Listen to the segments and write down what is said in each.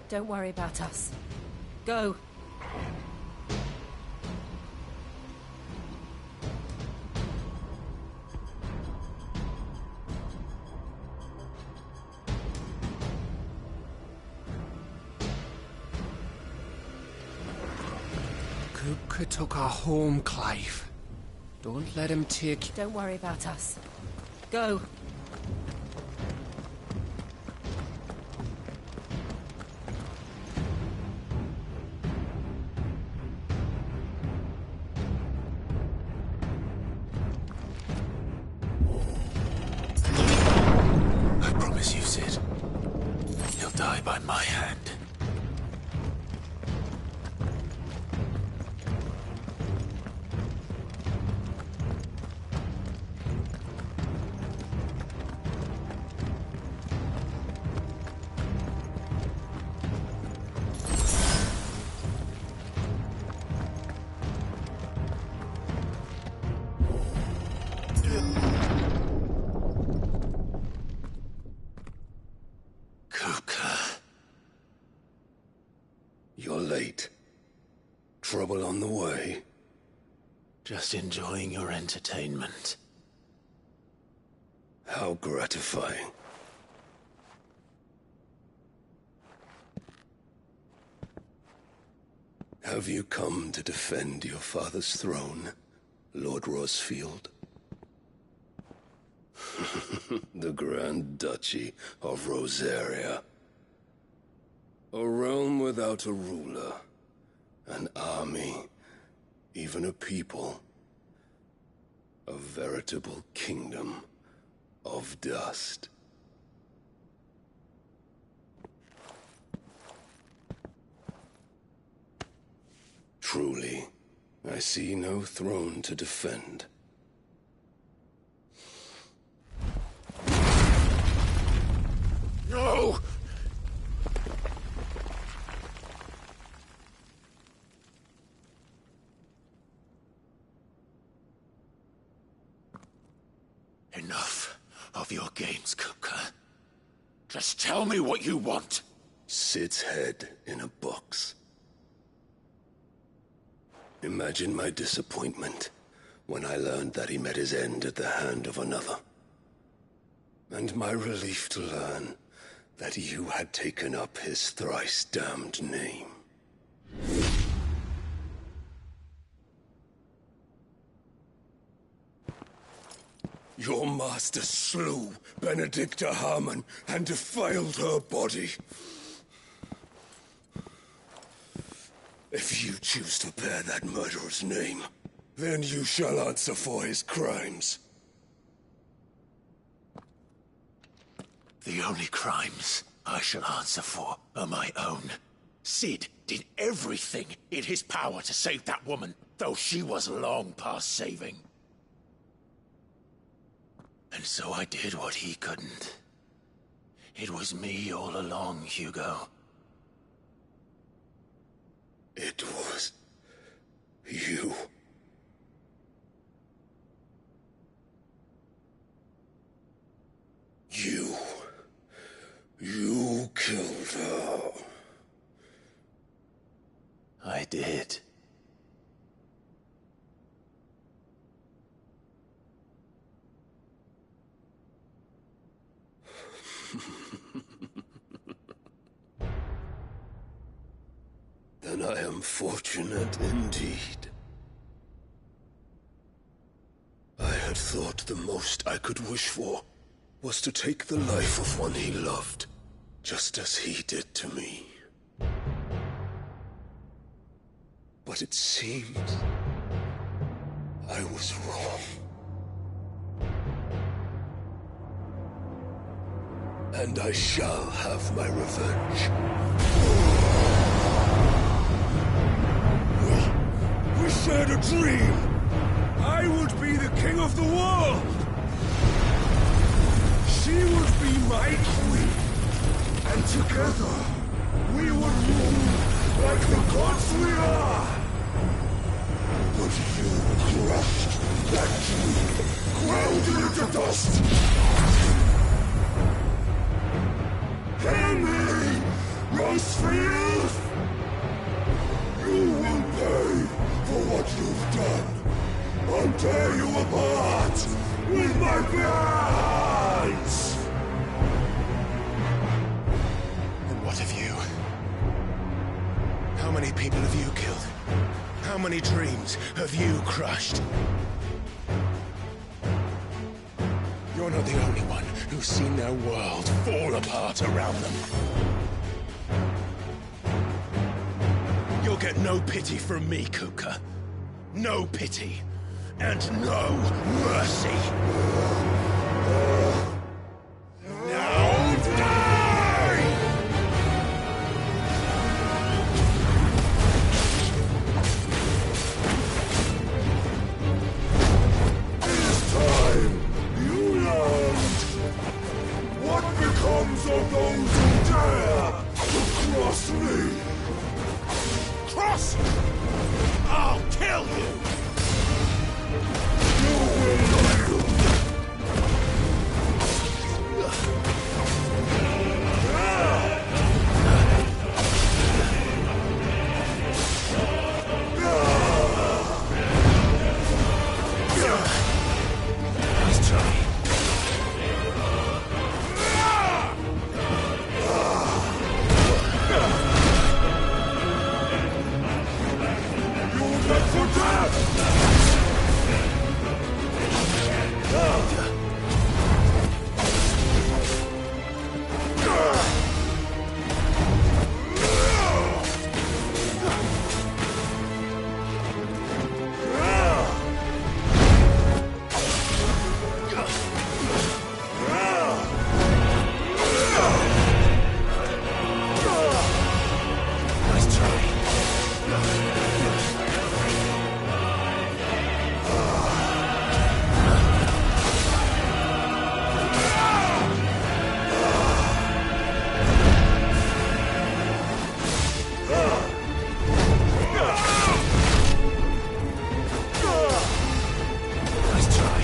Don't worry about us. Go! Kupka took our home, Clive. Don't let him take... Don't worry about us. Go! I promise you, Sid. He'll die by my hand. You're late. Trouble on the way? Just enjoying your entertainment. How gratifying. Have you come to defend your father's throne, Lord Rosfield? The Grand Duchy of Rosaria. A realm without a ruler, an army, even a people. A veritable kingdom of dust. Truly, I see no throne to defend. No! Enough of your games, Kupka. Just tell me what you want. Sid's head in a box. Imagine my disappointment when I learned that he met his end at the hand of another. And my relief to learn that you had taken up his thrice-damned name. Your master slew Benedicta Harmon and defiled her body. If you choose to bear that murderer's name, then you shall answer for his crimes. The only crimes I shall answer for are my own. Sid did everything in his power to save that woman, though she was long past saving. And so I did what he couldn't. It was me all along, Hugo. It was... you. You killed her. I did. Then I am fortunate indeed. I had thought the most I could wish for was to take the life of one he loved, just as he did to me. But it seems I was wrong. And I shall have my revenge. We shared a dream! I would be the king of the world! She would be my queen! And together, we would rule like the gods we are! But you crushed that dream, ground it into dust! Hail me, Ffxvi! tear you apart with my bare hands! And what of you? How many people have you killed? How many dreams have you crushed? You're not the only one who's seen their world fall apart around them. You'll get no pity from me, Kuka. No pity. And no mercy. Now die! This time, you learned what becomes of those who dare to cross me! Cross! I'll kill you! You will not! Let's try. You're meant for death! Let's try. Let's try.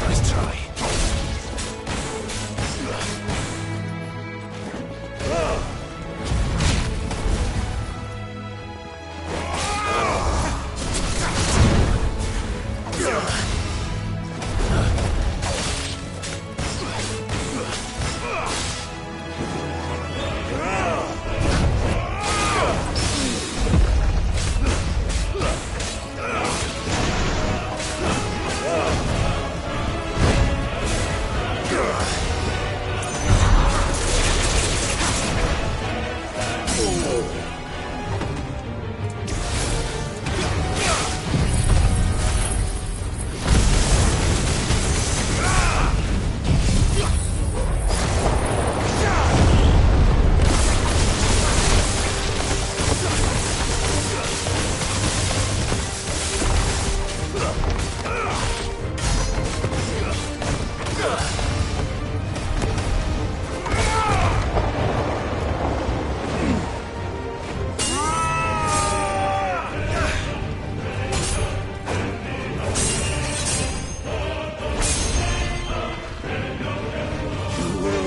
Let's try. Let's try.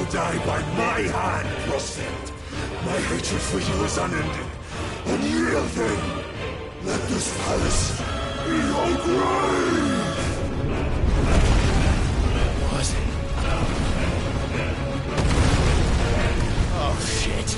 Die by my hand, Crossfield. My hatred for you is unending. Unyielding. Let this palace be your grave! Was it? Oh, shit.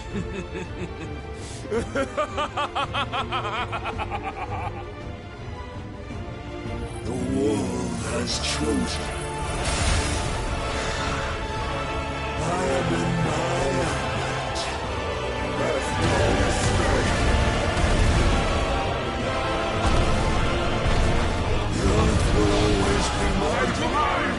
The world has chosen. I am in my element. There's no mistake. The earth will always be my domain.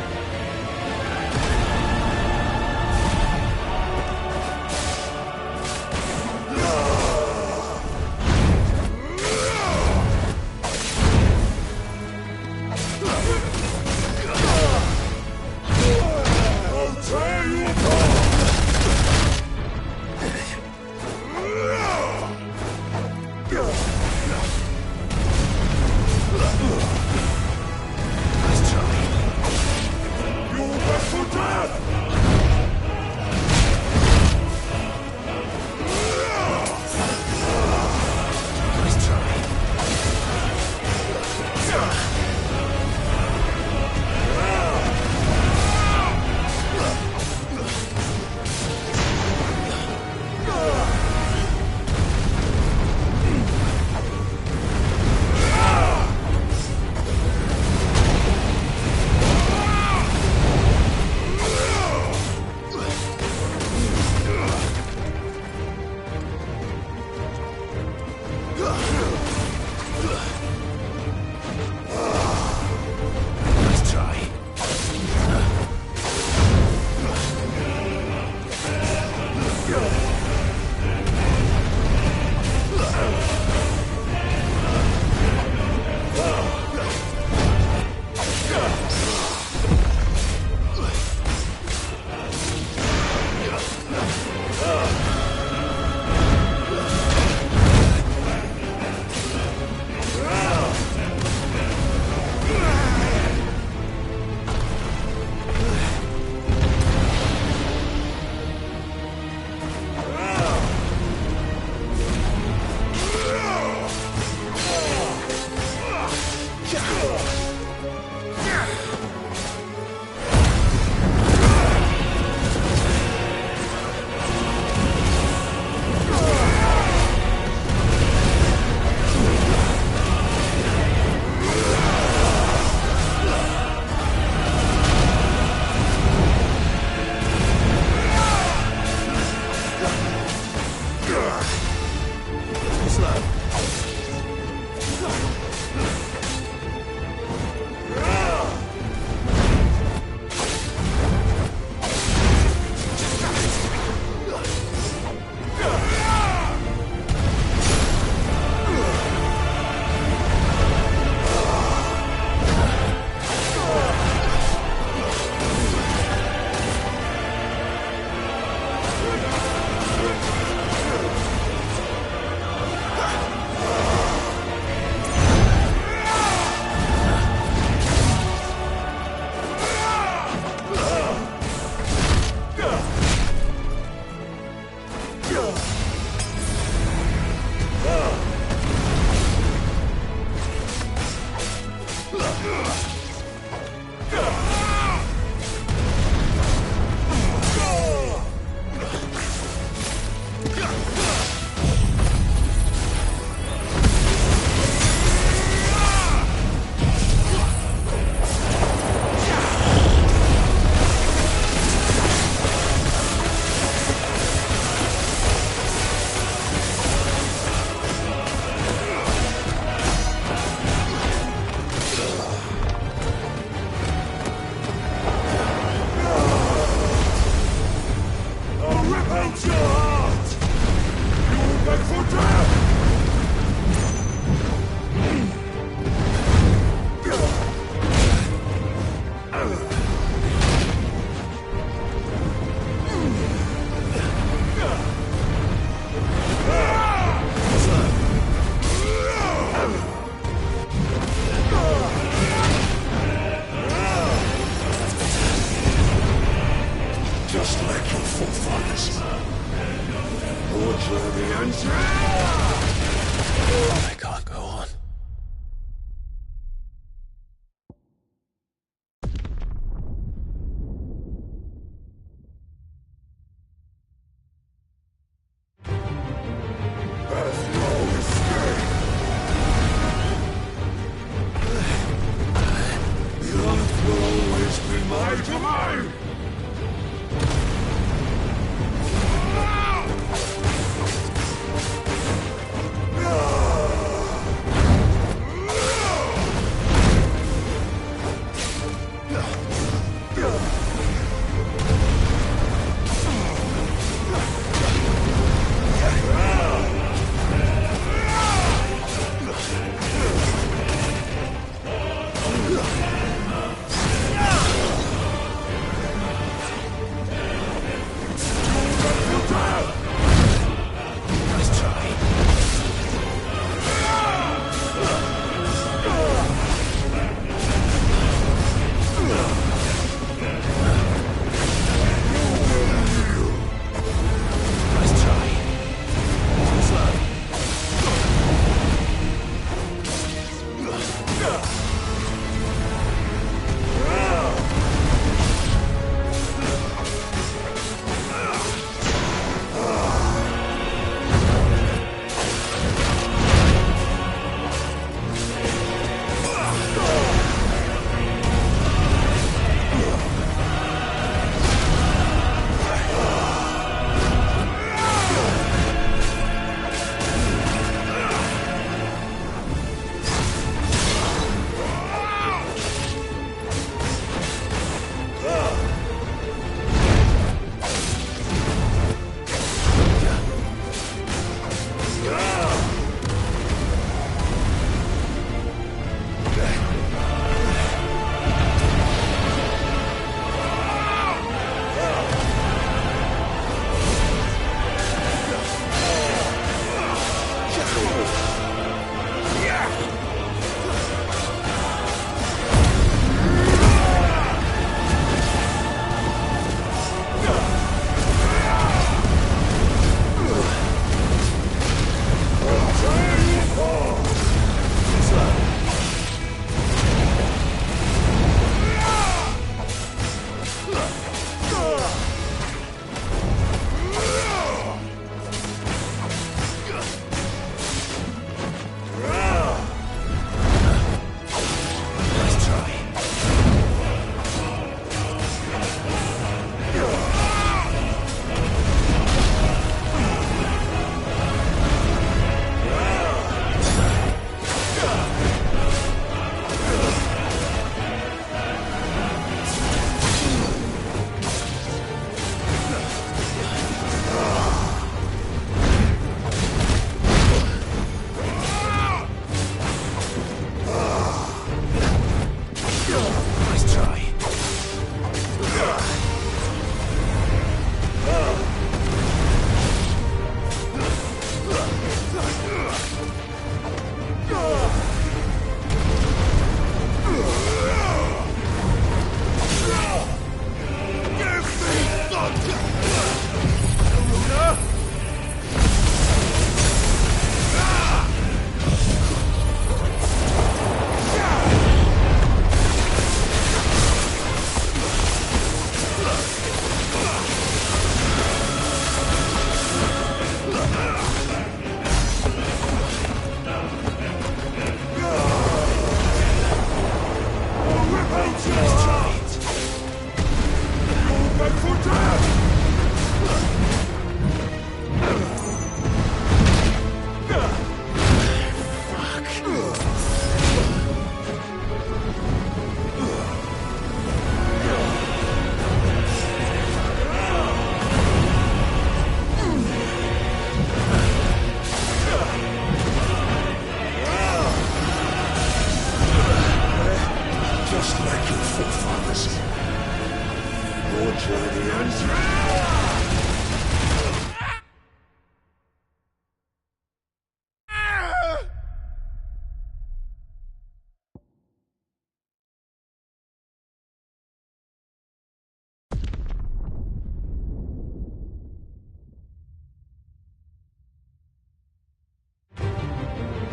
I can't go on.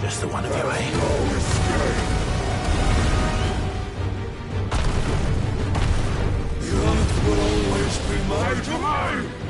Just the one of you, eh? No escape! The earth will always be my domain!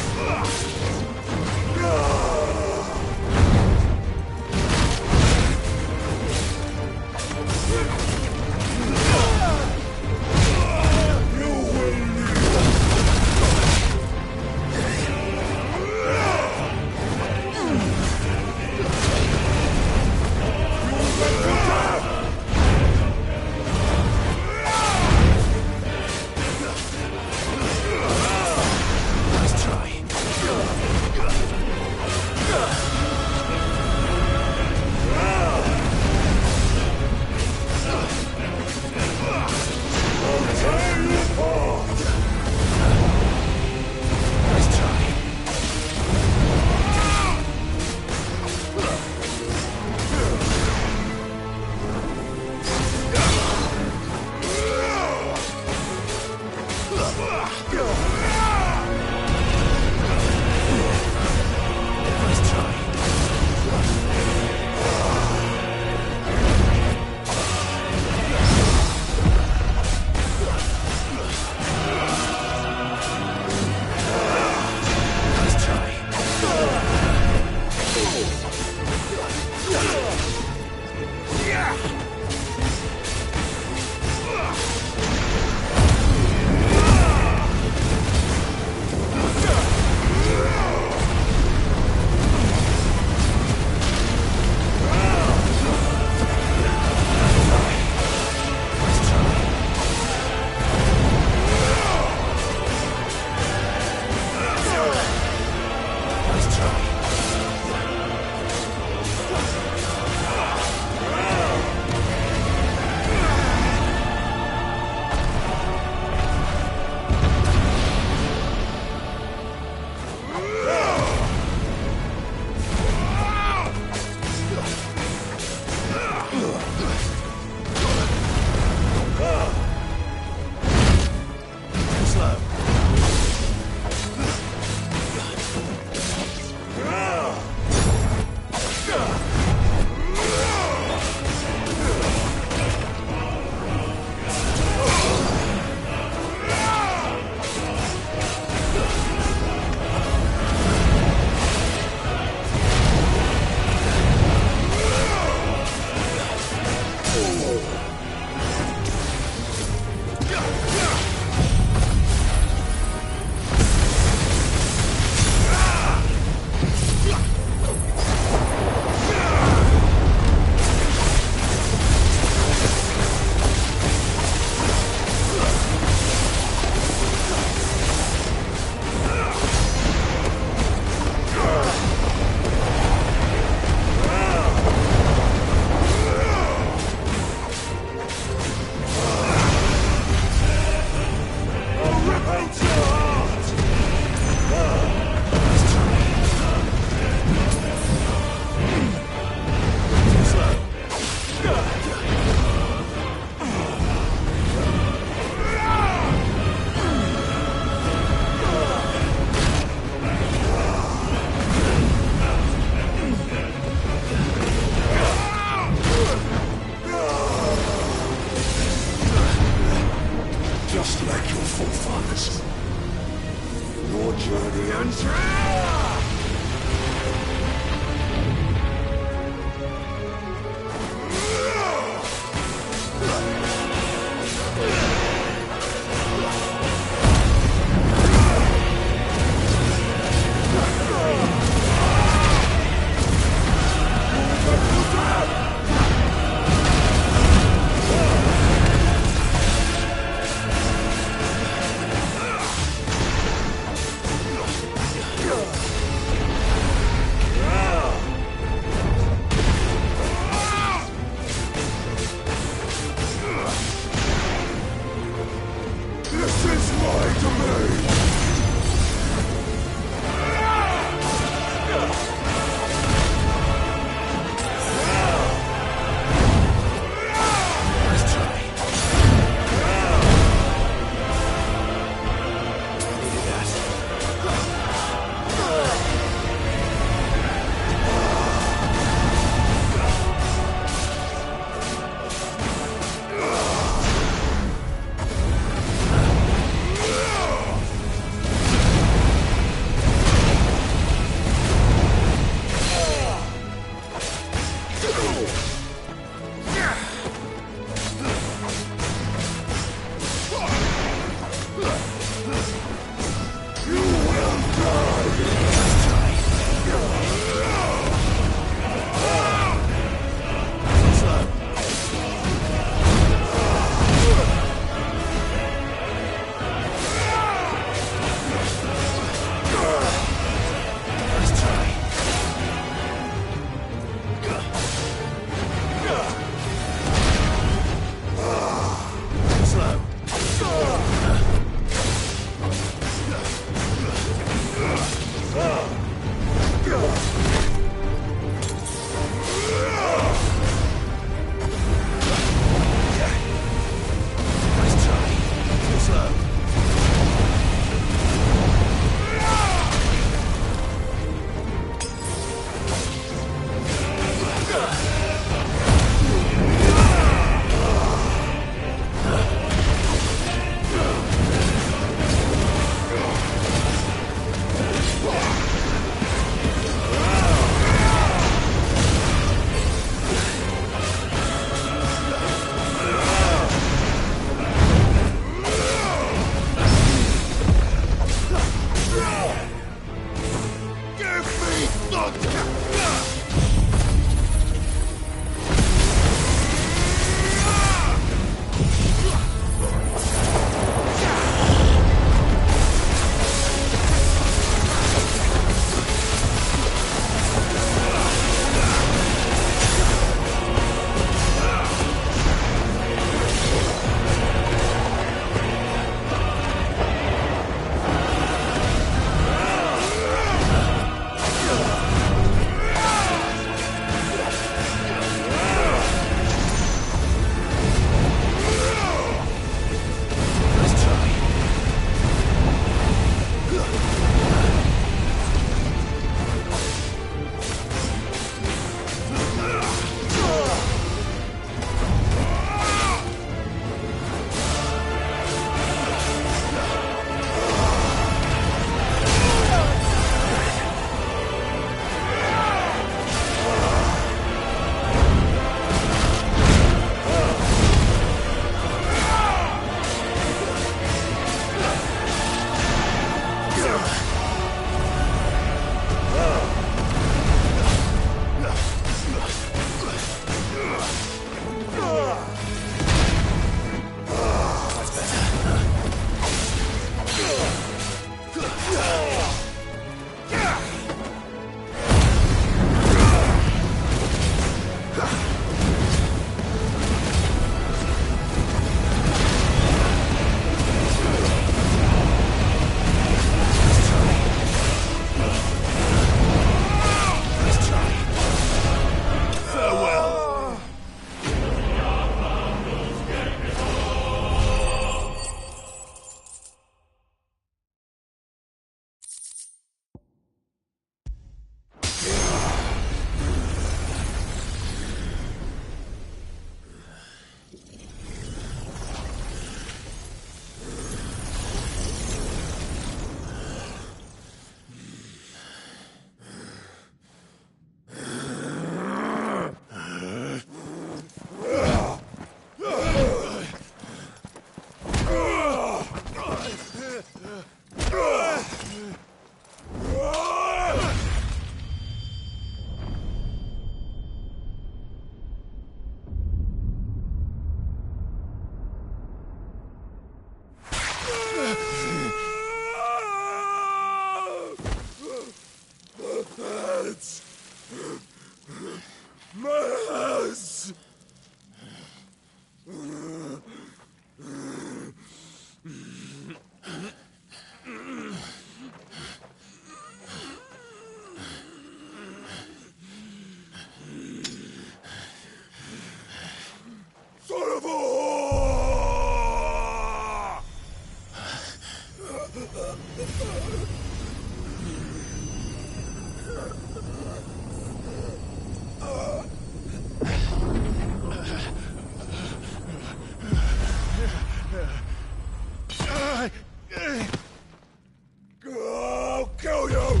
I'll kill you!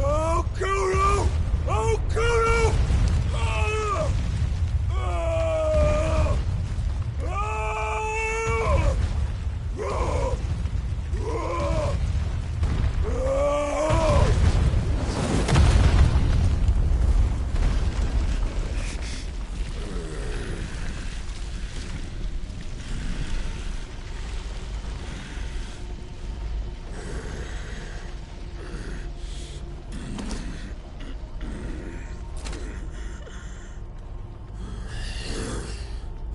I'll kill you! I'll kill you! Ah! Ah! Ah! Ah! Ah! Ah!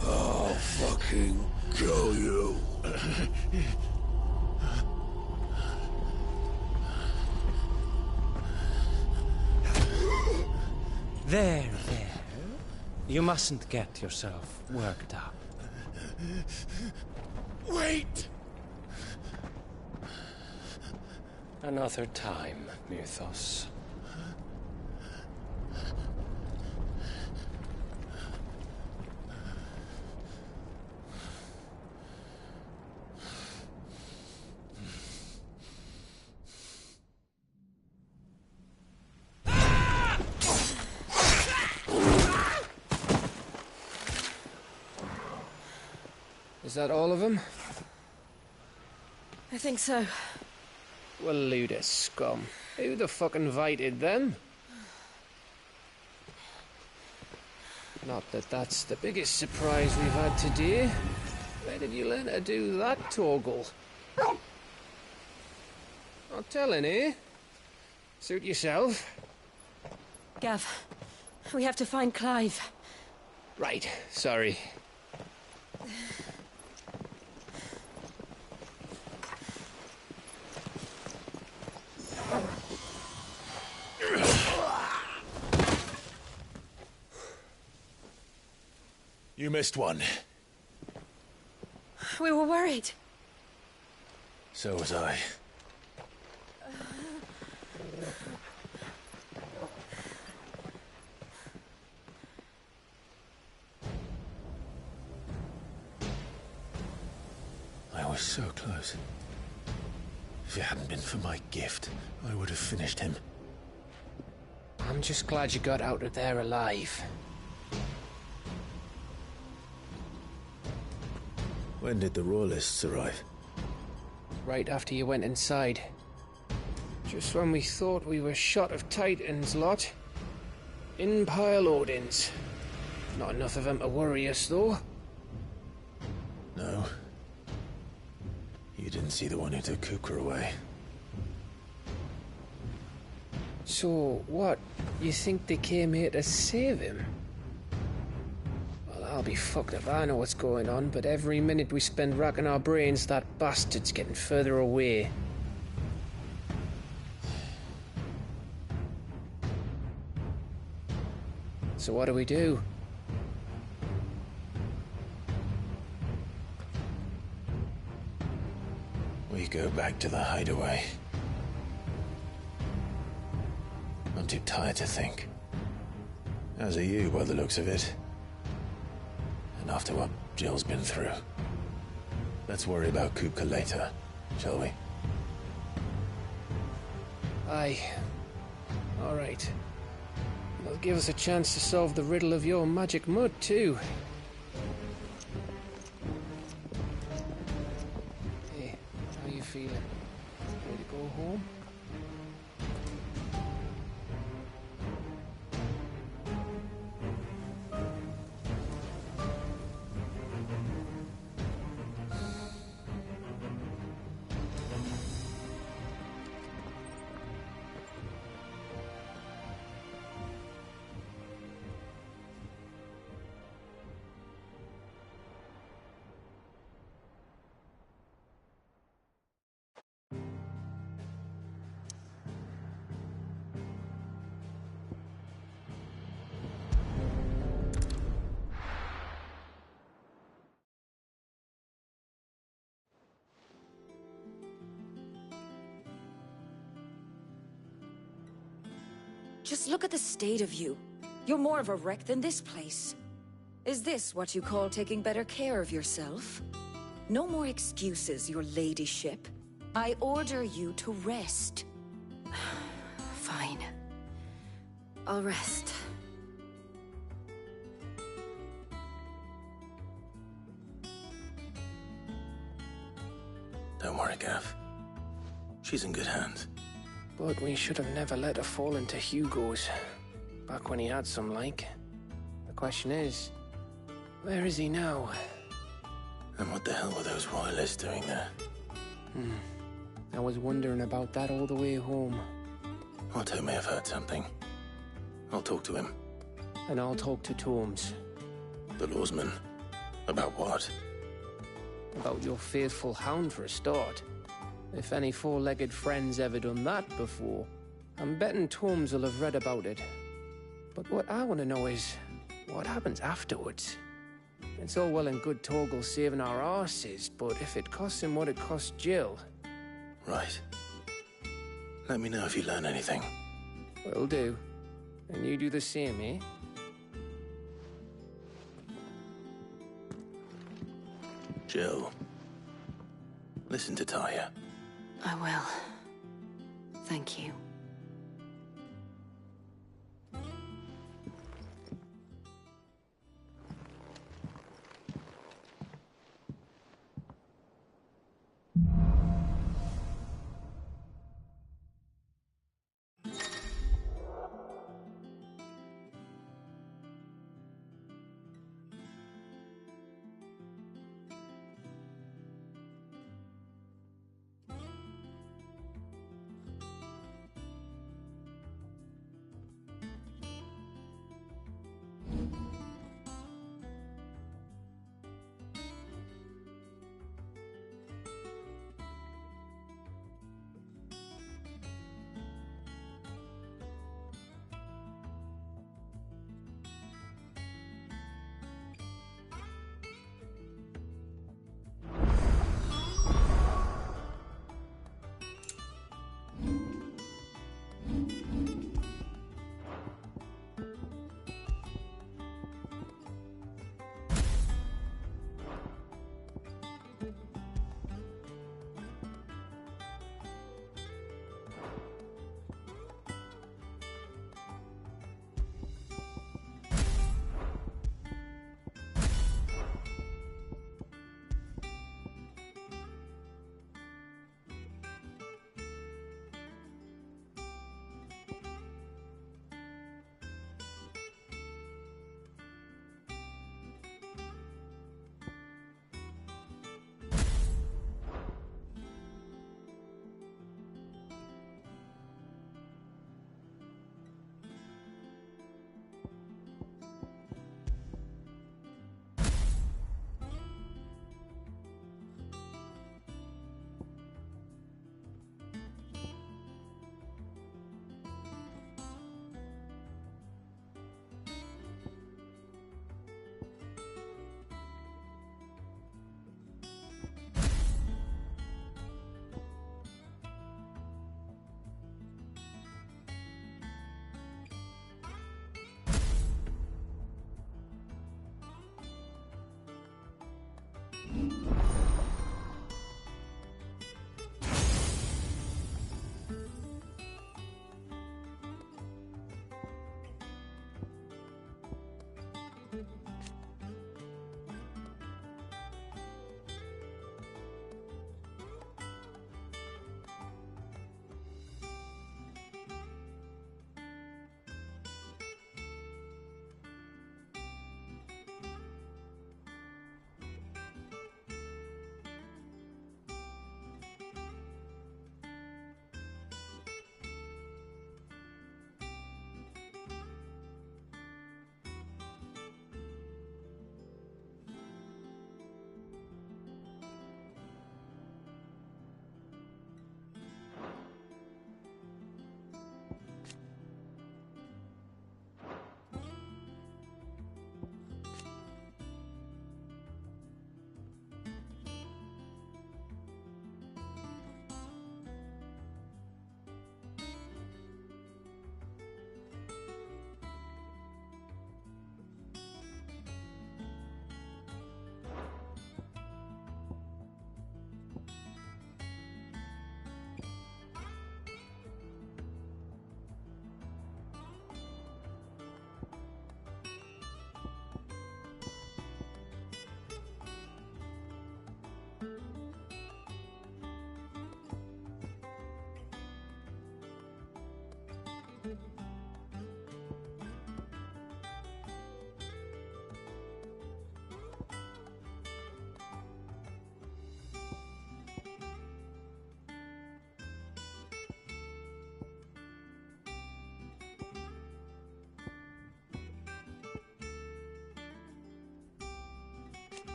I'll fucking kill you. There. You mustn't get yourself worked up. Wait! Another time, Mythos. Is that all of them? I think so. Well, load of scum. Who the fuck invited them? Not that that's the biggest surprise we've had today. Where did you learn to do that, Torgal? Not telling, eh? Suit yourself. Gav, we have to find Clive. Right, sorry. You missed one. We were worried. So was I. I was so close. If it hadn't been for my gift, I would have finished him. I'm just glad you got out of there alive. When did the Royalists arrive? Right after you went inside. Just when we thought we were shot of Titans lot. In pile Odins. Not enough of them to worry us, though. No. You didn't see the one who took Kukra away. So, what? You think they came here to save him? Well, I'll be fucked if I know what's going on, but every minute we spend racking our brains, that bastard's getting further away. So what do we do? We go back to the hideaway. I'm too tired to think. As are you, by the looks of it. And after what Jill's been through. Let's worry about Kupka later, shall we? Aye. All right. That'll give us a chance to solve the riddle of your magic mud, too. Hey, how you feeling? Ready to go home? Just look at the state of you. You're more of a wreck than this place. Is this what you call taking better care of yourself? No more excuses, your ladyship. I order you to rest. Fine. I'll rest. Don't worry, Gav. She's in good hands. But we should have never let her fall into Hugo's. Back when he had some like. The question is, where is he now? And what the hell were those royalists doing there? I was wondering about that all the way home. Otto may have heard something. I'll talk to him. And I'll talk to Tomes. The lawsman. About what? About your faithful hound for a start. If any four-legged friend's ever done that before, I'm betting Tomes will have read about it. But what I want to know is, what happens afterwards? It's all well and good Torgal saving our arses, but if it costs him what it cost Jill... Right. Let me know if you learn anything. Will do. And you do the same, eh? Jill. Listen to Taya. I will. Thank you.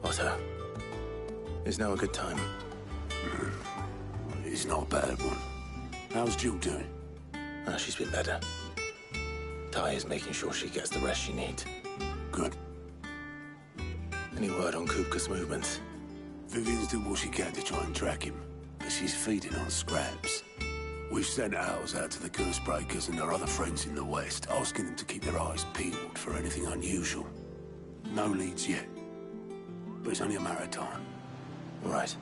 Otto, is now a good time? It's not a bad one. How's Jill doing? She's been better. Ty is making sure she gets the rest she needs. Good. Any word on Kupka's movements? Vivian's did what she can to try and track him, but she's feeding on scraps. We've sent ours out to the curse breakers and their other friends in the west, asking them to keep their eyes peeled for anything unusual. No leads yet, but it's only a matter of time. Right.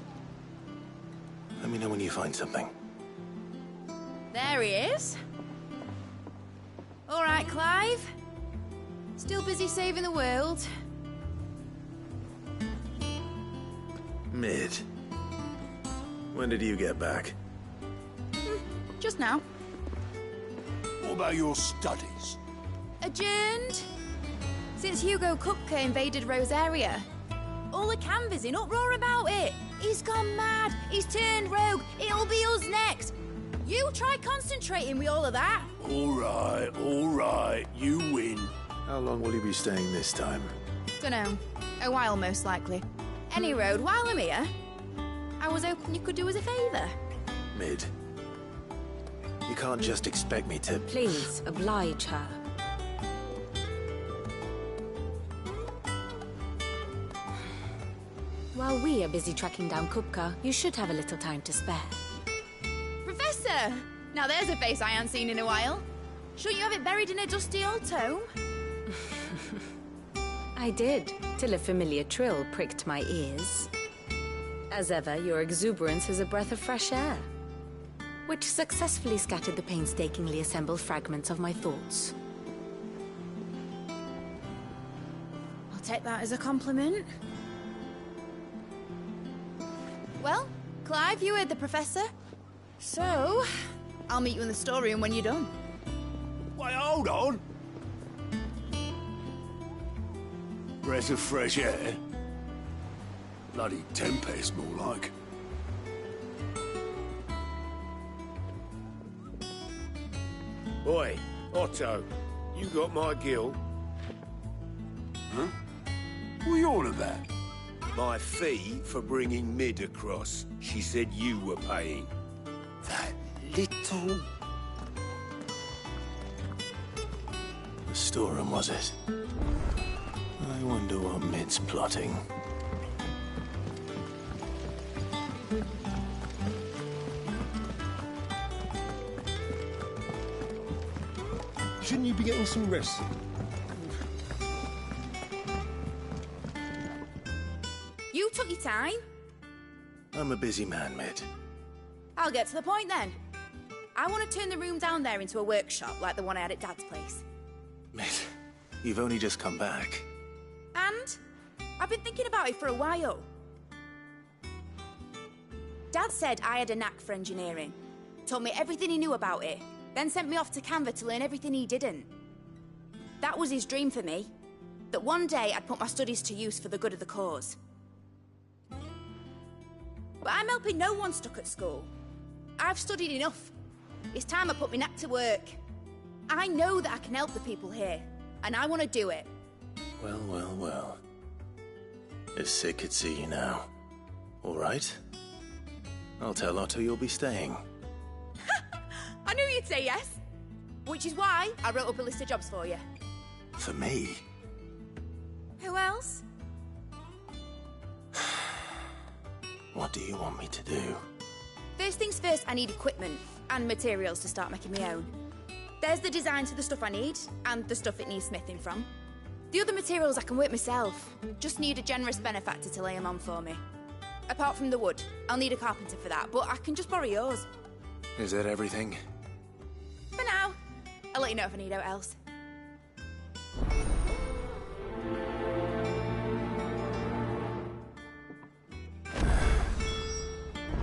Let me know when you find something. There he is. All right, Clive. Still busy saving the world. Mid. When did you get back? Just now. What about your studies? Adjourned. Since Hugo Kupka invaded Rosaria. All the canvas in uproar about it. He's gone mad. He's turned rogue. It'll be us next. You try concentrating with all of that. All right. You win. How long will you be staying this time? Dunno. A while, most likely. Any road, while I'm here, I was hoping you could do us a favour. Mid. You can't just expect me to... Please, oblige her. While we are busy tracking down Kupka, you should have a little time to spare. Professor! Now there's a face I haven't seen in a while. Shouldn't you have it buried in a dusty old tome? I did, till a familiar trill pricked my ears. As ever, your exuberance is a breath of fresh air, which successfully scattered the painstakingly assembled fragments of my thoughts. I'll take that as a compliment. Well, Clive, you heard the Professor. So, I'll meet you in the storeroom when you're done. Wait, hold on. Breath of fresh air? Bloody tempest, more like. Oi, Otto, you got my gill. Huh? What are you on about? My fee for bringing Mid across. She said you were paying. That little... The storeroom, was it? I wonder what Mid's plotting. Shouldn't you be getting some rest? You took your time. I'm a busy man, Mid. I'll get to the point then. I want to turn the room down there into a workshop like the one I had at Dad's place. Mid, you've only just come back. And I've been thinking about it for a while. Dad said I had a knack for engineering. Told me everything he knew about it, then sent me off to Canva to learn everything he didn't. That was his dream for me. That one day I'd put my studies to use for the good of the cause. But I'm helping no one stuck at school. I've studied enough. It's time I put my knack to work. I know that I can help the people here, and I want to do it. Well. If Sid could see you now. All right. I'll tell Otto you'll be staying. I knew you'd say yes. Which is why I wrote up a list of jobs for you. For me? Who else? What do you want me to do? First things first, I need equipment and materials to start making my own. There's the designs for the stuff I need, and the stuff it needs smithing from. The other materials I can work myself. Just need a generous benefactor to lay them on for me. Apart from the wood, I'll need a carpenter for that, but I can just borrow yours. Is that everything? For now. I'll let you know if I need out else.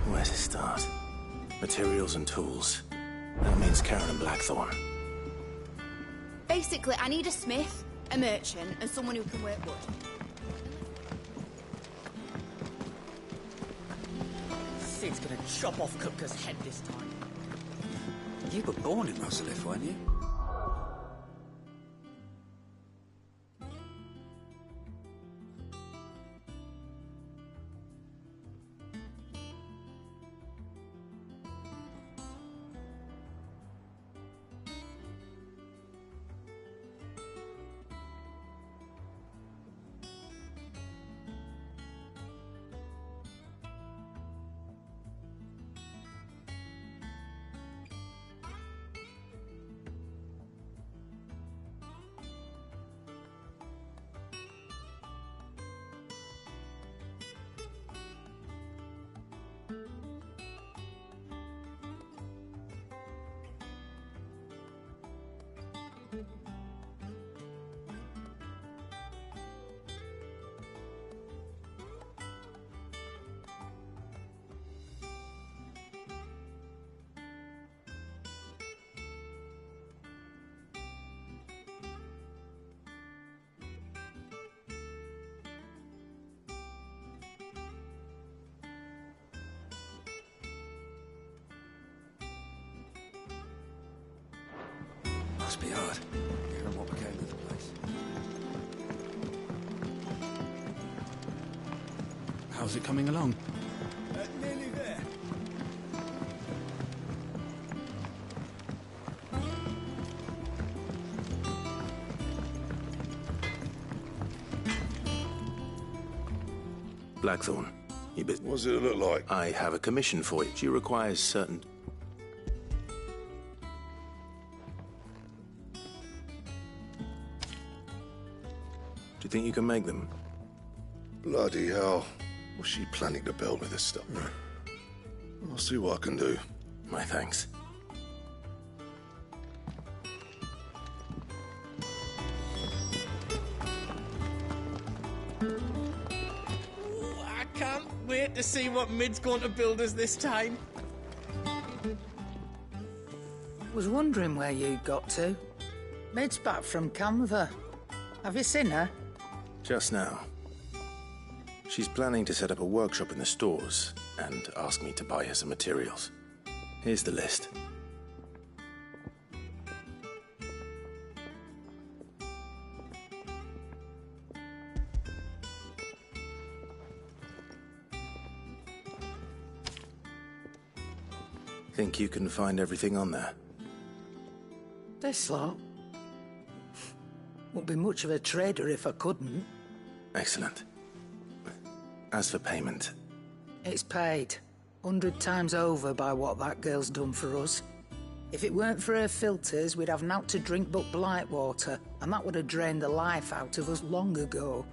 Where to start? Materials and tools. That means Karen and Blackthorn. Basically, I need a smith, a merchant, and someone who can work wood. Sid's gonna chop off Kupka's head this time. You were born in Rosalith, weren't you? Bloody hard. Hearing what became of the place. How's it coming along? Nearly there. Blackthorn, you bit. What does it look like? I have a commission for you. She requires certain... Do you think you can make them? Bloody hell. What's she planning to build with this stuff? I'll see what I can do. My thanks. I can't wait to see what Mid's going to build us this time. Was wondering where you got to. Mid's back from Canva. Have you seen her? Just now. She's planning to set up a workshop in the stores and ask me to buy her some materials. Here's the list. Think you can find everything on there? This lot. Wouldn't be much of a trader if I couldn't. Excellent. As for payment... It's paid. 100 times over by what that girl's done for us. If it weren't for her filters, we'd have naught to drink but blight water, and that would have drained the life out of us long ago.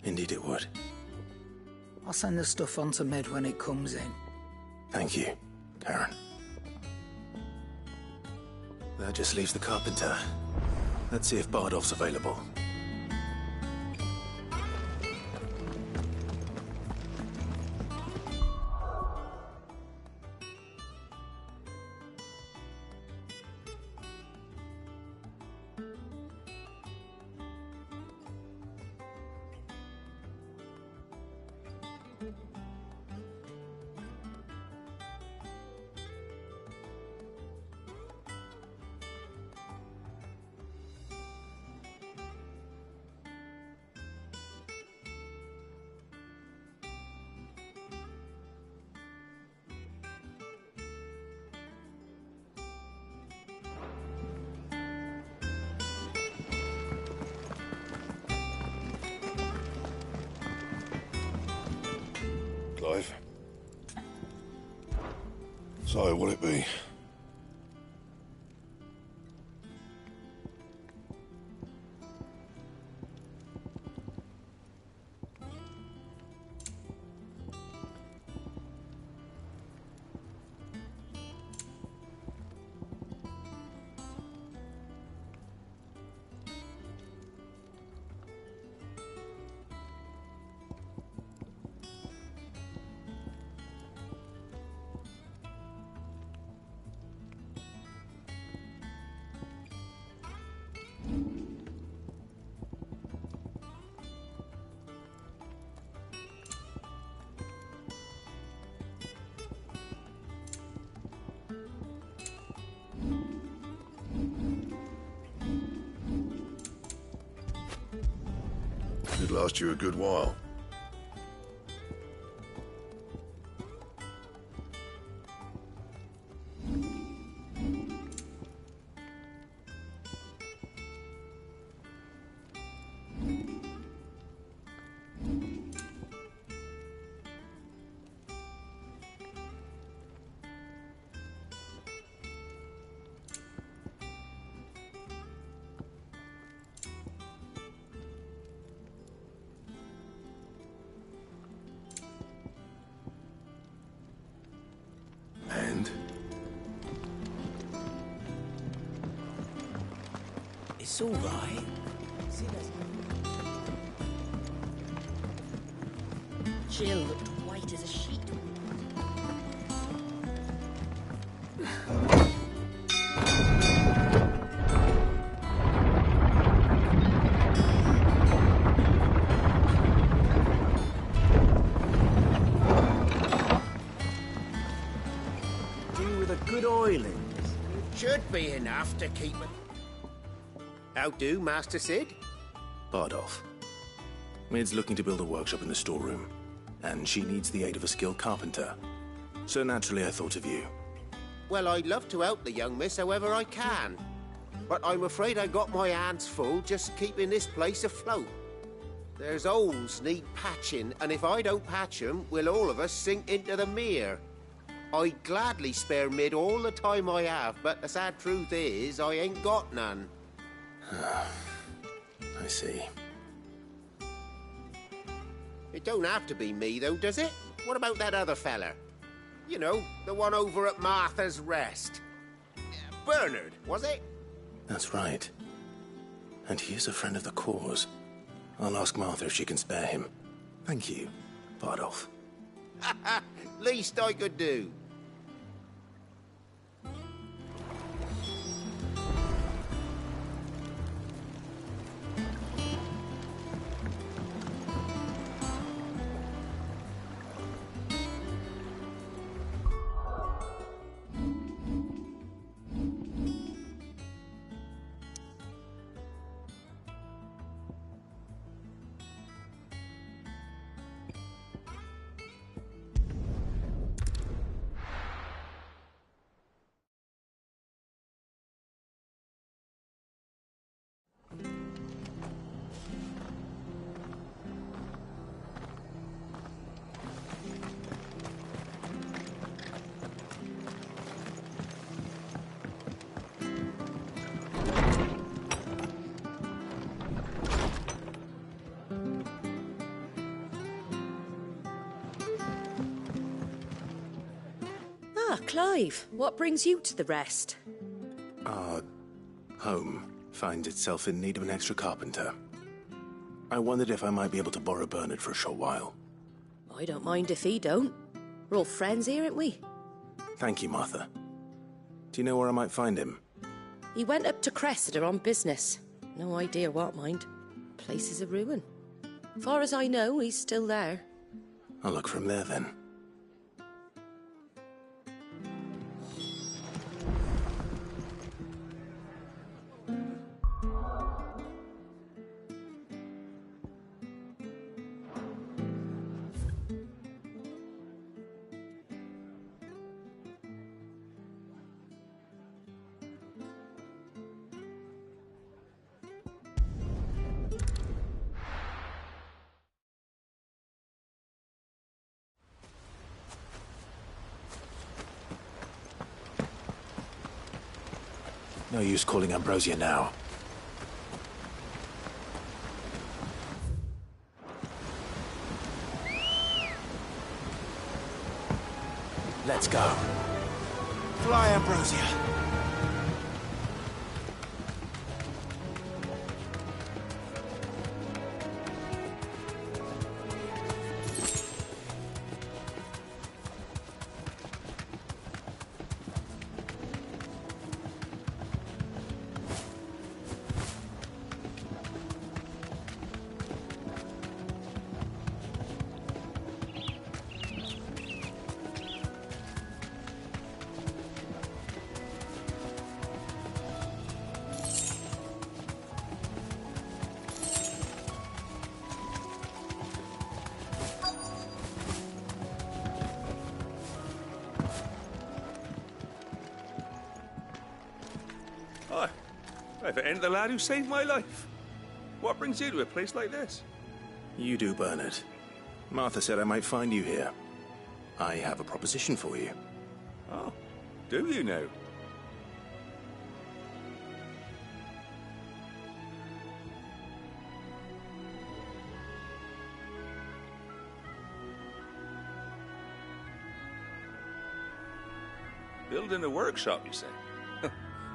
Indeed it would. I'll send the stuff on to Mid when it comes in. Thank you, Karen. That just leaves the carpenter. Let's see if Bardolph's available. Clive. So, will it be? It'd last you a good while. And? It's all right. Jill looked white as a sheet. Good oiling. Should be enough to keep it. How do, Master Sid? Bardolph. Mid's looking to build a workshop in the storeroom, and she needs the aid of a skilled carpenter. So naturally I thought of you. Well, I'd love to help the young miss however I can. But I'm afraid I got my hands full just keeping this place afloat. There's holes need patching, and if I don't patch them, will all of us sink into the mere. I'd gladly spare Mid all the time I have, but the sad truth is, I ain't got none. I see. It don't have to be me, though, does it? What about that other fella? You know, the one over at Martha's Rest. Bernard, was it? That's right. And he is a friend of the cause. I'll ask Martha if she can spare him. Thank you, Bardolph. Least I could do. Clive, what brings you to the Rest? Our home finds itself in need of an extra carpenter. I wondered if I might be able to borrow Bernard for a short while. I don't mind if he don't. We're all friends here, aren't we? Thank you, Martha. Do you know where I might find him? He went up to Cressida on business. No idea what, mind. Place is a ruin. Far as I know, he's still there. I'll look for him there, then. No use calling Ambrosia now. Let's go. Fly, Ambrosia. If it ain't the lad who saved my life. What brings you to a place like this? You do, Bernard. Martha said I might find you here. I have a proposition for you. Oh, do you now? Building a workshop, you say?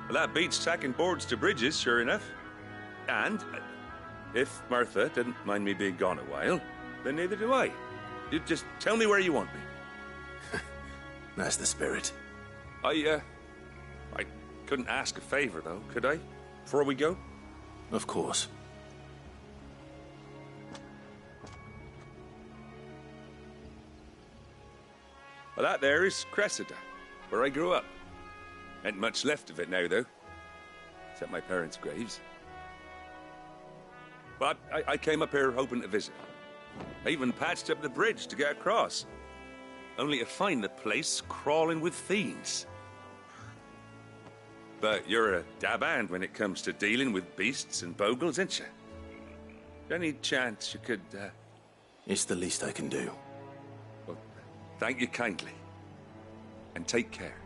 Well, that beats tacking boards to bridges, sure enough. And if Martha didn't mind me being gone a while, then neither do I. You just tell me where you want me. That's the spirit. I couldn't ask a favor, though, could I? Before we go? Of course. Well, that there is Cressida, where I grew up. Ain't much left of it now, though. Except my parents' graves. But I came up here hoping to visit. I even patched up the bridge to get across. Only to find the place crawling with fiends. But you're a dab hand when it comes to dealing with beasts and bogles, ain't you? Any chance you could, It's the least I can do. Well, thank you kindly. And take care.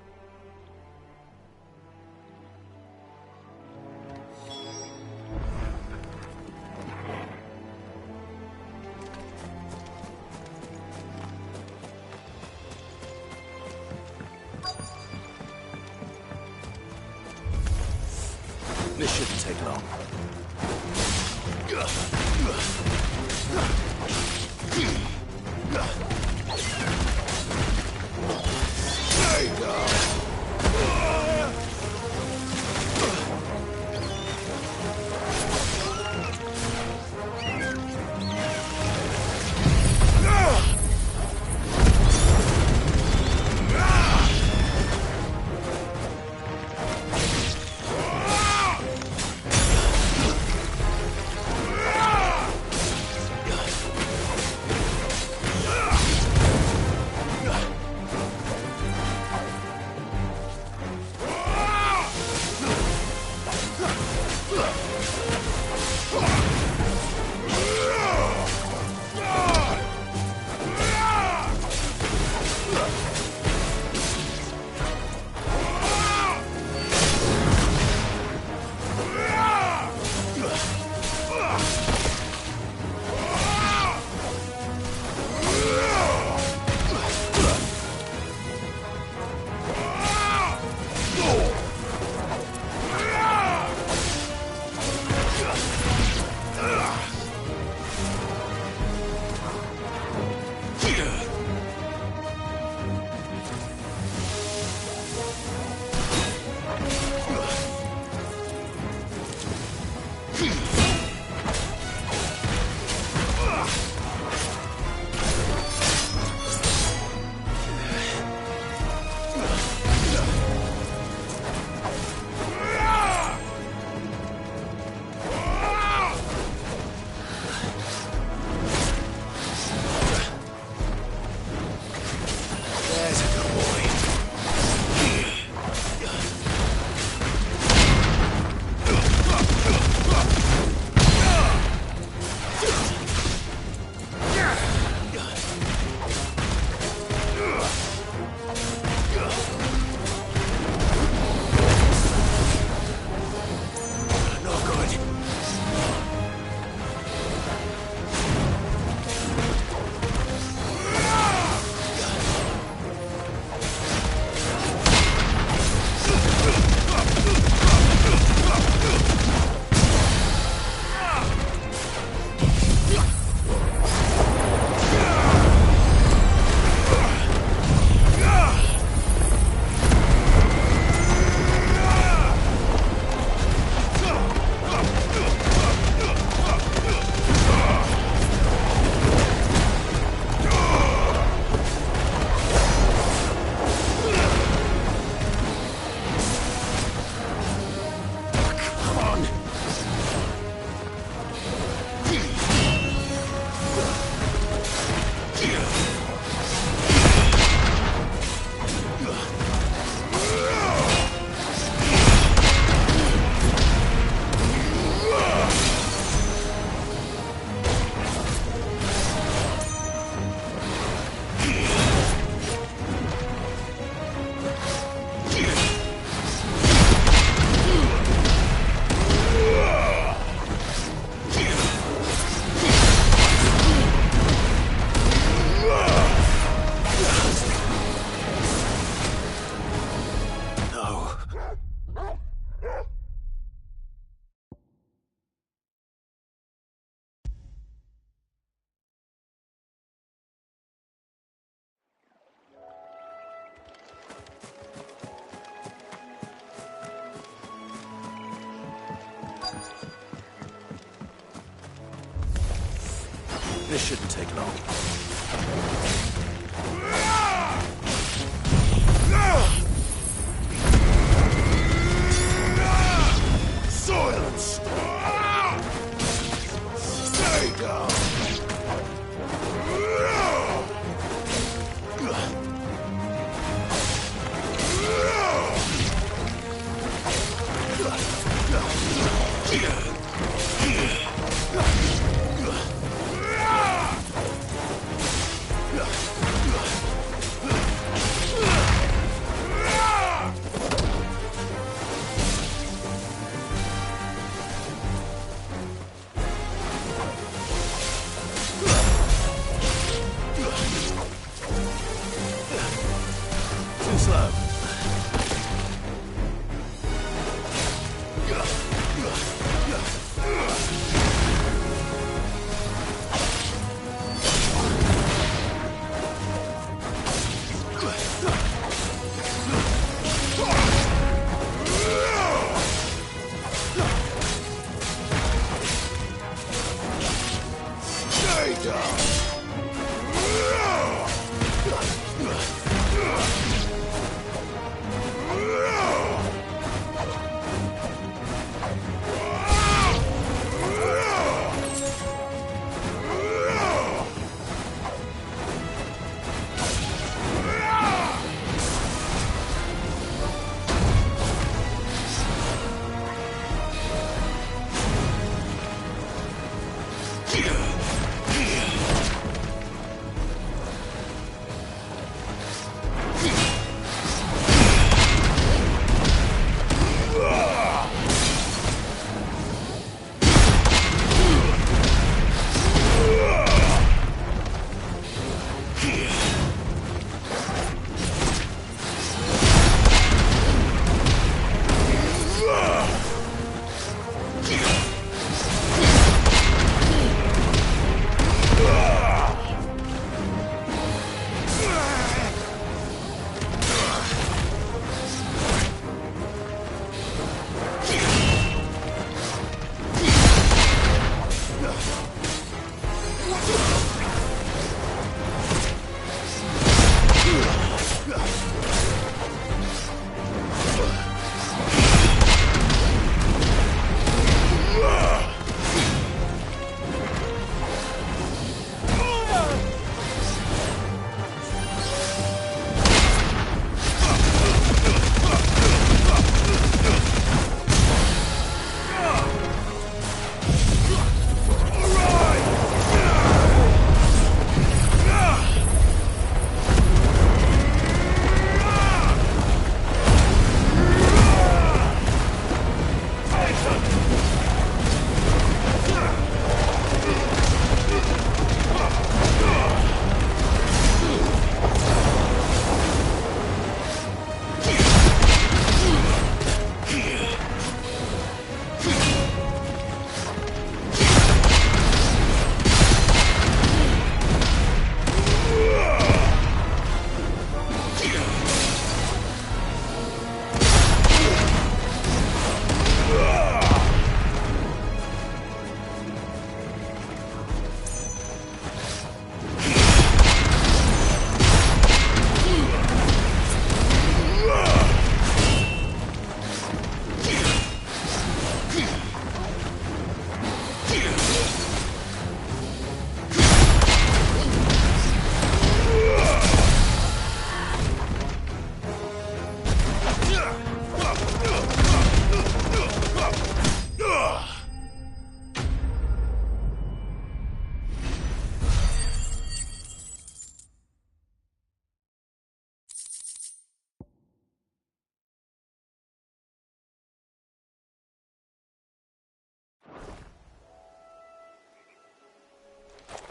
This shouldn't take long. This shouldn't take long. Silence!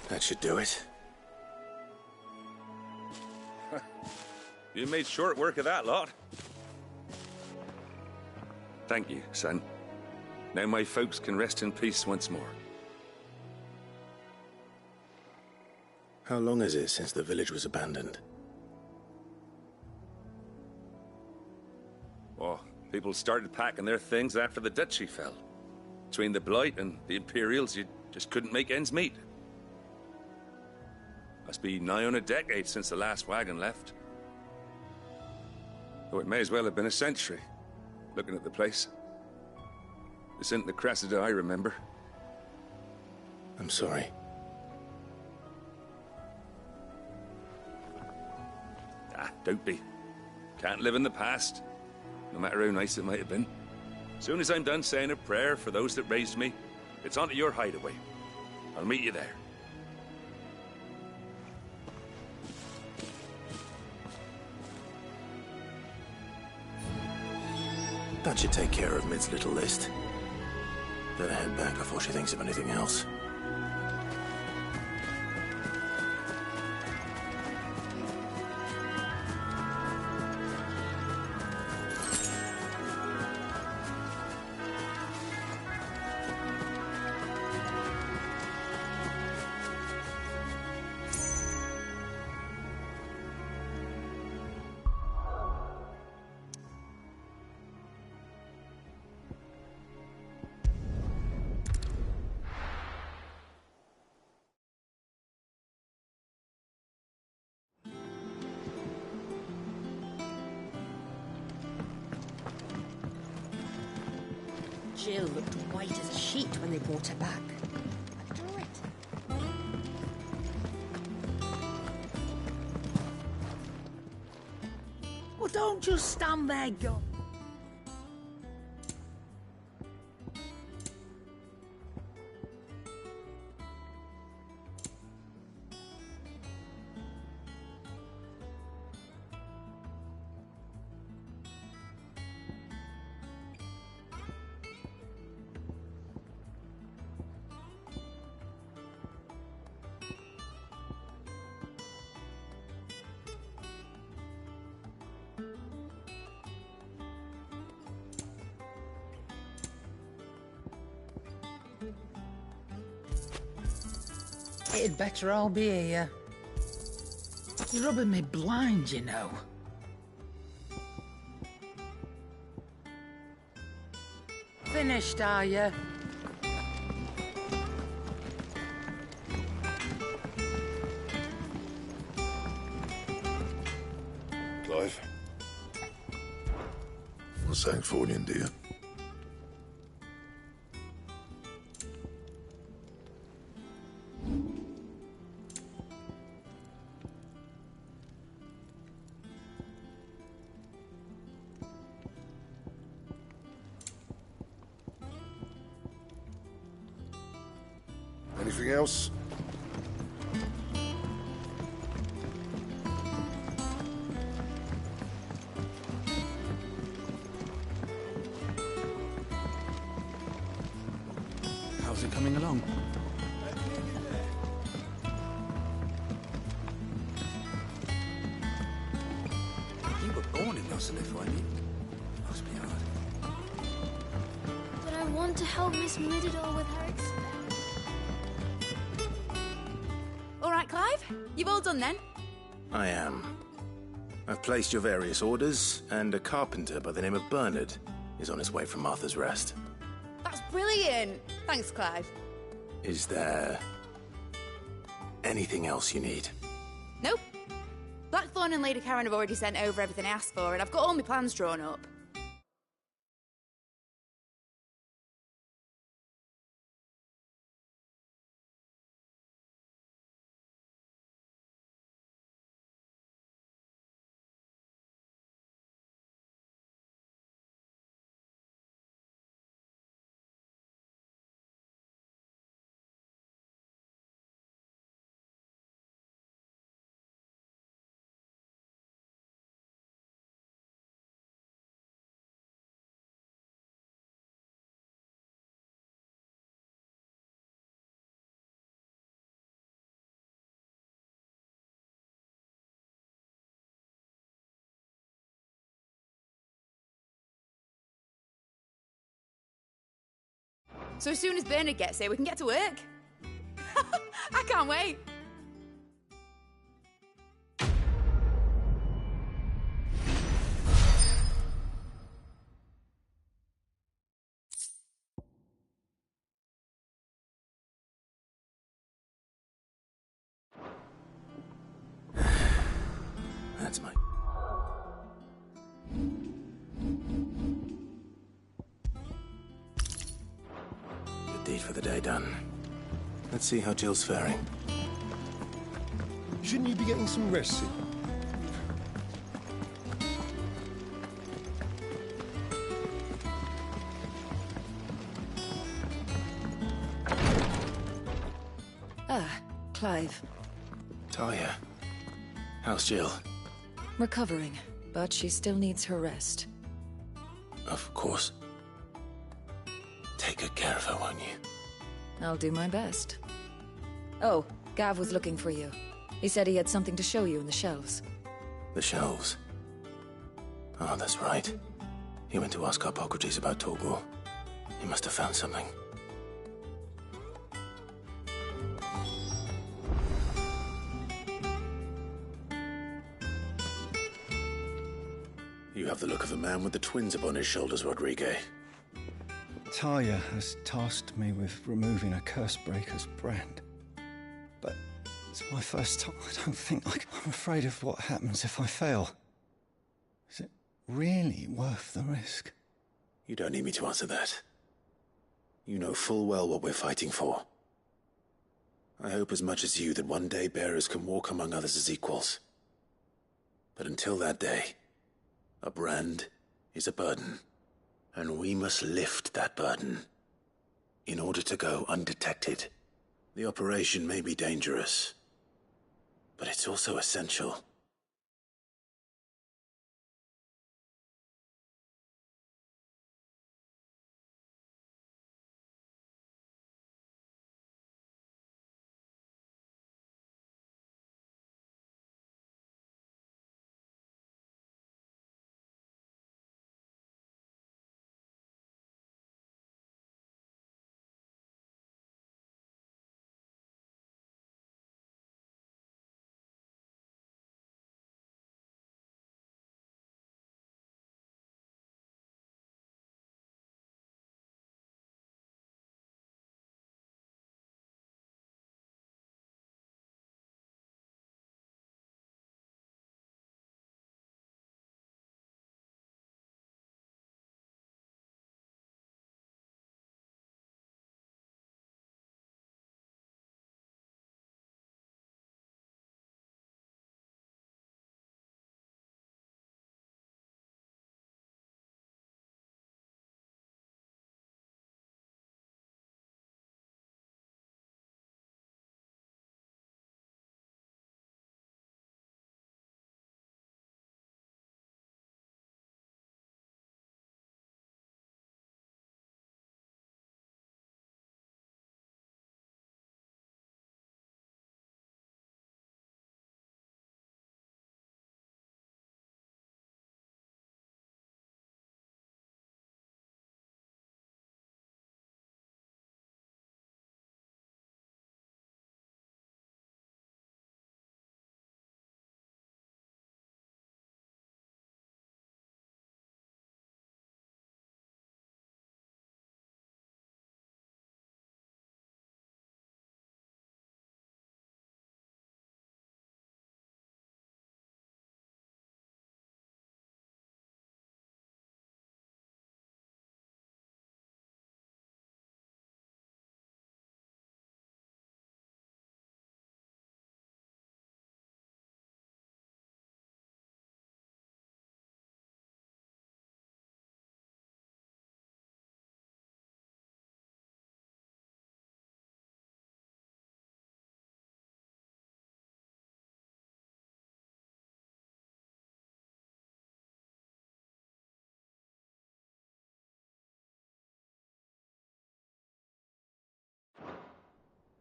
That should do it. You made short work of that lot. Thank you, son. Now my folks can rest in peace once more. How long is it since the village was abandoned? Oh, people started packing their things after the duchy fell. Between the Blight and the Imperials, you just couldn't make ends meet. Must be nigh on a decade since the last wagon left. Though it may as well have been a century, looking at the place. This isn't the Cressida I remember. I'm sorry. Ah, don't be. Can't live in the past, no matter how nice it might have been. Soon as I'm done saying a prayer for those that raised me, it's on to your hideaway. I'll meet you there. That should take care of Mid's little list. Better head back before she thinks of anything else. Jill looked white as a sheet when they brought her back. Adore it. Well, don't just stand there, go. It'd better all be here. You're rubbing me blind, you know. Finished, are you? Clive? What's Ffxvi, dear? Anything else? How's it coming along? You were born in Ffxvi, weren't you? Must be hard. But I want to help Miss Mididor with her experiment. All right, Clive? You've all done then? I am. I've placed your various orders, and a carpenter by the name of Bernard is on his way from Martha's Rest. That's brilliant. Thanks, Clive. Is there anything else you need? Nope. Blackthorn and Lady Karen have already sent over everything I asked for, and I've got all my plans drawn up. So as soon as Bernard gets here, we can get to work. I can't wait. That's my... Good deed for the day done. Let's see how Jill's faring. Shouldn't you be getting some rest, Sid? Clive. Talia. How's Jill? Recovering, but she still needs her rest. Of course. Take good care of her, won't you? I'll do my best. Oh, Gav was looking for you. He said he had something to show you in the shelves. The shelves? Oh, that's right. He went to ask Hippocrates about Torgor. He must have found something. You have the look of a man with the twins upon his shoulders, Rodrigue. Talia has tasked me with removing a Cursebreaker's brand. But it's my first time. I don't think I'm afraid of what happens if I fail. Is it really worth the risk? You don't need me to answer that. You know full well what we're fighting for. I hope as much as you that one day bearers can walk among others as equals. But until that day, a brand is a burden, and we must lift that burden in order to go undetected. The operation may be dangerous, but it's also essential.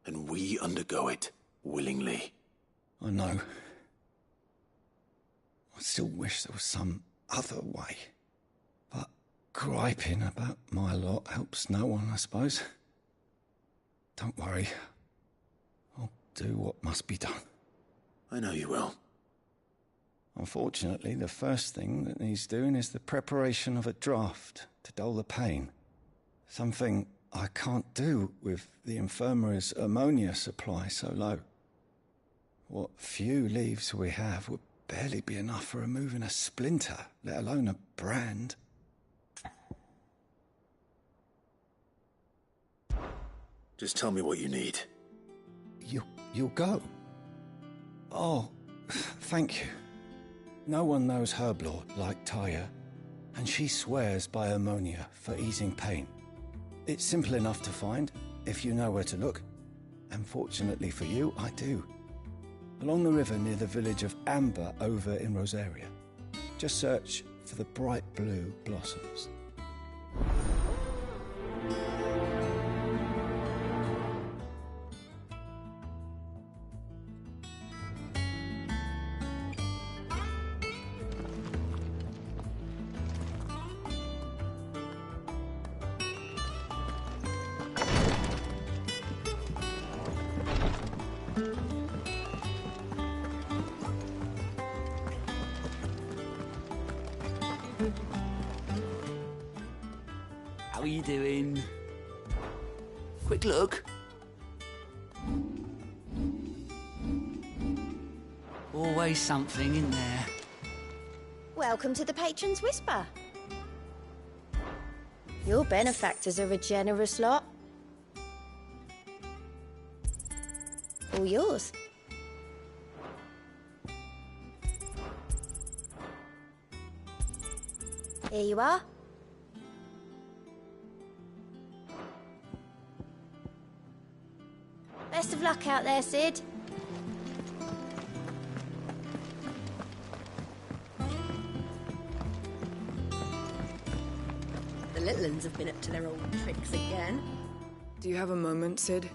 And we undergo it willingly. I know. I still wish there was some other way. But griping about my lot helps no one, I suppose. Don't worry. I'll do what must be done. I know you will. Unfortunately, the first thing that needs doing is the preparation of a draft to dull the pain. Something I can't do with the infirmary's ammonia supply so low. What few leaves we have would barely be enough for removing a splinter, let alone a brand. Just tell me what you need. You'll go? Oh, thank you. No one knows Herblord like Talia, and she swears by ammonia for easing pain. It's simple enough to find, if you know where to look. And fortunately for you, I do. Along the river near the village of Amber over in Rosaria. Just search for the bright blue blossoms. How are you doing? Quick look. Always something in there. Welcome to the Patron's Whisper. Your benefactors are a generous lot. All yours. Here you are. Best of luck out there, Sid. The little uns have been up to their old tricks again. Do you have a moment, Sid?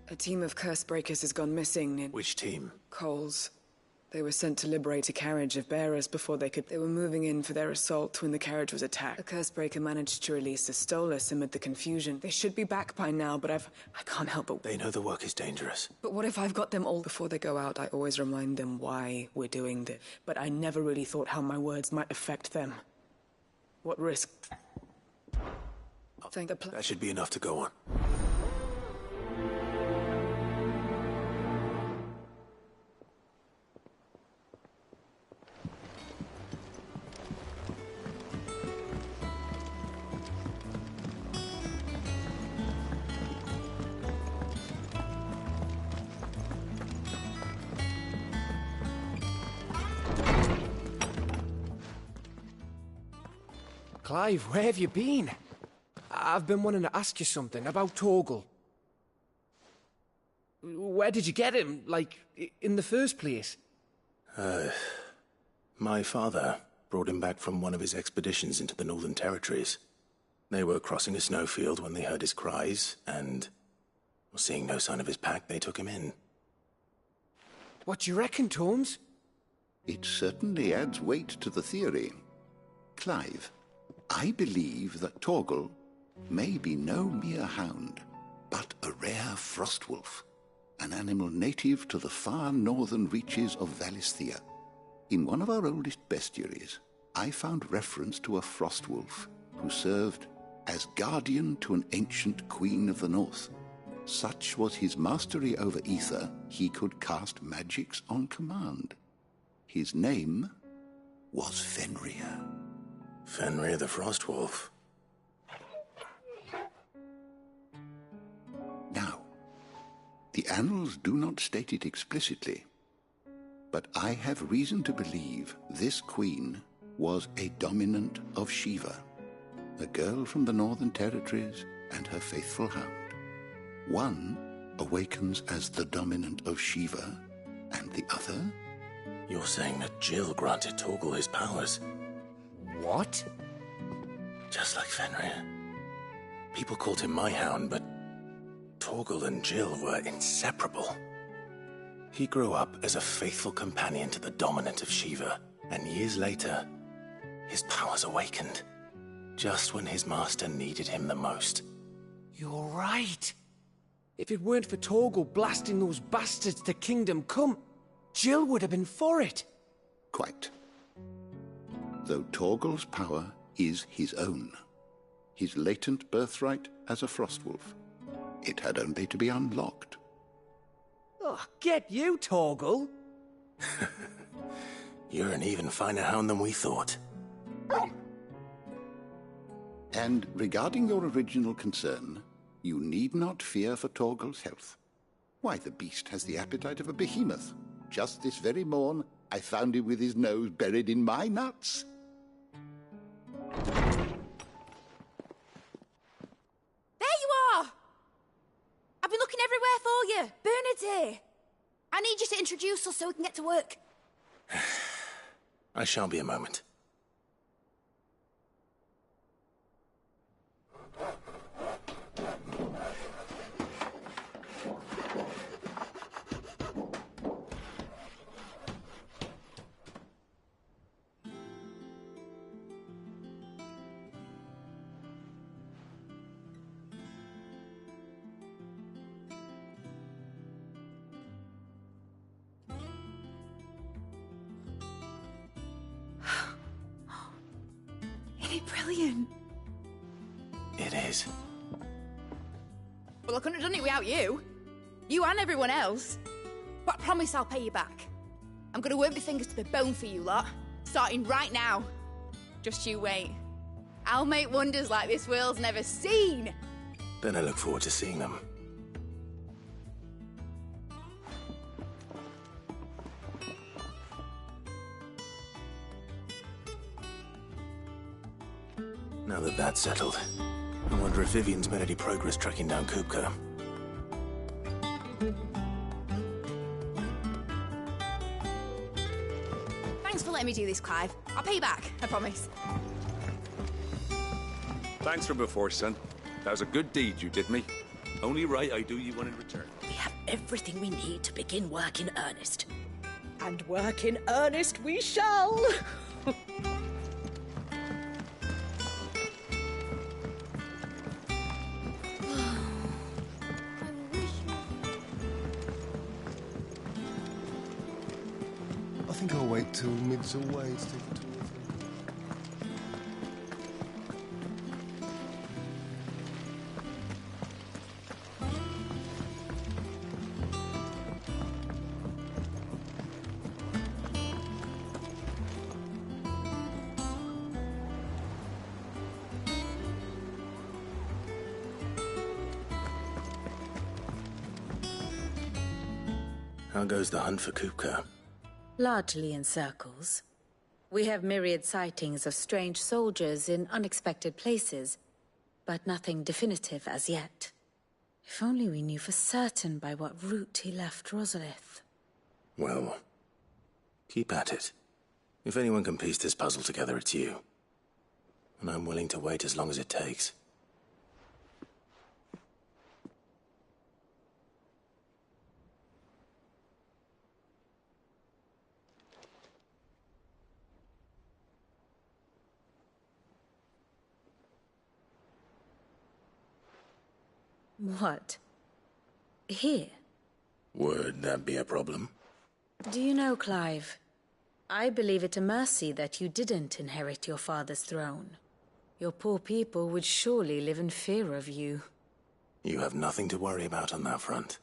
A team of curse breakers has gone missing near... Which team? Coles. They were sent to liberate a carriage of bearers before they could... They were moving in for their assault when the carriage was attacked. A curse breaker managed to release a Stolas amid the confusion. They should be back by now, but I can't help but... They know the work is dangerous. But what if I've got them all? Before they go out, I always remind them why we're doing this. But I never really thought how my words might affect them. What risk... That should be enough to go on. Clive, where have you been? I've been wanting to ask you something about Torgal. Where did you get him, like, in the first place? My father brought him back from one of his expeditions into the Northern Territories. They were crossing a snowfield when they heard his cries, and, seeing no sign of his pack, they took him in. What do you reckon, Tomes? It certainly adds weight to the theory. Clive, I believe that Torgal may be no mere hound, but a rare frostwolf, an animal native to the far northern reaches of Valisthea. In one of our oldest bestiaries, I found reference to a frostwolf who served as guardian to an ancient queen of the north. Such was his mastery over ether, he could cast magics on command. His name was Fenrir. Fenrir the Frostwolf. Now, the annals do not state it explicitly, but I have reason to believe this queen was a dominant of Shiva, a girl from the Northern Territories and her faithful hound. One awakens as the dominant of Shiva, and the other... You're saying that Jill granted Torgal his powers? What? Just like Fenrir. People called him my hound, but Torgal and Jill were inseparable. He grew up as a faithful companion to the dominant of Shiva, and years later, his powers awakened, just when his master needed him the most. You're right. If it weren't for Torgal blasting those bastards to Kingdom Come, Jill would have been for it. Quite. Though Torgal's power is his own, his latent birthright as a Frostwolf. It had only to be unlocked. Oh, get you, Torgal! You're an even finer hound than we thought. And regarding your original concern, you need not fear for Torgal's health. Why, the beast has the appetite of a behemoth. Just this very morn, I found him with his nose buried in my nuts. There you are! I've been looking everywhere for you. Bernard's here. I need you to introduce us so we can get to work. I shan't be a moment. Brilliant. It is. Well, I couldn't have done it without you. You and everyone else. But I promise I'll pay you back. I'm gonna work my fingers to the bone for you lot, starting right now. Just you wait. I'll make wonders like this world's never seen. Then I look forward to seeing them. Now that that's settled, I wonder if Vivian's made any progress tracking down Kupka. Thanks for letting me do this, Clive. I'll pay you back, I promise. Thanks from before, son. That was a good deed you did me. Only right I do you one in return. We have everything we need to begin work in earnest. And work in earnest we shall! I think I'll wait till Mid's away to take a tour. How goes the hunt for Kupka? Largely in circles. We have myriad sightings of strange soldiers in unexpected places, but nothing definitive as yet. If only we knew for certain by what route he left Rosalith. Well, keep at it. If anyone can piece this puzzle together, it's you. And I'm willing to wait as long as it takes. What? Here? Would that be a problem? Do you know, Clive? I believe it a mercy that you didn't inherit your father's throne. Your poor people would surely live in fear of you. You have nothing to worry about on that front.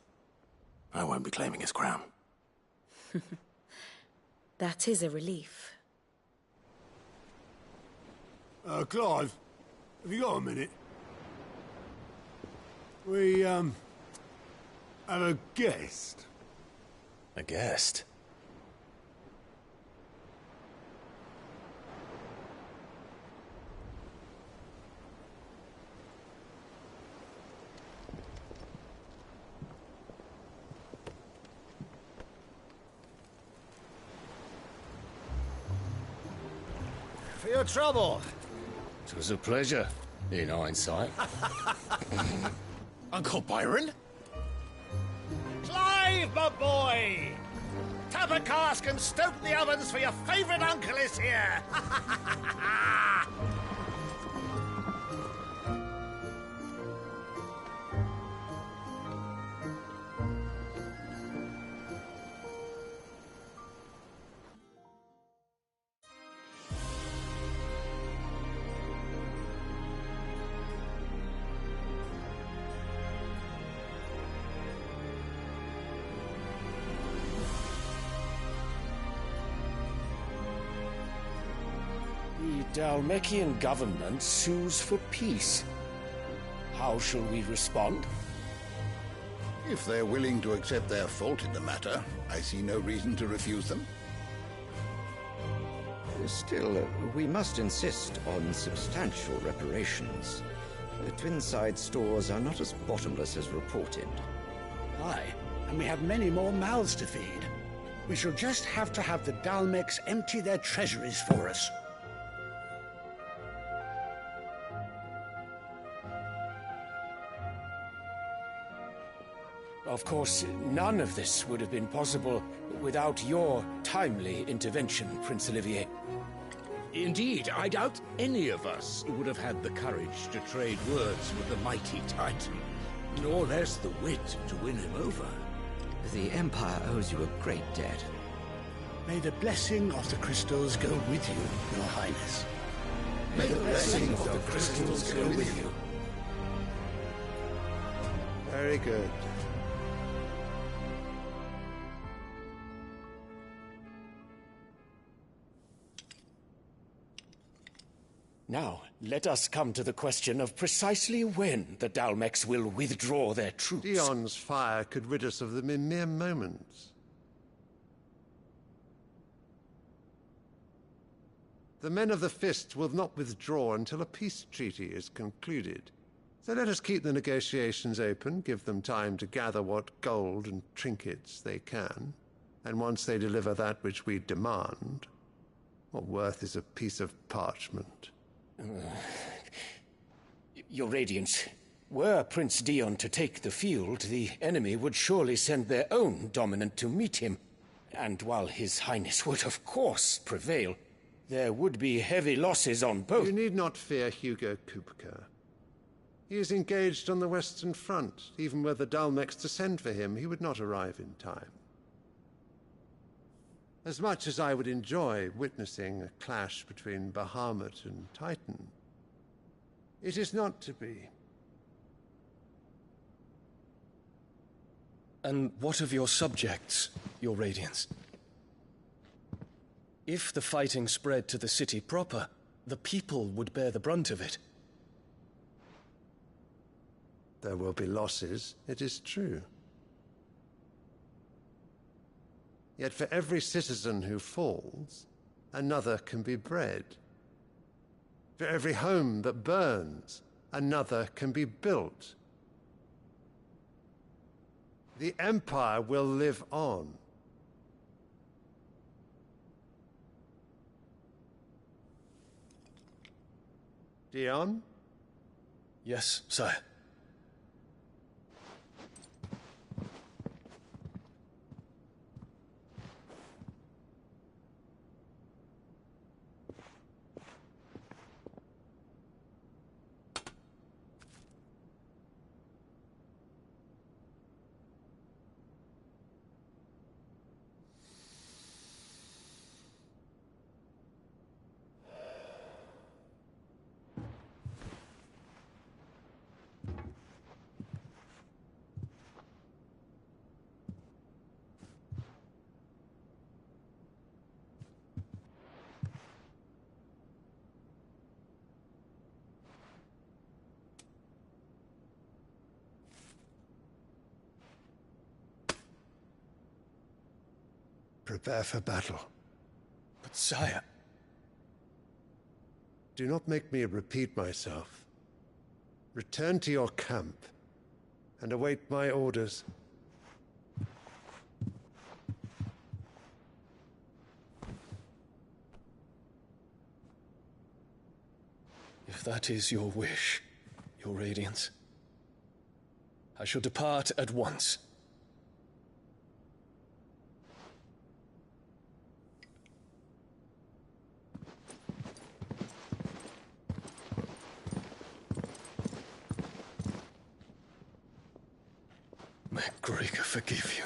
I won't be claiming his crown. That is a relief. Clive, have you got a minute? We, have a guest. A guest? For your trouble. It was a pleasure, in hindsight. Uncle Byron? Clive, my boy! Tap a cask and stoke the ovens for your favourite uncle is here! The Dalmekian government sues for peace. How shall we respond? If they're willing to accept their fault in the matter, I see no reason to refuse them. Still, we must insist on substantial reparations. The Twinside stores are not as bottomless as reported. Aye, and we have many more mouths to feed. We shall just have to have the Dalmex empty their treasuries for us. Of course, none of this would have been possible without your timely intervention, Prince Olivier. Indeed, I doubt any of us would have had the courage to trade words with the mighty Titan, nor less the wit to win him over. The Empire owes you a great debt. May the blessing of the crystals go with you, Your Highness. May the blessing of the crystals go with you. Very good. Now, let us come to the question of precisely when the Dalmex will withdraw their troops. Dion's fire could rid us of them in mere moments. The men of the Fist will not withdraw until a peace treaty is concluded. So let us keep the negotiations open, give them time to gather what gold and trinkets they can, and once they deliver that which we demand, what worth is a piece of parchment? Your Radiance, were Prince Dion to take the field, the enemy would surely send their own dominant to meet him. And while His Highness would of course prevail, there would be heavy losses on both. You need not fear Hugo Kupka. He is engaged on the Western Front. Even were the Dalmex to send for him, he would not arrive in time. As much as I would enjoy witnessing a clash between Bahamut and Titan, it is not to be. And what of your subjects, Your Radiance? If the fighting spread to the city proper, the people would bear the brunt of it. There will be losses, it is true. Yet for every citizen who falls, another can be bred. For every home that burns, another can be built. The Empire will live on. Dion? Yes, sire. Prepare for battle. But sire... Do not make me repeat myself. Return to your camp and await my orders. If that is your wish, Your Radiance, I shall depart at once. May Gregor forgive you.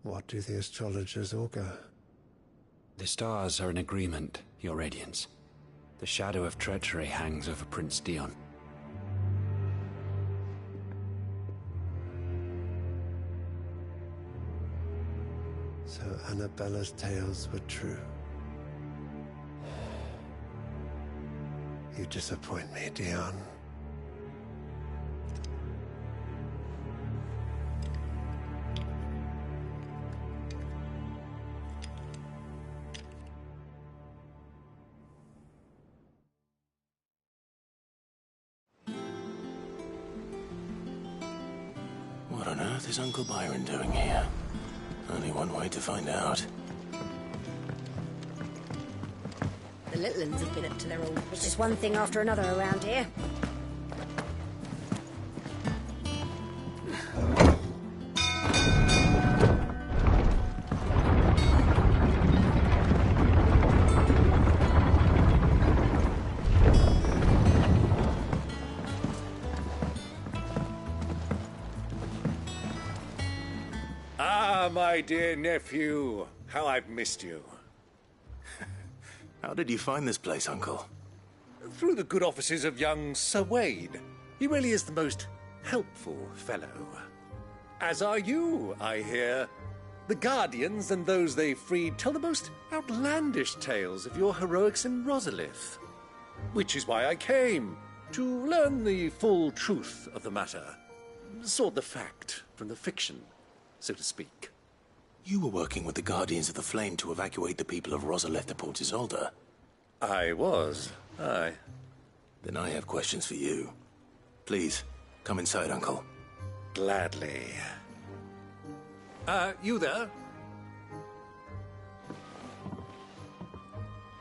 What do the astrologers augur? The stars are in agreement, Your Radiance. The shadow of treachery hangs over Prince Dion. So Annabella's tales were true. You disappoint me, Dion. earth is Uncle Byron doing here? Only one way to find out. The little uns have been up to their old... It's just one thing after another around here. Ah, my dear nephew. How I've missed you. How did you find this place, Uncle? Through the good offices of young Sir Wade. He really is the most helpful fellow. As are you, I hear. The Guardians and those they freed tell the most outlandish tales of your heroics in Rosalith. Which is why I came, to learn the full truth of the matter. Sort the fact from the fiction, so to speak. You were working with the Guardians of the Flame to evacuate the people of Rosalith to Port Isolde. I was, aye. Then I have questions for you. Please, come inside, Uncle. Gladly. You there?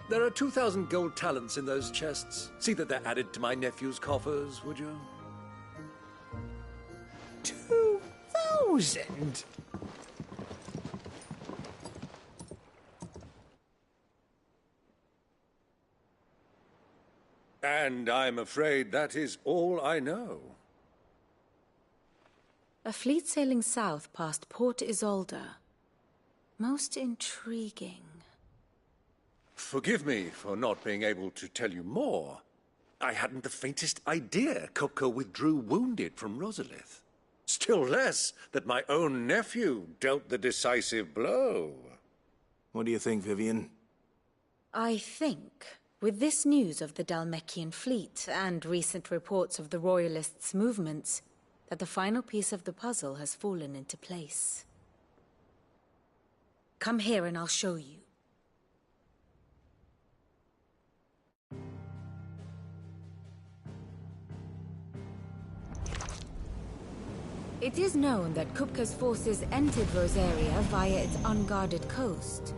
There are 2,000 gold talents in those chests. See that they're added to my nephew's coffers, would you? 2,000? And I'm afraid that is all I know. A fleet sailing south past Port Isolde. Most intriguing. Forgive me for not being able to tell you more. I hadn't the faintest idea Kupka withdrew wounded from Rosalith. Still less that my own nephew dealt the decisive blow. What do you think, Vivian? I think, with this news of the Dhalmekian fleet and recent reports of the Royalists' movements, that the final piece of the puzzle has fallen into place. Come here and I'll show you. It is known that Kupka's forces entered Rosaria via its unguarded coast.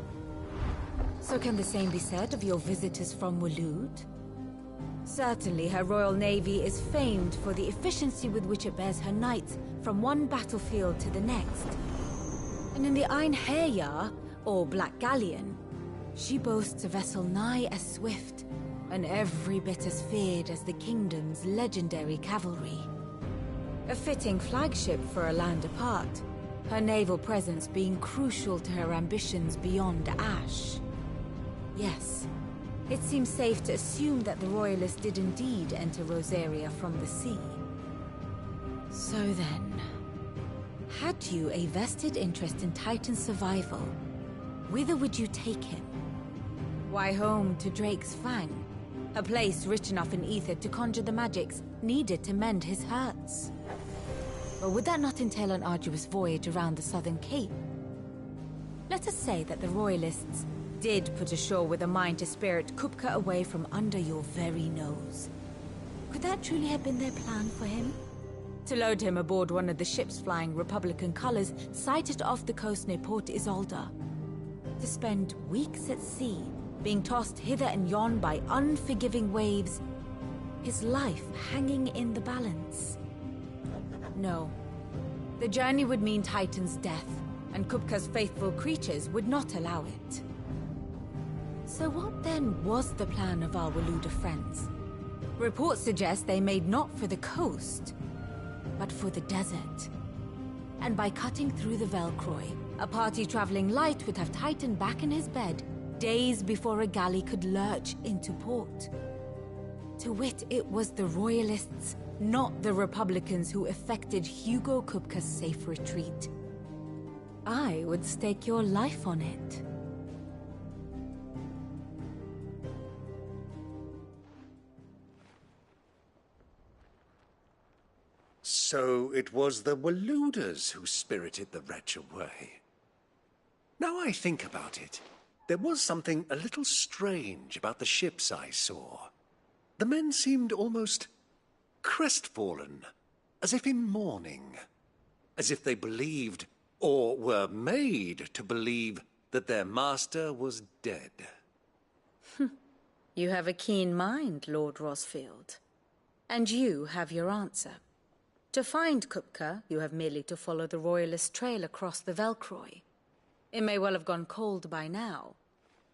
So can the same be said of your visitors from Waloed? Certainly her Royal Navy is famed for the efficiency with which it bears her knights from one battlefield to the next. And in the Einherjar, or Black Galleon, she boasts a vessel nigh as swift and every bit as feared as the kingdom's legendary cavalry. A fitting flagship for a land apart, her naval presence being crucial to her ambitions beyond Ash. Yes, it seems safe to assume that the Royalists did indeed enter Rosaria from the sea. So then, had you a vested interest in Titan's survival, whither would you take him? Why, home to Drake's Fang, a place rich enough in ether to conjure the magics needed to mend his hurts. Or would that not entail an arduous voyage around the southern cape? Let us say that the Royalists did put ashore with a mind to spirit Kupka away from under your very nose. Could that truly have been their plan for him? To load him aboard one of the ships flying Republican colors sighted off the coast near Port Isolde. To spend weeks at sea, being tossed hither and yon by unforgiving waves, his life hanging in the balance. No. The journey would mean Titan's death, and Kupka's faithful creatures would not allow it. So what then was the plan of our Waluda friends? Reports suggest they made not for the coast, but for the desert. And by cutting through the Velcroy, a party traveling light would have Titan back in his bed days before a galley could lurch into port. To wit, it was the Royalists, not the Republicans, who effected Hugo Kupka's safe retreat. I would stake your life on it. So it was the Waludas who spirited the wretch away. Now I think about it, there was something a little strange about the ships I saw. The men seemed almost crestfallen, as if in mourning. as if they believed, or were made to believe, that their master was dead. You have a keen mind, Lord Rosfield. And you have your answer. To find Kupka, you have merely to follow the Royalist trail across the Velcroy. It may well have gone cold by now,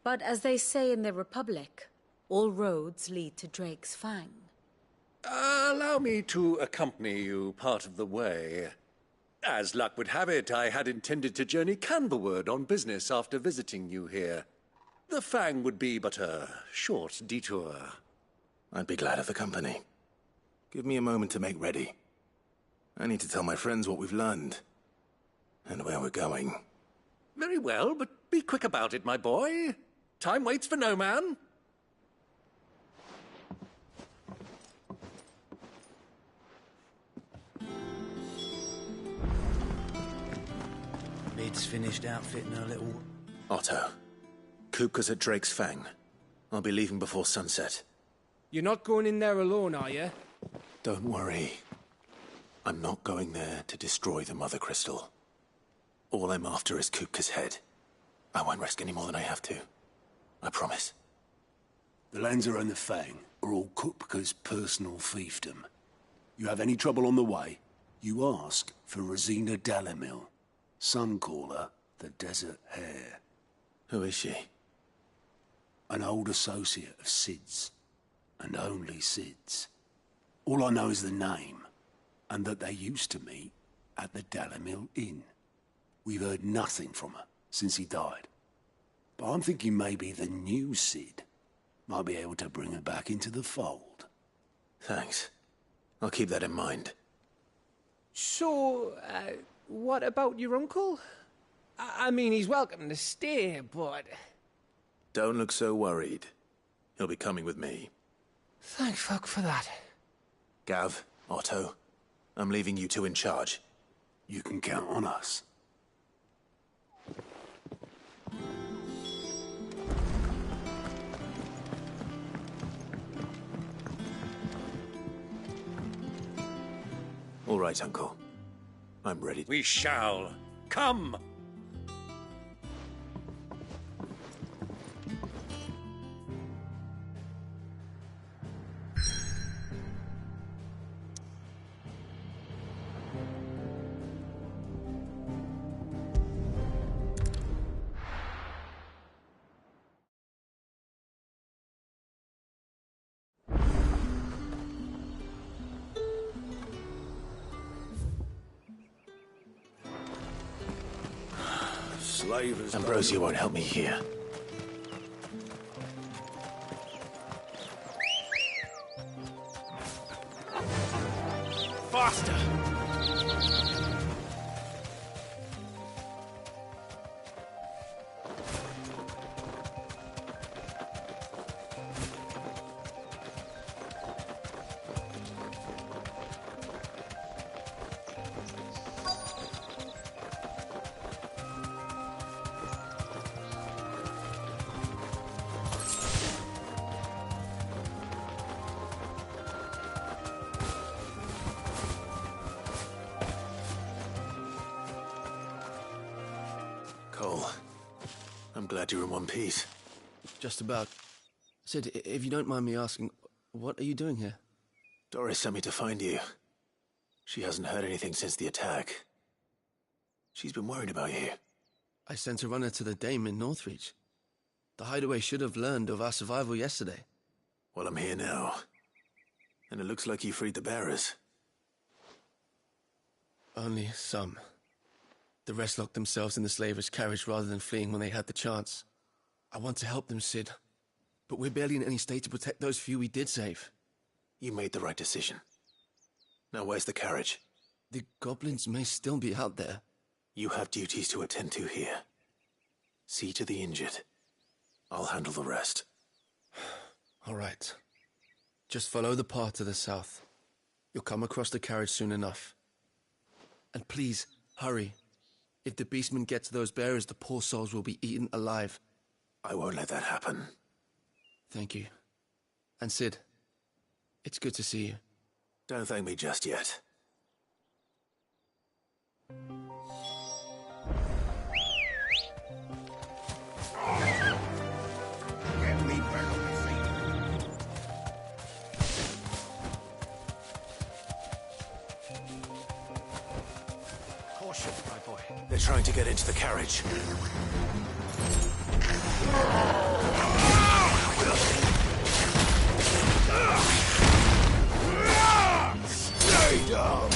but as they say in the Republic, all roads lead to Drake's Fang. Allow me to accompany you part of the way. As luck would have it, I had intended to journey Canberward on business after visiting you here. The Fang would be but a short detour. I'd be glad of the company. Give me a moment to make ready. I need to tell my friends what we've learned, and where we're going. Very well, but be quick about it, my boy. Time waits for no man. Mid's finished outfitting her little... Otto, Kupka's at Drake's Fang. I'll be leaving before sunset. You're not going in there alone, are you? Don't worry. I'm not going there to destroy the Mother Crystal. All I'm after is Kupka's head. I won't risk any more than I have to. I promise. The Lancer and the Fang are all Kupka's personal fiefdom. You have any trouble on the way, you ask for Rosina Dalamil. Some call her the Desert Hare. Who is she? An old associate of Sid's, and only Sid's. All I know is the name, and that they used to meet at the Dalamil Inn. We've heard nothing from her since he died. But I'm thinking maybe the new Sid might be able to bring her back into the fold. Thanks. I'll keep that in mind. So, what about your uncle? I mean, he's welcome to stay, but... Don't look so worried. He'll be coming with me. Thank fuck for that. Gav, Otto, I'm leaving you two in charge. You can count on us. All right, Uncle. I'm ready. We shall. Come! Ambrosia won't help me here. Faster! Cole, I'm glad you're in one piece. Just about. Sid, if you don't mind me asking, what are you doing here? Doris sent me to find you. She hasn't heard anything since the attack. She's been worried about you. I sent a runner to the Dame in Northreach. The hideaway should have learned of our survival yesterday. Well, I'm here now. And it looks like you freed the bearers. Only some. The rest locked themselves in the slaver's carriage rather than fleeing when they had the chance. I want to help them, Sid. But we're barely in any state to protect those few we did save. You made the right decision. Now where's the carriage? The goblins may still be out there. You have duties to attend to here. See to the injured. I'll handle the rest. All right. Just follow the path to the south. You'll come across the carriage soon enough. And please, hurry. If the beastmen get to those bearers, the poor souls will be eaten alive. I won't let that happen. Thank you. And Sid, it's good to see you. Don't thank me just yet. Get me back on my feet. Caution, my boy. They're trying to get into the carriage. Stay down!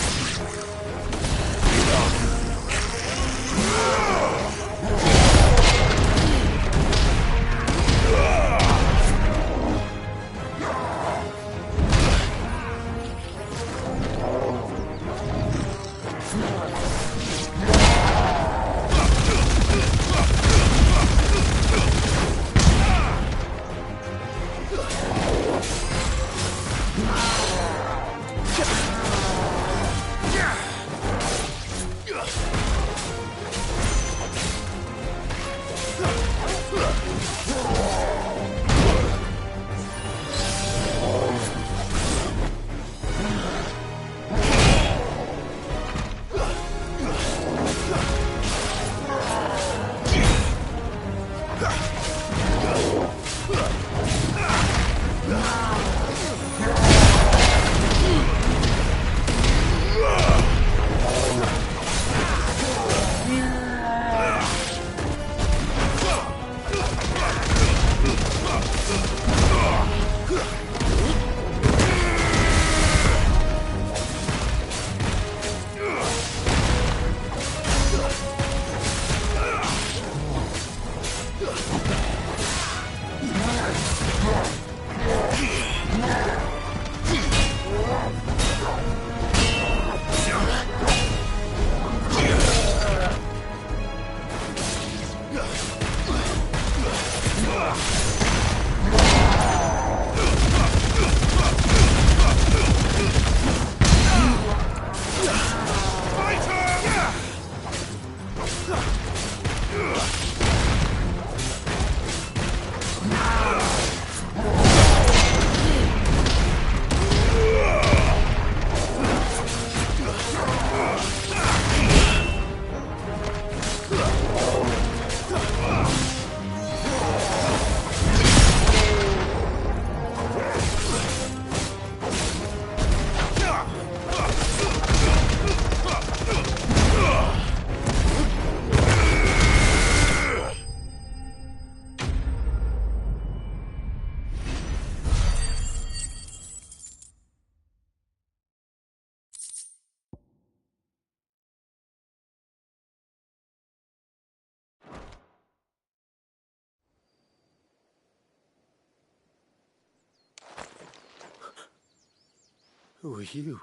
Who are you?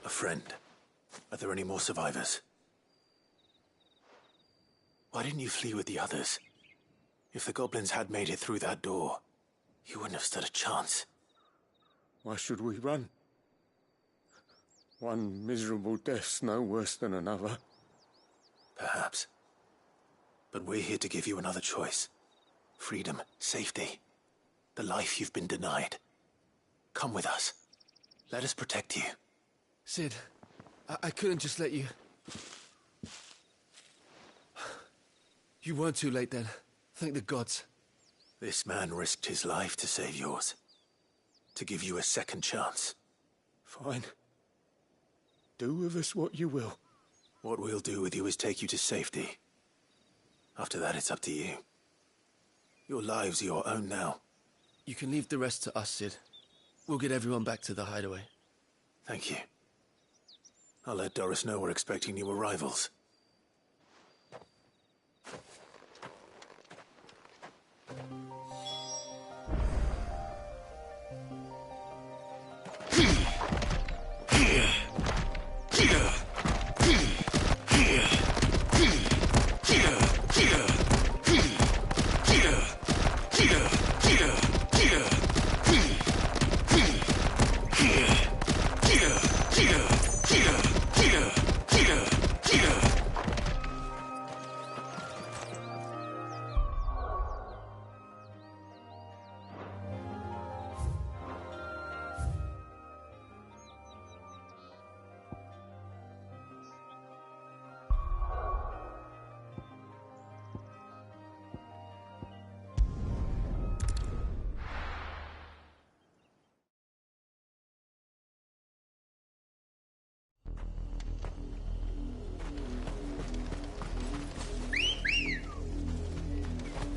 A friend. Are there any more survivors? Why didn't you flee with the others? If the goblins had made it through that door, you wouldn't have stood a chance. Why should we run? One miserable death's no worse than another. Perhaps. But we're here to give you another choice. Freedom, safety. The life you've been denied. Come with us. Let us protect you. Sid, I couldn't just let you... You weren't too late then. Thank the gods. This man risked his life to save yours. To give you a second chance. Fine. Do with us what you will. What we'll do with you is take you to safety. After that, it's up to you. Your lives are your own now. You can leave the rest to us, Sid. We'll get everyone back to the hideaway. Thank you. I'll let Doris know we're expecting new arrivals.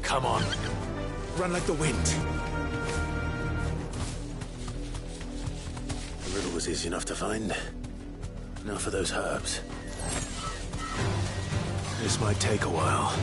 Come on. Run like the wind. The riddle was easy enough to find. Now for those herbs. This might take a while.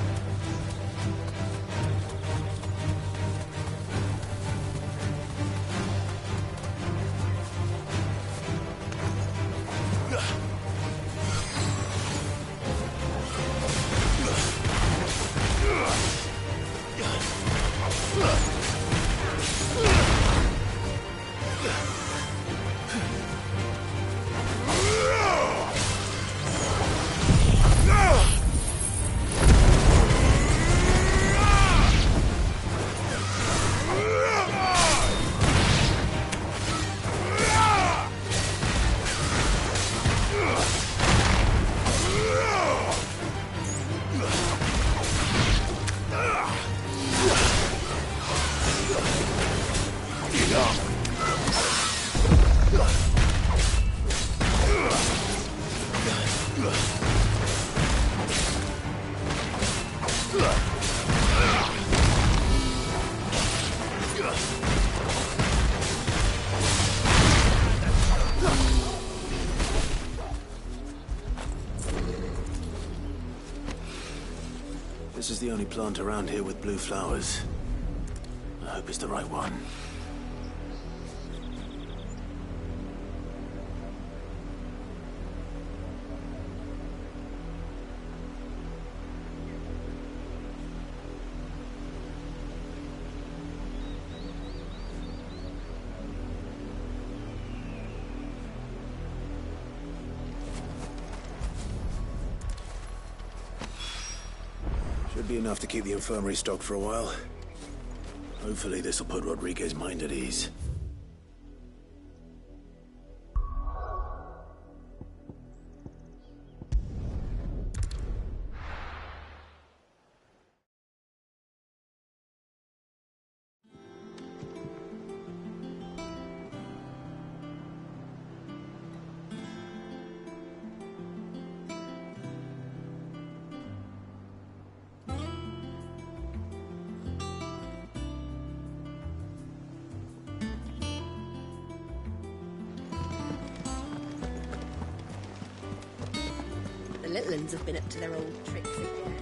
This is the only plant around here with blue flowers. I hope it's the right one. Should be enough to keep the infirmary stocked for a while. Hopefully this'll put Rodriguez's mind at ease. The little ones have been up to their old tricks again.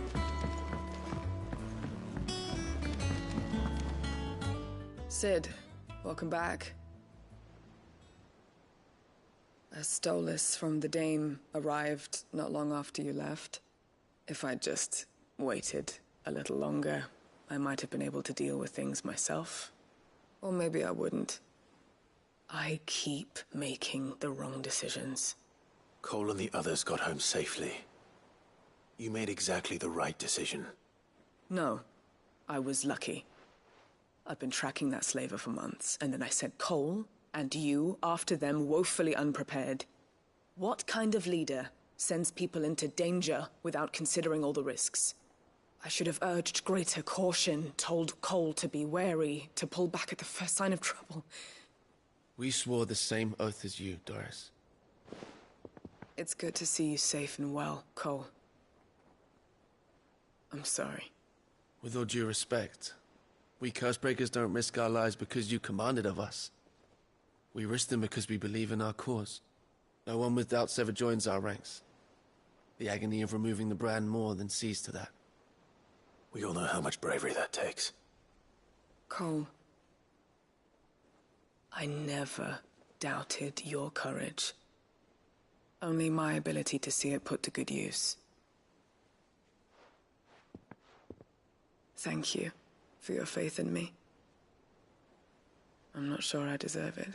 Sid, welcome back. A Stolas from the Dame arrived not long after you left. If I'd just waited a little longer, I might have been able to deal with things myself. Or maybe I wouldn't. I keep making the wrong decisions. Cole and the others got home safely. You made exactly the right decision. No, I was lucky. I've been tracking that slaver for months, and then I sent Cole and you after them woefully unprepared. What kind of leader sends people into danger without considering all the risks? I should have urged greater caution, told Cole to be wary, to pull back at the first sign of trouble. We swore the same oath as you, Doris. It's good to see you safe and well, Cole. I'm sorry. With all due respect, we Cursebreakers don't risk our lives because you commanded of us. We risk them because we believe in our cause. No one with doubts ever joins our ranks. The agony of removing the brand more than sees to that. We all know how much bravery that takes. Cole, I never doubted your courage. Only my ability to see it put to good use. Thank you for your faith in me. I'm not sure I deserve it.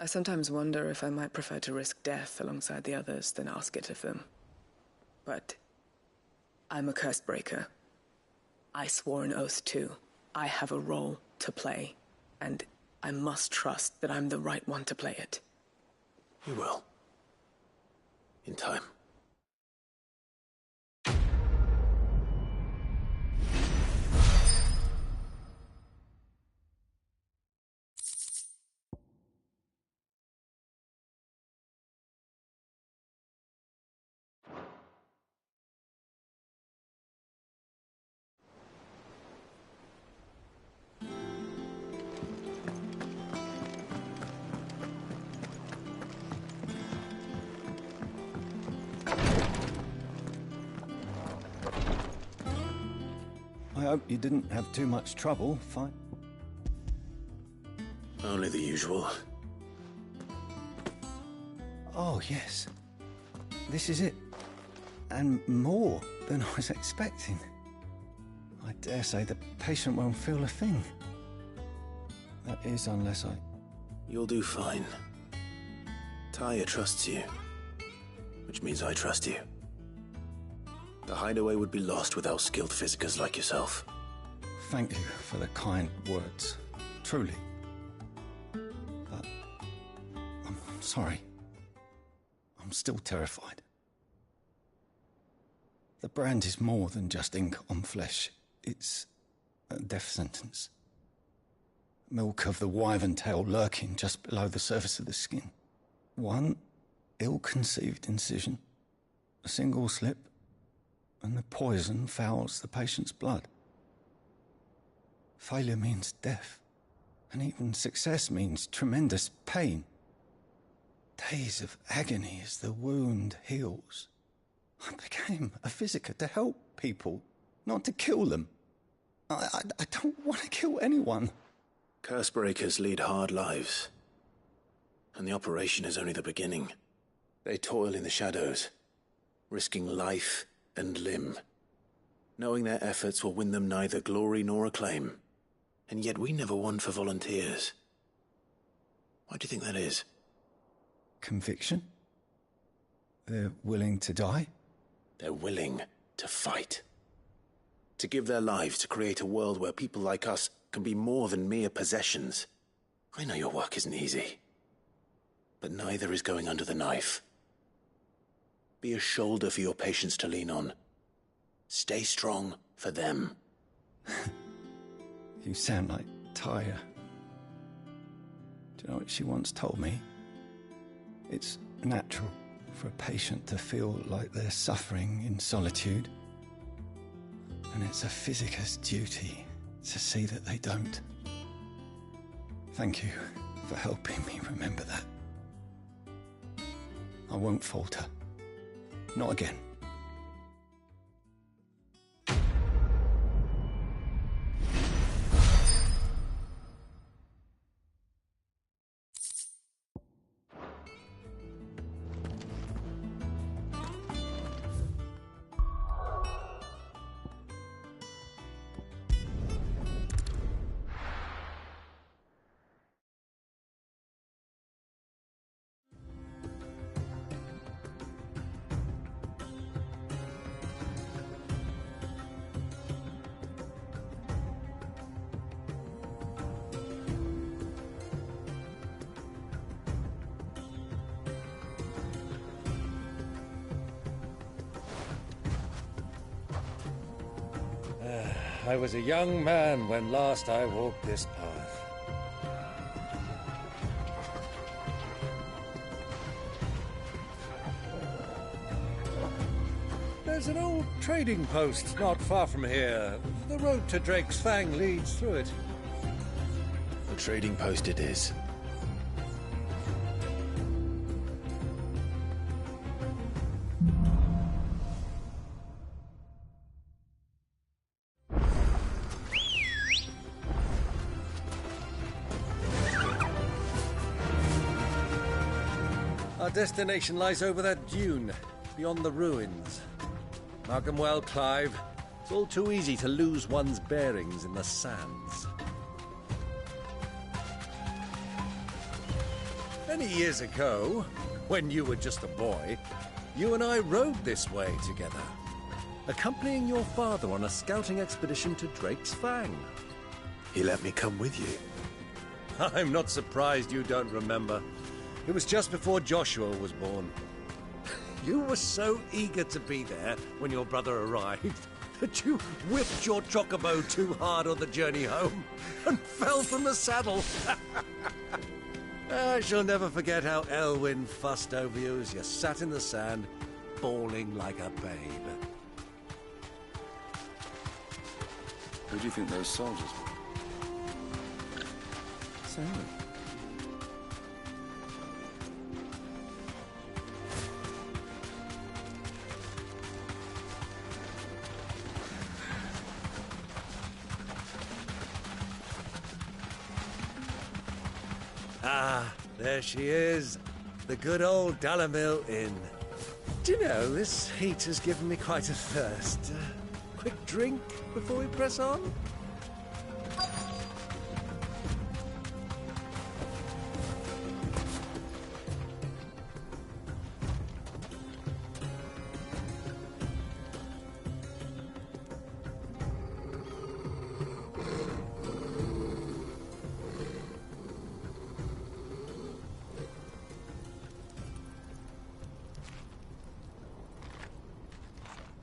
I sometimes wonder if I might prefer to risk death alongside the others than ask it of them. But I'm a Cursebreaker. I swore an oath too. I have a role to play, and I must trust that I'm the right one to play it. You will. In time. I hope you didn't have too much trouble. Fine. Only the usual. Oh, yes. This is it. And more than I was expecting. I dare say the patient won't feel a thing. That is, unless I... You'll do fine. Tyre trusts you, which means I trust you. The hideaway would be lost without skilled physicers like yourself. Thank you for the kind words. Truly. But... I'm sorry. I'm still terrified. The brand is more than just ink on flesh. It's a death sentence. Milk of the wyvern tail lurking just below the surface of the skin. One ill-conceived incision, a single slip, and the poison fouls the patient's blood. Failure means death, and even success means tremendous pain. Days of agony as the wound heals. I became a physiker to help people, not to kill them. I don't want to kill anyone. Cursebreakers lead hard lives. And the operation is only the beginning. They toil in the shadows, risking life and limb, knowing their efforts will win them neither glory nor acclaim. And yet we never won for volunteers. Why do you think that is? Conviction? They're willing to die? They're willing to fight. To give their lives to create a world where people like us can be more than mere possessions. I know your work isn't easy. But neither is going under the knife. Be a shoulder for your patients to lean on. Stay strong for them. You sound like Tyre. Do you know what she once told me? It's natural for a patient to feel like they're suffering in solitude. And it's a physiker's duty to see that they don't. Thank you for helping me remember that. I won't falter. Not again. I was a young man when last I walked this path. There's an old trading post not far from here. The road to Drake's Fang leads through it. The trading post it is. Our destination lies over that dune, beyond the ruins. Mark 'em well, Clive. It's all too easy to lose one's bearings in the sands. Many years ago, when you were just a boy, you and I rode this way together, accompanying your father on a scouting expedition to Drake's Fang. He let me come with you. I'm not surprised you don't remember. It was just before Joshua was born. You were so eager to be there when your brother arrived that you whipped your chocobo too hard on the journey home and fell from the saddle. I shall never forget how Elwyn fussed over you as you sat in the sand, bawling like a babe. Who do you think those soldiers were? Sailors. Ah, there she is. The good old Dalamil Inn. Do you know, this heat has given me quite a thirst. Quick drink before we press on?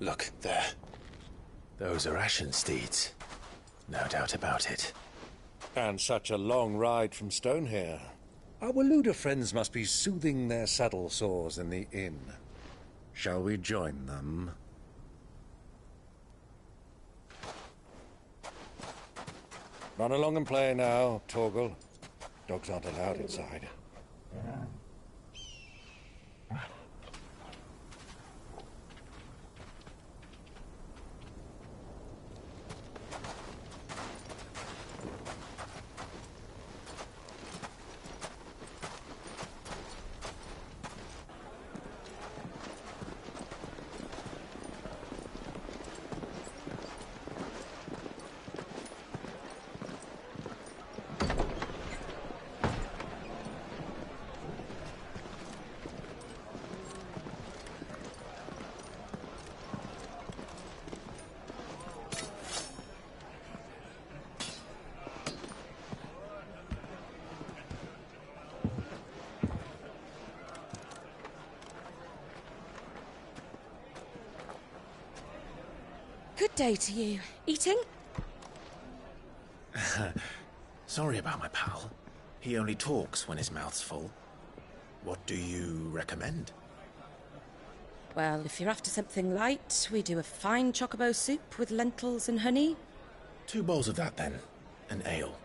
Look, there. Those are ashen steeds. No doubt about it. And such a long ride from Stonehair. Our Waluda friends must be soothing their saddle sores in the inn. Shall we join them? Run along and play now, Torgal. Dogs aren't allowed inside. Good day to you. Eating? Sorry about my pal. He only talks when his mouth's full. What do you recommend? Well, if you're after something light, we do a fine chocobo soup with lentils and honey. 2 bowls of that, then. An ale.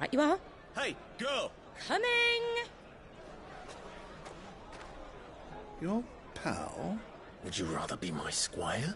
Right you are. Hey, girl! Coming! Your pal? Would you rather be my squire?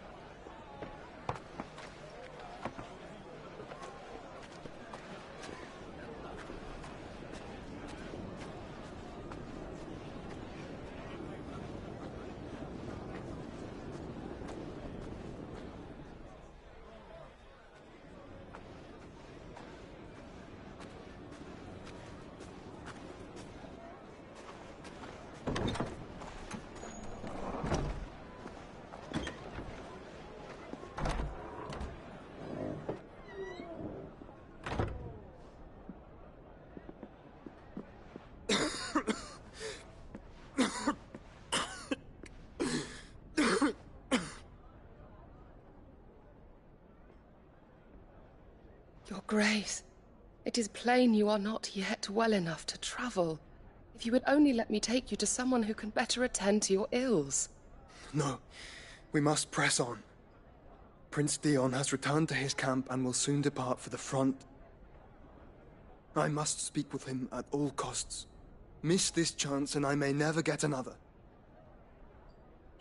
Your Grace, it is plain you are not yet well enough to travel. If you would only let me take you to someone who can better attend to your ills. No, we must press on. Prince Dion has returned to his camp and will soon depart for the front. I must speak with him at all costs. Miss this chance and I may never get another.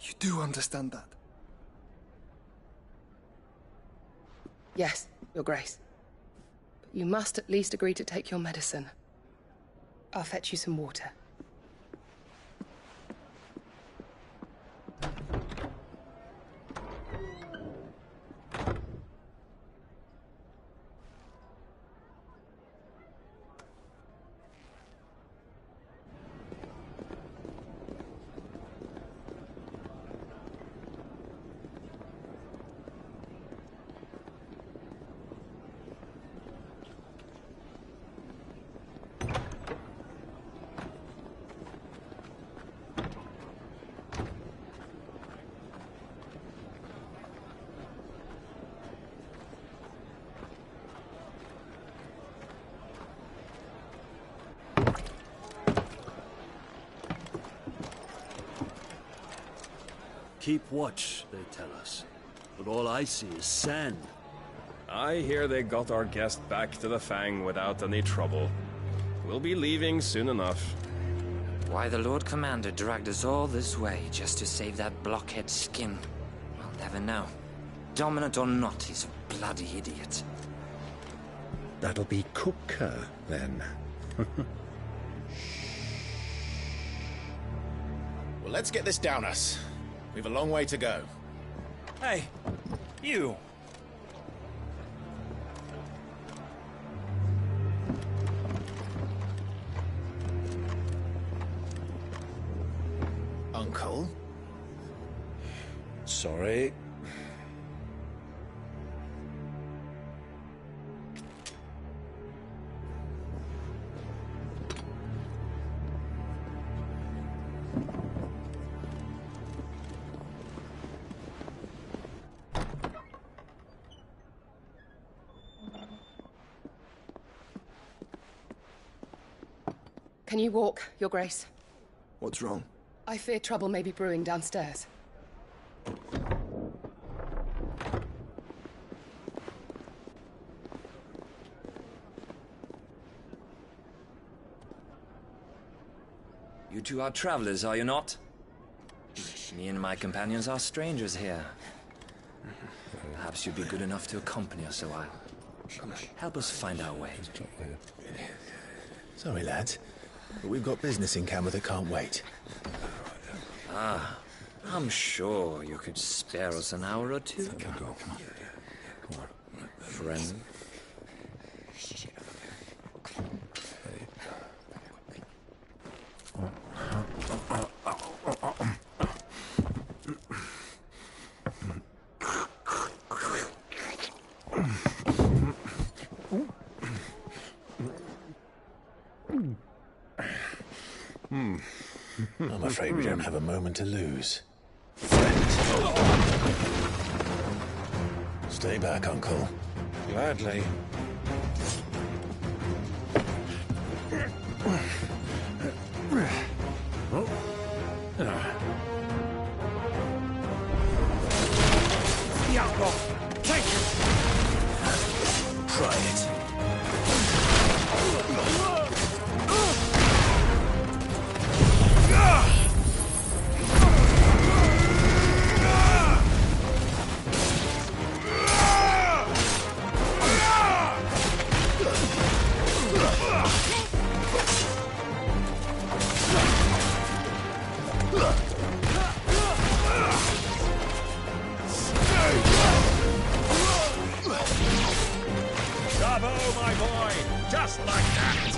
You do understand that? Yes, Your Grace. But you must at least agree to take your medicine. I'll fetch you some water. Keep watch, they tell us. But all I see is sand. I hear they got our guest back to the Fang without any trouble. We'll be leaving soon enough. Why the Lord Commander dragged us all this way just to save that blockhead skin, I'll never know. Dominant or not, he's a bloody idiot. That'll be Cooker, then. Well, let's get this down us. We've a long way to go. Hey, you. Uncle? Sorry. Can you walk, Your Grace? What's wrong? I fear trouble may be brewing downstairs. You two are travelers, are you not? Me and my companions are strangers here. Perhaps you'd be good enough to accompany us a while. Help us find our way. Sorry, lads, but we've got business in camera that can't wait. Ah, I'm sure you could spare us an hour or two. Come on. Friend. I'm afraid we don't have a moment to lose. Stay back, Uncle. Gladly. The outlaw! Take him! Try it. Bravo, my boy! Just like that!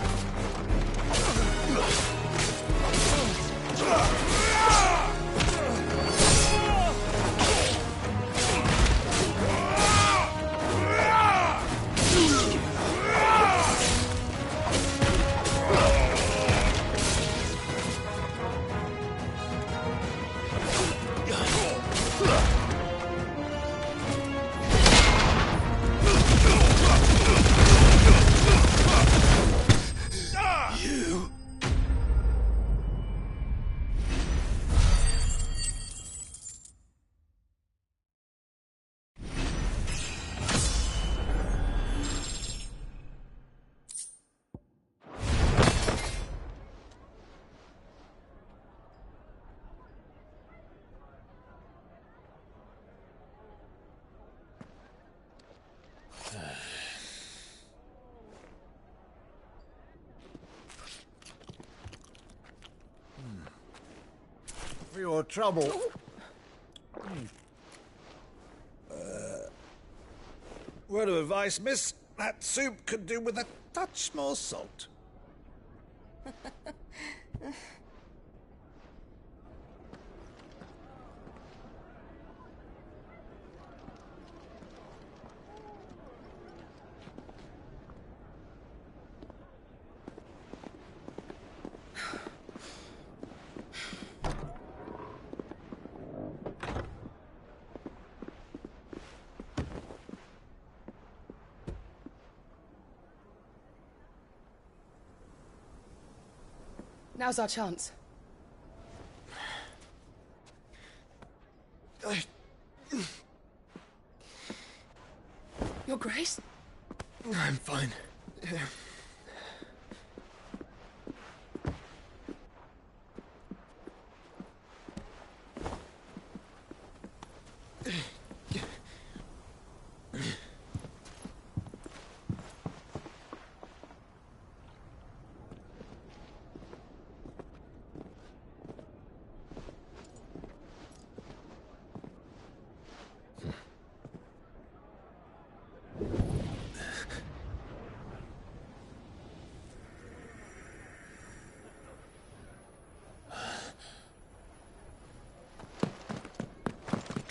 For your trouble. Word of advice, miss. That soup could do with a touch more salt. Now's our chance. Your Grace? I'm fine.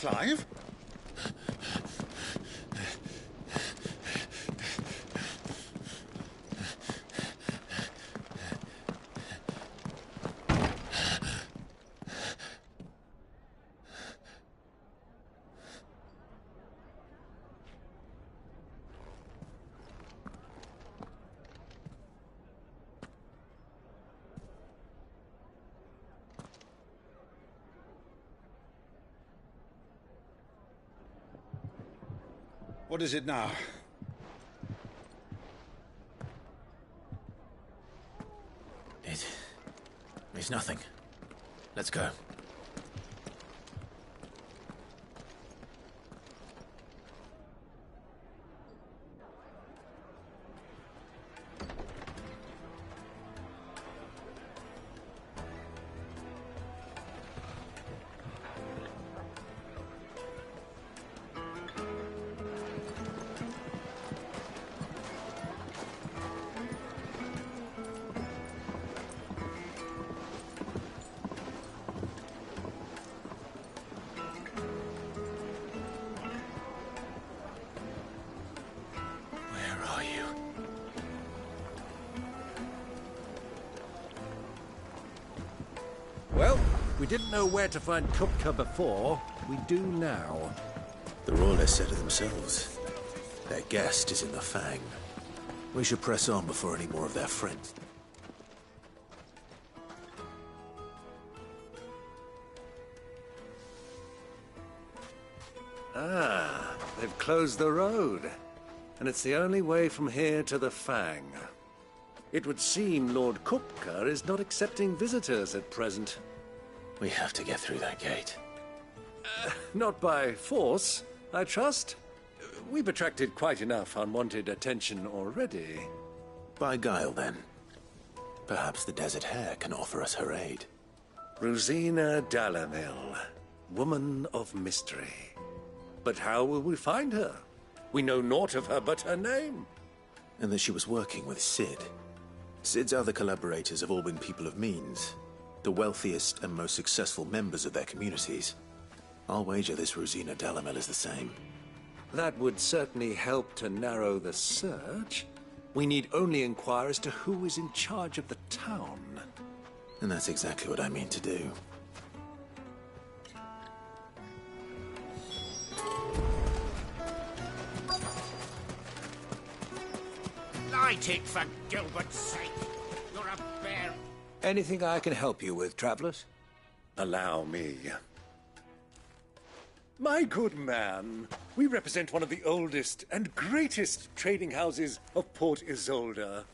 Clive? What is it now? It's nothing. Let's go. Well, we didn't know where to find Kupka before. We do now. The Royalists said it themselves. Their guest is in the Fang. We should press on before any more of their friends. Ah, they've closed the road. And it's the only way from here to the Fang. It would seem Lord Kupka is not accepting visitors at present. We have to get through that gate. Not by force, I trust. We've attracted quite enough unwanted attention already. By guile, then. Perhaps the Desert Hare can offer us her aid. Rosina Dalamil, woman of mystery. But how will we find her? We know naught of her but her name. And that she was working with Cid. Cid's other collaborators have all been people of means, the wealthiest and most successful members of their communities. I'll wager this Rosina Dalamil is the same. That would certainly help to narrow the search. We need only inquire as to who is in charge of the town. And that's exactly what I mean to do. Light it, for Gilbert's sake! You're a bear! Anything I can help you with, travelers? Allow me. My good man, we represent one of the oldest and greatest trading houses of Port Isolde.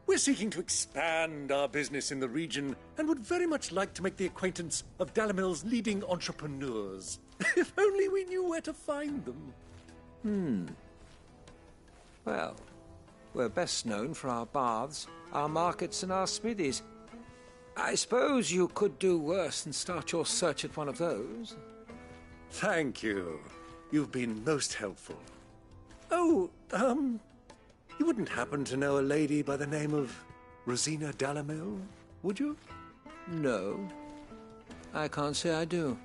We're seeking to expand our business in the region and would very much like to make the acquaintance of Dalamil's leading entrepreneurs. If only we knew where to find them. Well, we're best known for our baths, our markets, and our smithies. I suppose you could do worse than start your search at one of those. Thank you. You've been most helpful. Oh, you wouldn't happen to know a lady by the name of Rosina Dalamil, would you? No. I can't say I do.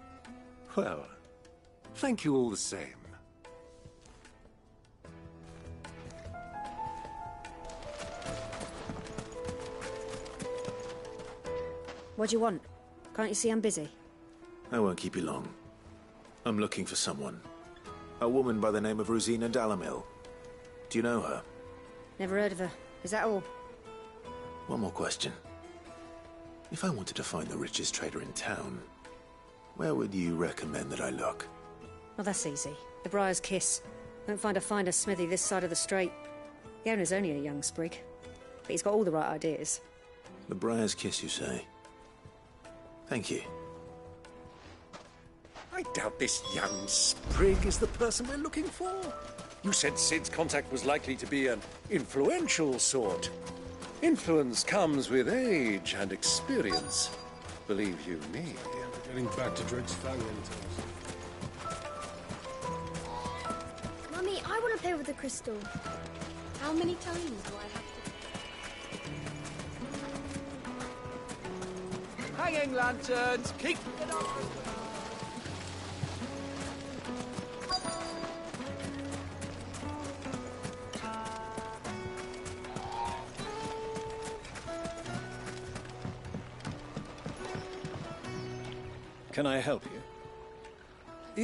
Well, thank you all the same. What do you want? Can't you see I'm busy? I won't keep you long. I'm looking for someone. A woman by the name of Rosina Dalamil. Do you know her? Never heard of her. Is that all? One more question. If I wanted to find the richest trader in town, where would you recommend that I look? Well, that's easy. The Briar's Kiss. Won't find a finer smithy this side of the strait. The owner's only a young sprig, but he's got all the right ideas. The Briar's Kiss, you say? Thank you. I doubt this young sprig is the person we're looking for. You said Cid's contact was likely to be an influential sort. Influence comes with age and experience. Believe you me. We're getting back to Drake's Fang Mummy, I want to play with the crystal. How many times do I have Hanging lanterns, keep it up! Can I help you?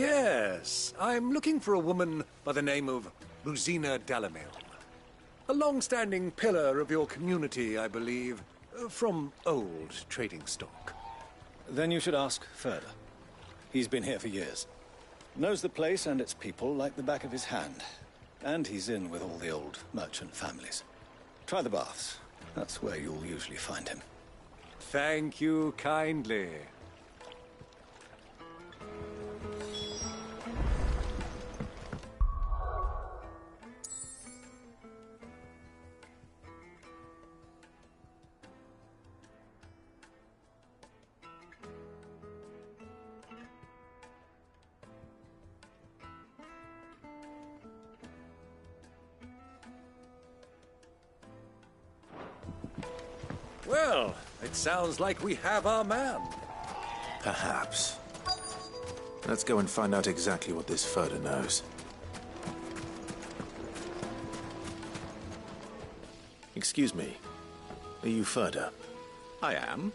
Yes, I'm looking for a woman by the name of Rosina Dalamil. A long-standing pillar of your community, I believe, from old trading stock. Then you should ask further. He's been here for years. Knows the place and its people like the back of his hand. And he's in with all the old merchant families. Try the baths. That's where you'll usually find him. Thank you kindly. Well, it sounds like we have our man. Perhaps. Let's go and find out exactly what this Furder knows. Excuse me. Are you Furder? I am.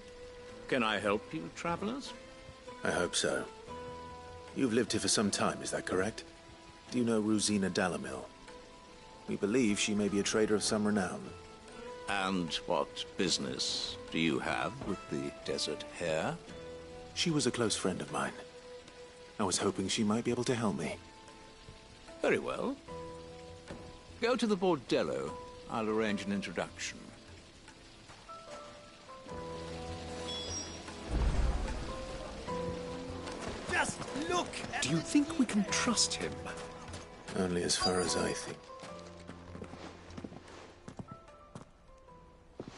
Can I help you, travelers? I hope so. You've lived here for some time, is that correct? Do you know Rosina Dalamil? We believe she may be a trader of some renown. And what business do you have with the Desert Hare? She was a close friend of mine. I was hoping she might be able to help me. Very well. Go to the bordello. I'll arrange an introduction. Just look! Do you think we can trust him? Only as far as I think.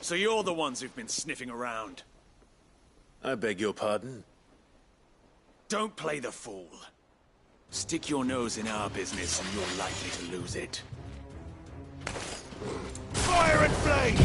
So you're the ones who've been sniffing around. I beg your pardon? Don't play the fool. Stick your nose in our business and you're likely to lose it. Fire and flame!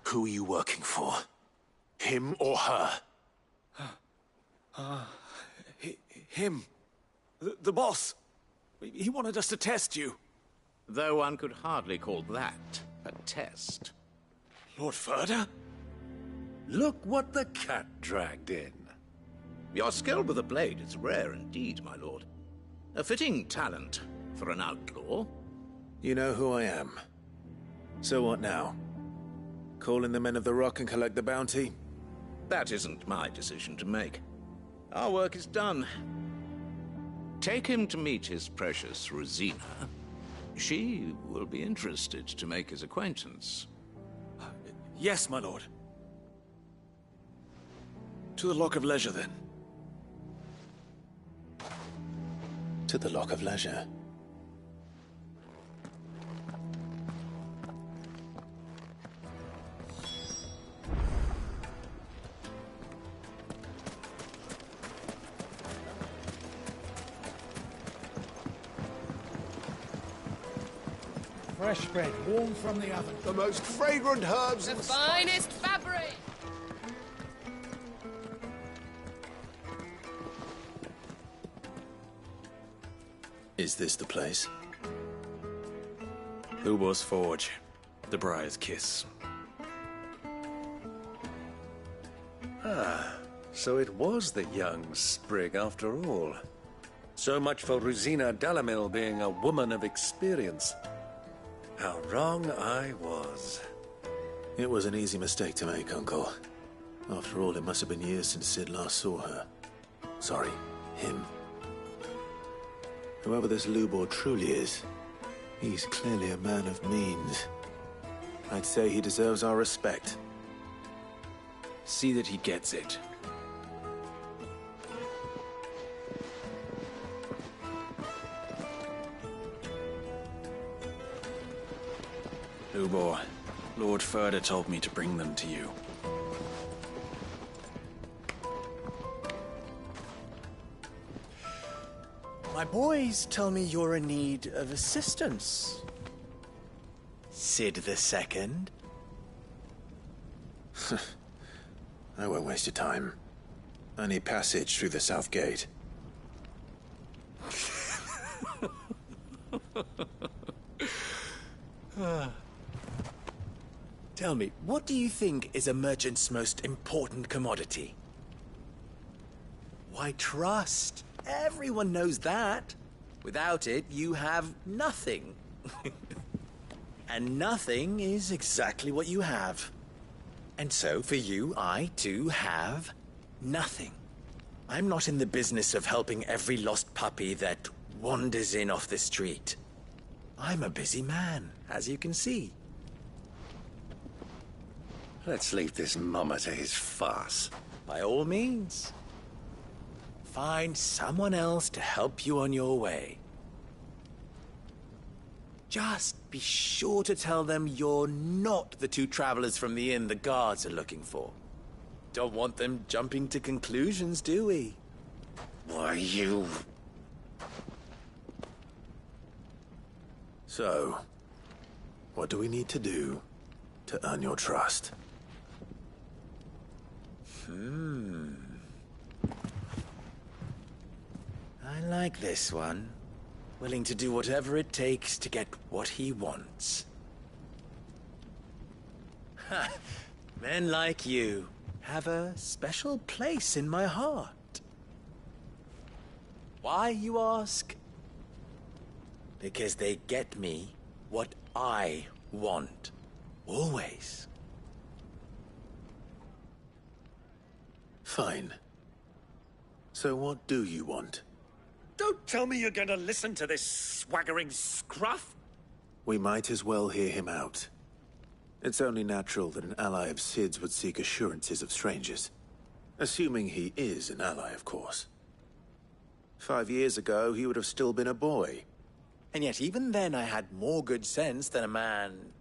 Who are you working for? Him or her? Him. The boss. He wanted us to test you. Though one could hardly call that a test. Lord Furder? Look what the cat dragged in. Your skill with a blade is rare indeed, my lord. A fitting talent for an outlaw. You know who I am. So what now? Call in the Men of the Rock and collect the bounty? That isn't my decision to make. Our work is done. Take him to meet his precious Rosina. She will be interested to make his acquaintance. Yes, my lord. To the Lock of Leisure, then. To the Lock of Leisure. fresh bread, warm from the oven. The most fragrant herbs The and finest fabric! Is this the place? Lubor's Forge. The Briar's Kiss. Ah, so it was the young sprig after all. So much for Rosina Dalamil being a woman of experience. How wrong I was. It was an easy mistake to make, Uncle. After all, it must have been years since Sid last saw her. Sorry, him. Whoever this Lubor truly is, he's clearly a man of means. I'd say he deserves our respect. See that he gets it. Lubor, Lord Furder told me to bring them to you. My boys tell me you're in need of assistance. Sid the Second? I won't waste your time. I need passage through the south gate. Tell me, what do you think is a merchant's most important commodity? Why, trust. Everyone knows that. Without it, you have nothing. And nothing is exactly what you have. And so, for you, I, too, have nothing. I'm not in the business of helping every lost puppy that wanders in off the street. I'm a busy man, as you can see. Let's leave this mummer to his farce. By all means. Find someone else to help you on your way. Just be sure to tell them you're not the two travelers from the inn the guards are looking for. Don't want them jumping to conclusions, do we? Why, you... So, what do we need to do to earn your trust? I like this one. Willing to do whatever it takes to get what he wants. Ha! Men like you have a special place in my heart. Why, you ask? Because they get me what I want. Always. Fine. So what do you want? Don't tell me you're going to listen to this swaggering scruff! We might as well hear him out. It's only natural that an ally of Sid's would seek assurances of strangers. Assuming he is an ally, of course. 5 years ago, he would have still been a boy. And yet even then I had more good sense than a man,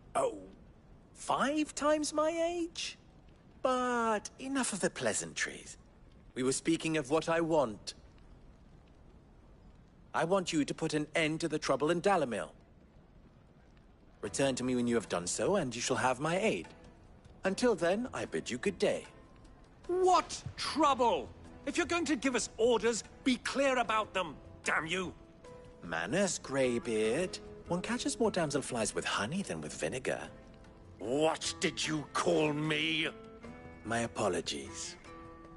5 times my age? But enough of the pleasantries. We were speaking of what I want. I want you to put an end to the trouble in Dalamil. Return to me when you have done so, and you shall have my aid. Until then, I bid you good day. What trouble? If you're going to give us orders, be clear about them, damn you! Manners, Greybeard. One catches more damselflies with honey than with vinegar. What did you call me? My apologies.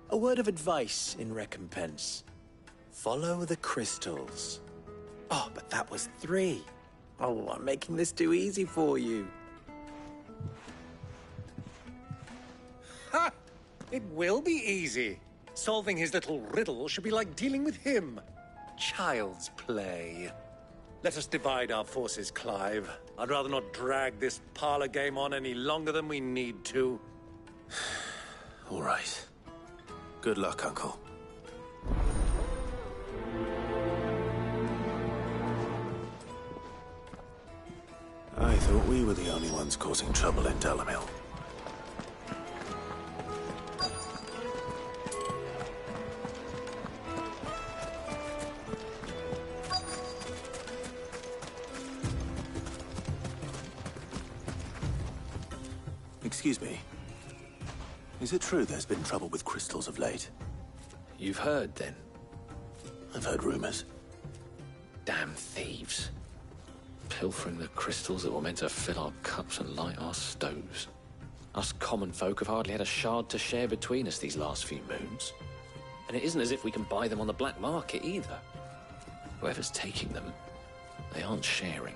A word of advice in recompense. Follow the crystals. Oh, but that was 3. Oh, I'm making this too easy for you. Ha! It will be easy. Solving his little riddle should be like dealing with him. Child's play. Let us divide our forces, Clive. I'd rather not drag this parlor game on any longer than we need to. All right. Good luck, Uncle. I thought we were the only ones causing trouble in Dalamil. Excuse me. Is it true there's been trouble with crystals of late? You've heard, then? I've heard rumors. Damn thieves. Pilfering the crystals that were meant to fill our cups and light our stoves. Us common folk have hardly had a shard to share between us these last few moons. And it isn't as if we can buy them on the black market either. Whoever's taking them, they aren't sharing.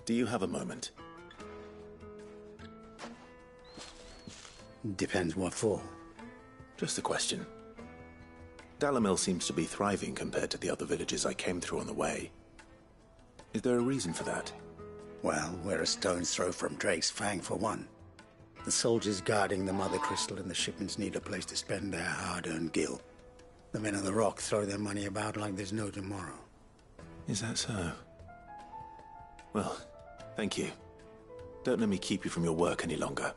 Do you have a moment? Depends what for. Just a question. Dalamil seems to be thriving compared to the other villages I came through on the way. Is there a reason for that? Well, we're a stone's throw from Drake's Fang, for one. The soldiers guarding the Mother Crystal and the shipments need a place to spend their hard-earned gil. The men of the Rock throw their money about like there's no tomorrow. Is that so? Well, thank you. Don't let me keep you from your work any longer.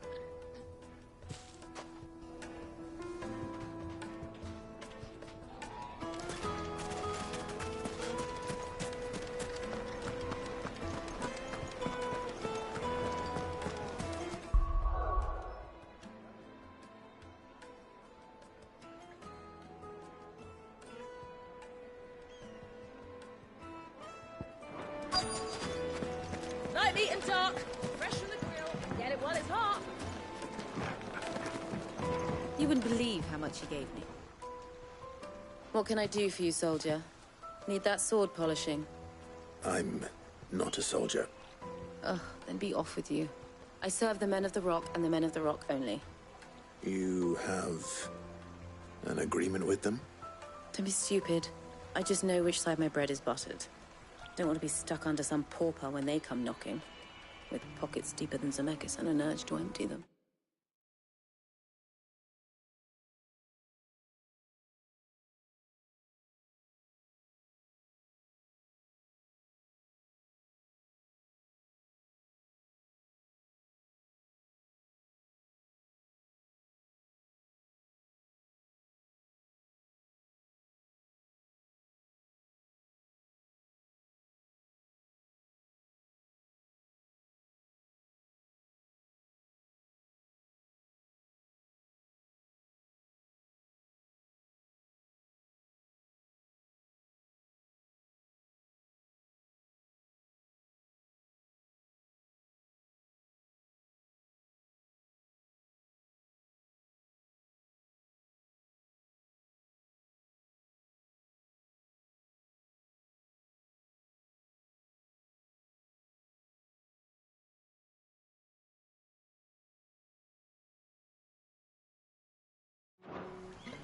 Light meat and dark, fresh from the grill. Get it while it's hot. You wouldn't believe how much he gave me. What can I do for you, soldier? Need that sword polishing? I'm not a soldier. Ugh, then be off with you. I serve the men of the Rock and the men of the Rock only. You have an agreement with them? Don't be stupid. I just know which side my bread is buttered. Don't want to be stuck under some pauper when they come knocking, with pockets deeper than Zemeckis and an urge to empty them.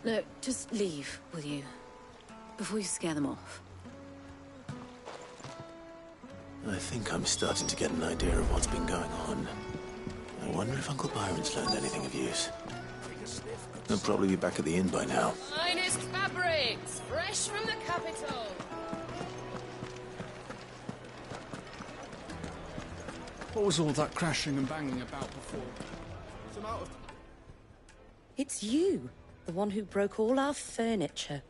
Look, just leave, will you? Before you scare them off. I think I'm starting to get an idea of what's been going on. I wonder if Uncle Byron's learned anything of use. He'll probably be back at the inn by now. Finest fabrics, fresh from the capital. What was all that crashing and banging about before? Some out of... It's you, the one who broke all our furniture.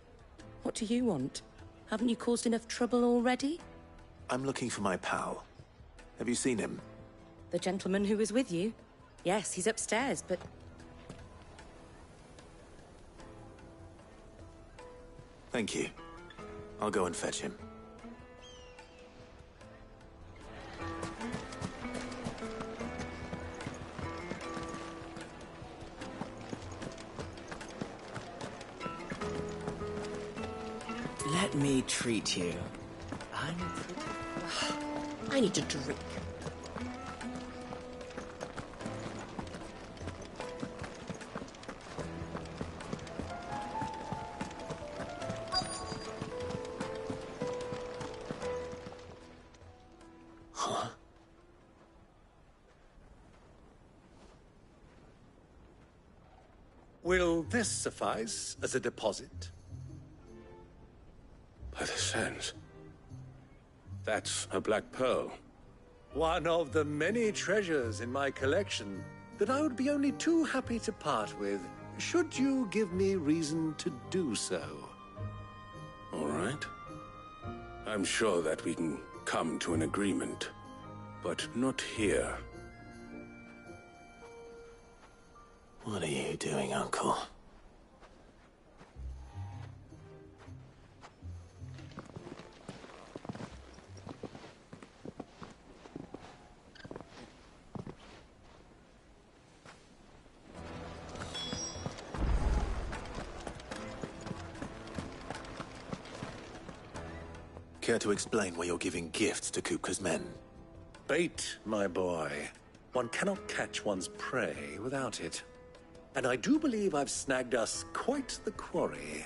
What do you want? Haven't you caused enough trouble already? I'm looking for my pal. Have you seen him? The gentleman who was with you? Yes, he's upstairs, but... Thank you. I'll go and fetch him. Let me treat you. I need to drink. Huh? Will this suffice as a deposit? By the sands. That's a black pearl. One of the many treasures in my collection that I would be only too happy to part with, should you give me reason to do so. All right. I'm sure that we can come to an agreement, but not here. What are you doing, Uncle? Care to explain why you're giving gifts to Kupka's men? Bait, my boy. One cannot catch one's prey without it. And I do believe I've snagged us quite the quarry.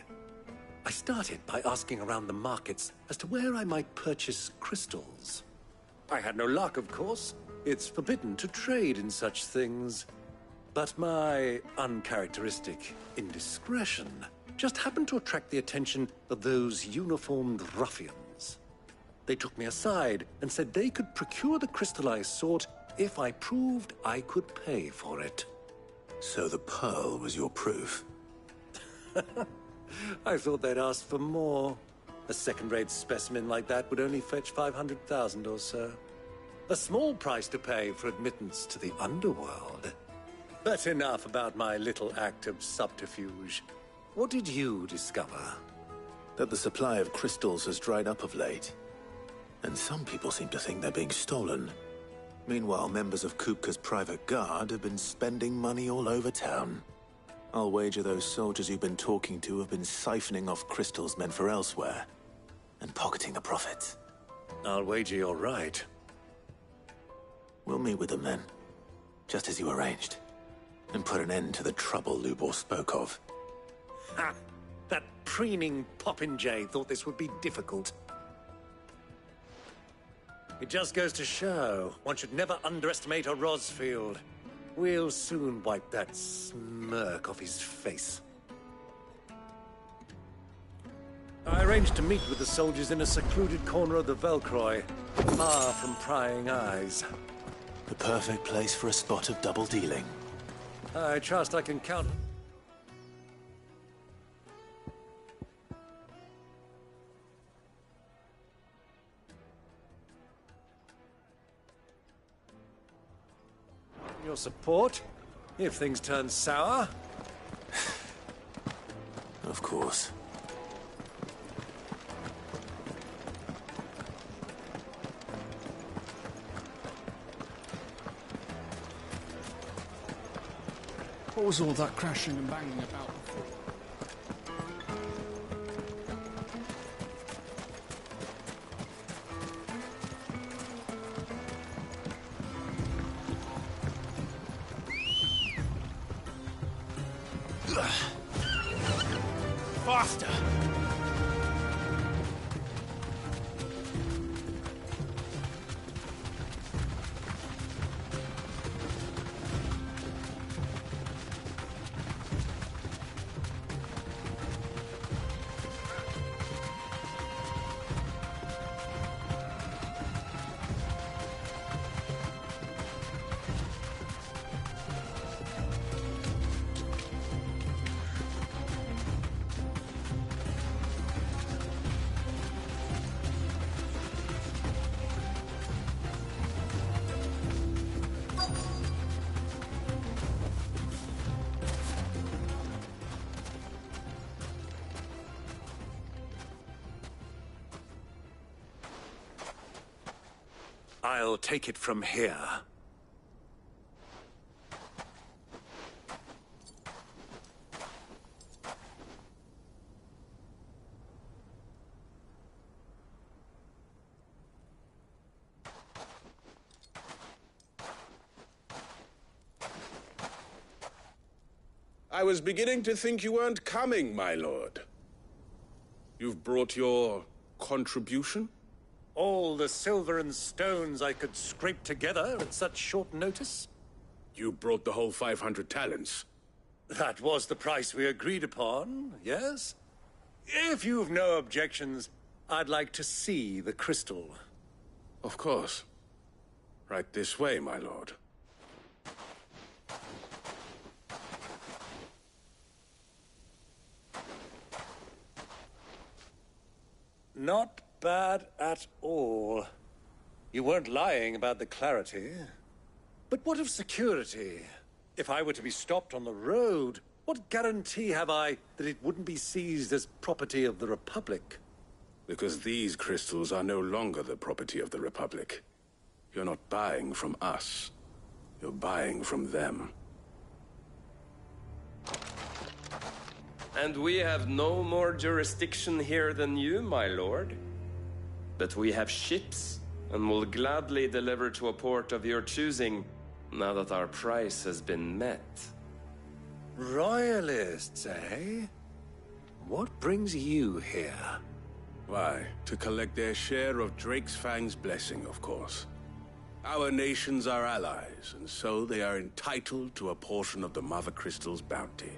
I started by asking around the markets as to where I might purchase crystals. I had no luck, of course. It's forbidden to trade in such things. But my uncharacteristic indiscretion just happened to attract the attention of those uniformed ruffians. They took me aside and said they could procure the crystal I sought if I proved I could pay for it. So the pearl was your proof? I thought they'd ask for more. A second-rate specimen like that would only fetch 500,000 or so. A small price to pay for admittance to the underworld. But enough about my little act of subterfuge. What did you discover? That the supply of crystals has dried up of late. And some people seem to think they're being stolen. Meanwhile, members of Kupka's private guard have been spending money all over town. I'll wager those soldiers you've been talking to have been siphoning off crystals meant for elsewhere, and pocketing the profits. I'll wager you're right. We'll meet with them then, just as you arranged, and put an end to the trouble Lubor spoke of. Ha! That preening popinjay thought this would be difficult. It just goes to show, one should never underestimate a Rosfield. We'll soon wipe that smirk off his face. I arranged to meet with the soldiers in a secluded corner of the Velcroy, far from prying eyes. The perfect place for a spot of double dealing. I trust I can count. Your support, if things turn sour. Of course. What was all that crashing and banging about before? Faster! I'll take it from here. I was beginning to think you weren't coming, my lord. You've brought your contribution? All the silver and stones I could scrape together at such short notice? You brought the whole 500 talents. That was the price we agreed upon, yes? If you've no objections, I'd like to see the crystal. Of course. Right this way, my lord. Not bad at all. You weren't lying about the clarity. But what of security? If I were to be stopped on the road, what guarantee have I that it wouldn't be seized as property of the Republic? Because these crystals are no longer the property of the Republic. You're not buying from us. You're buying from them. And we have no more jurisdiction here than you, my lord. But we have ships, and will gladly deliver to a port of your choosing, now that our price has been met. Royalists, eh? What brings you here? Why, to collect their share of Ffxi's blessing, of course. Our nations are allies, and so they are entitled to a portion of the Mother Crystal's bounty.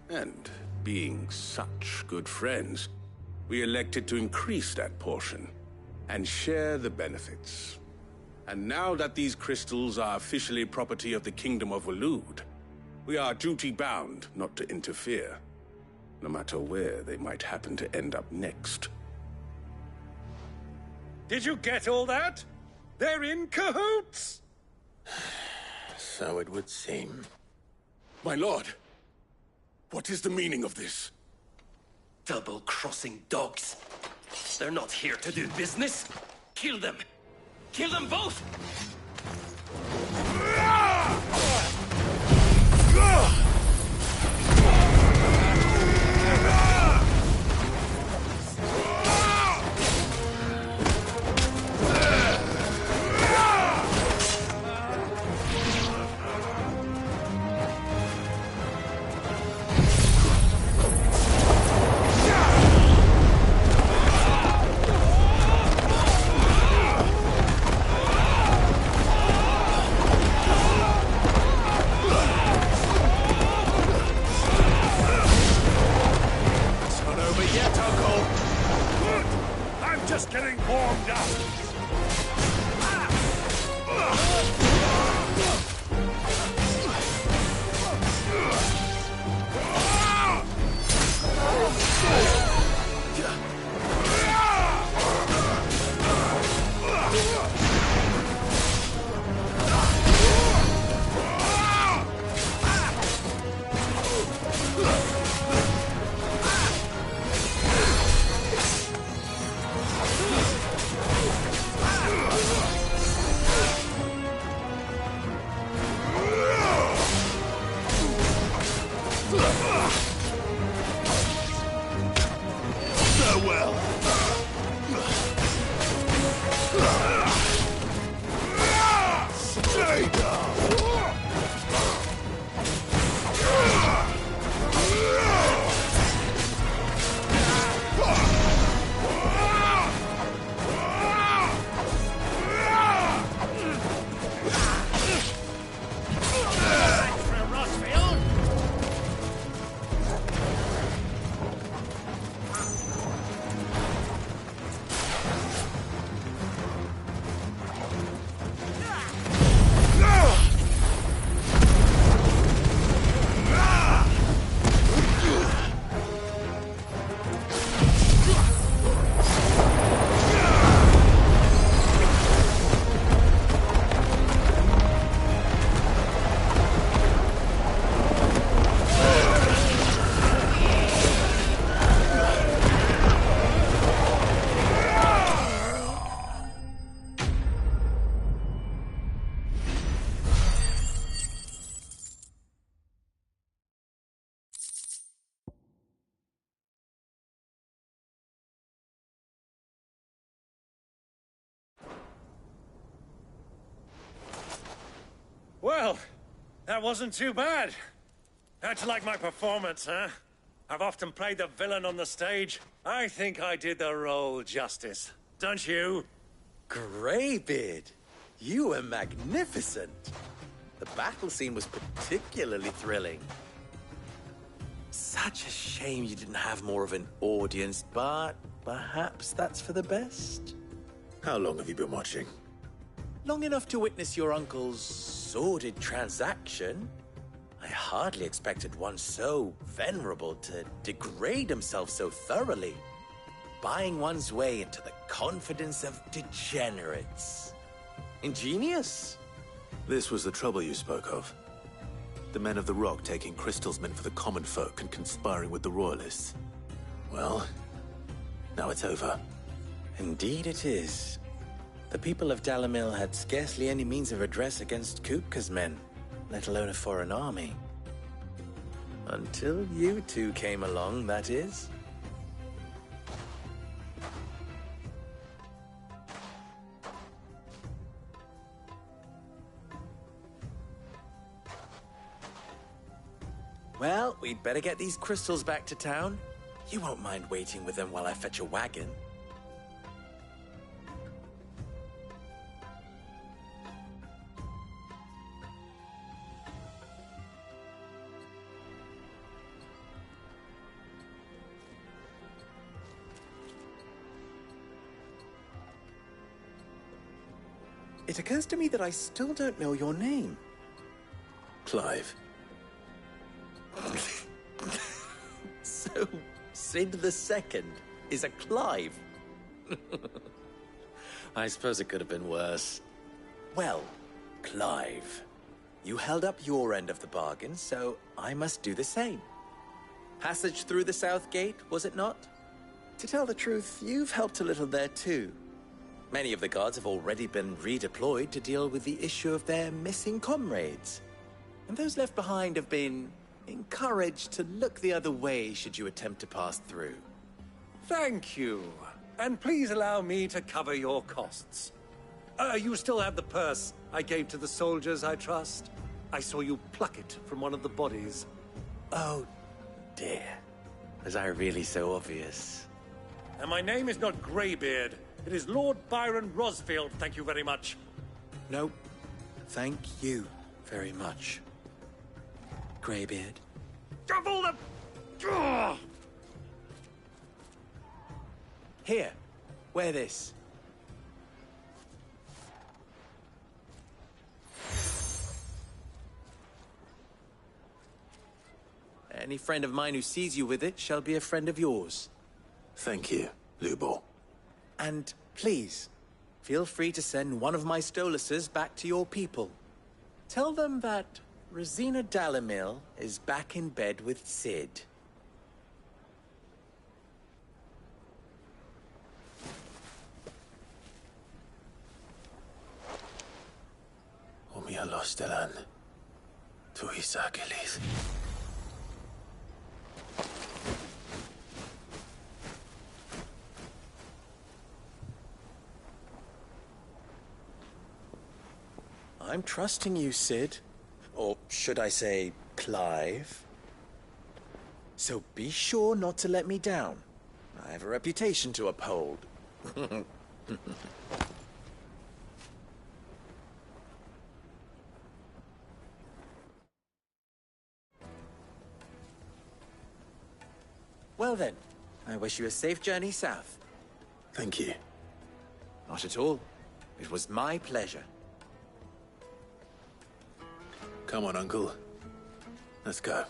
And, being such good friends, we elected to increase that portion, and share the benefits. And now that these crystals are officially property of the Kingdom of Waloed, we are duty-bound not to interfere, no matter where they might happen to end up next. Did you get all that? They're in cahoots! So it would seem. My lord, what is the meaning of this? Double-crossing dogs. They're not here to do business. Kill them. Kill them both! Just getting warmed up. Well, that wasn't too bad. How'd you like my performance, huh? I've often played the villain on the stage. I think I did the role justice. Don't you? Greybeard, you were magnificent. The battle scene was particularly thrilling. Such a shame you didn't have more of an audience, but perhaps that's for the best. How long have you been watching? Long enough to witness your uncle's sordid transaction. I hardly expected one so venerable to degrade himself so thoroughly. Buying one's way into the confidence of degenerates. Ingenious. This was the trouble you spoke of. The men of the Rock taking crystals meant for the common folk and conspiring with the Royalists. Well, now it's over. Indeed it is. The people of Dalimil had scarcely any means of redress against Kupka's men, let alone a foreign army. Until you two came along, that is. Well, we'd better get these crystals back to town. You won't mind waiting with them while I fetch a wagon. It occurs to me that I still don't know your name. Clive. So, Sid the Second is a Clive. I suppose it could have been worse. Well, Clive, you held up your end of the bargain, so I must do the same. Passage through the South Gate, was it not? To tell the truth, you've helped a little there too. Many of the guards have already been redeployed to deal with the issue of their missing comrades. And those left behind have been encouraged to look the other way should you attempt to pass through. Thank you. And please allow me to cover your costs. You still have the purse I gave to the soldiers, I trust? I saw you pluck it from one of the bodies. Oh, dear. Was I really so obvious? And my name is not Greybeard. It is Lord Byron Rosfield, thank you very much. No, thank you very much, Greybeard. Of all the... Ugh! Here, wear this. Any friend of mine who sees you with it shall be a friend of yours. Thank you, Lubor. And please, feel free to send one of my Stoluses back to your people. Tell them that Rosina Dalimil is back in bed with Sid. Omia los delan. Tu isakelis. I'm trusting you, Sid. Or should I say, Clive? So be sure not to let me down. I have a reputation to uphold. Well then, I wish you a safe journey south. Thank you. Not at all. It was my pleasure. Come on, Uncle. Let's go.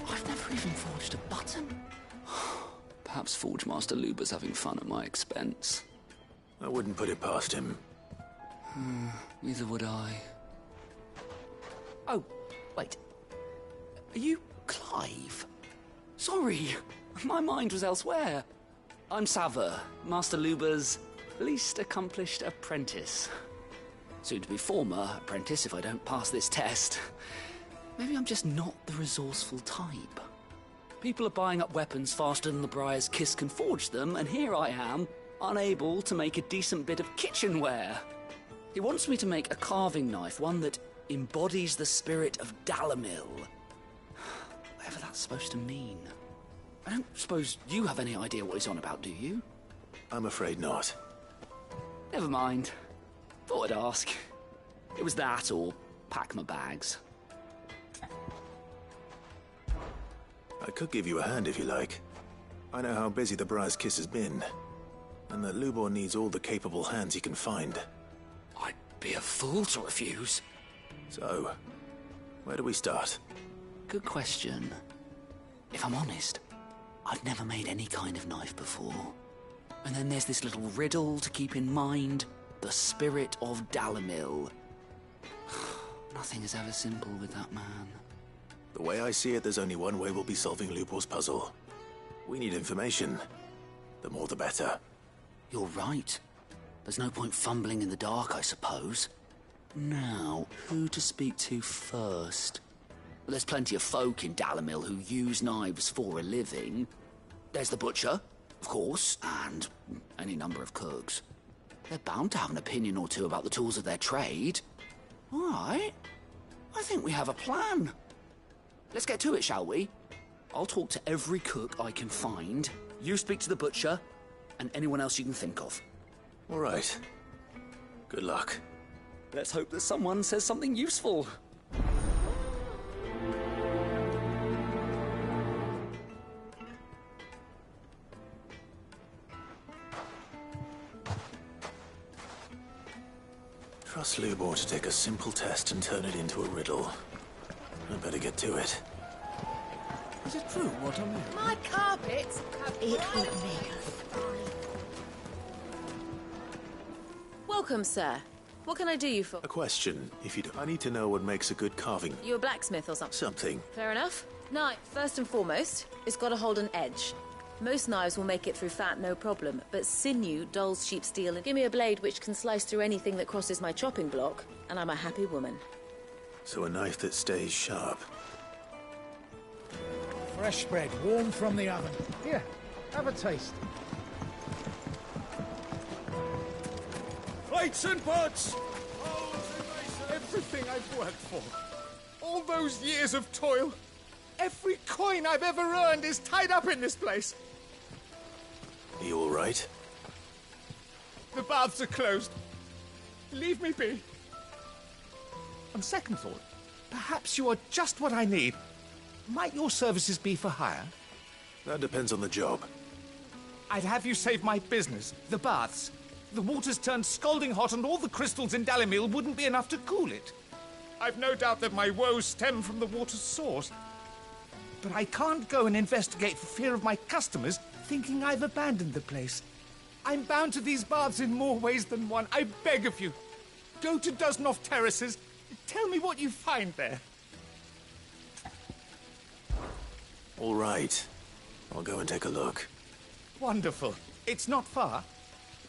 I've never even forged a button. Perhaps Forge Master Luber's having fun at my expense. I wouldn't put it past him. Neither would I. Oh, wait. Are you Clive? Sorry, my mind was elsewhere. I'm Saver, Master Luber's least accomplished apprentice. Soon to be former apprentice if I don't pass this test. Maybe I'm just not the resourceful type. People are buying up weapons faster than the Briar's Kiss can forge them, and here I am, unable to make a decent bit of kitchenware. He wants me to make a carving knife, one that embodies the spirit of Dalimil. Whatever that's supposed to mean. I don't suppose you have any idea what he's on about, do you? I'm afraid not. Never mind. Thought I'd ask. It was that or pack my bags. I could give you a hand if you like. I know how busy the Briar's Kiss has been, and that Lubor needs all the capable hands he can find. I'd be a fool to refuse. So, where do we start? Good question. If I'm honest, I've never made any kind of knife before. And then there's this little riddle to keep in mind. The spirit of Dalimil. Nothing is ever simple with that man. The way I see it, there's only one way we'll be solving Lubor's puzzle. We need information. The more the better. You're right. There's no point fumbling in the dark, I suppose. Now, who to speak to first? Well, there's plenty of folk in Dalimil who use knives for a living. There's the butcher, of course, and any number of cooks. They're bound to have an opinion or two about the tools of their trade. All right. I think we have a plan. Let's get to it, shall we? I'll talk to every cook I can find. You speak to the butcher, and anyone else you can think of. All right. Good luck. Let's hope that someone says something useful. Trust Lubor to take a simple test and turn it into a riddle. I'd better get to it. Is it true what I'm hearing? My carpets have It would make us fine. Welcome, sir. What can I do you for? A question, if you do. I need to know what makes a good carving. You a blacksmith or something? Something. Fair enough. Knife, first and foremost, it's got to hold an edge. Most knives will make it through fat, no problem, but sinew dulls cheap steel, and give me a blade which can slice through anything that crosses my chopping block, and I'm a happy woman. So a knife that stays sharp. Fresh bread, warm from the oven. Here, have a taste. Plates and pots! Everything I've worked for. All those years of toil. Every coin I've ever earned is tied up in this place. Are you all right? The baths are closed. Leave me be. On second thought, perhaps you are just what I need. Might your services be for hire? That depends on the job. I'd have you save my business, the baths. The water's turned scalding hot and all the crystals in Dalimil wouldn't be enough to cool it. I've no doubt that my woes stem from the water's source. But I can't go and investigate for fear of my customers thinking I've abandoned the place. I'm bound to these baths in more ways than one. I beg of you, go to Dusnoff Terraces. Tell me what you find there. All right. I'll go and take a look. Wonderful. It's not far.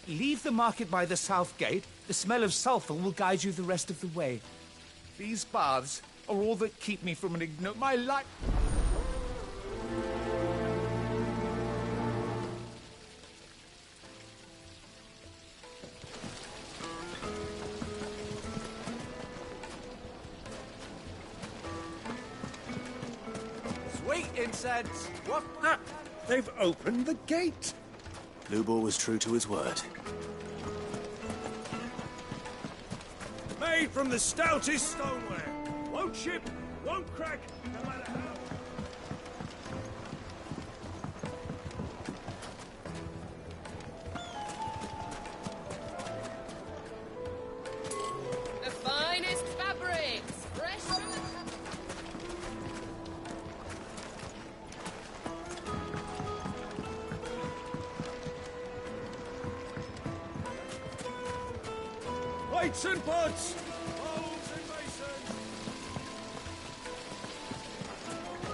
Leave the market by the south gate. The smell of sulphur will guide you the rest of the way. These baths are all that keep me from my life. Sweet incense! What? Ah, they've opened the gate! Lubor was true to his word. Made from the stoutest stoneware. Won't chip, won't crack, no matter how. The finest fabrics, fresh from the... Plates and pots! Bowls and basins!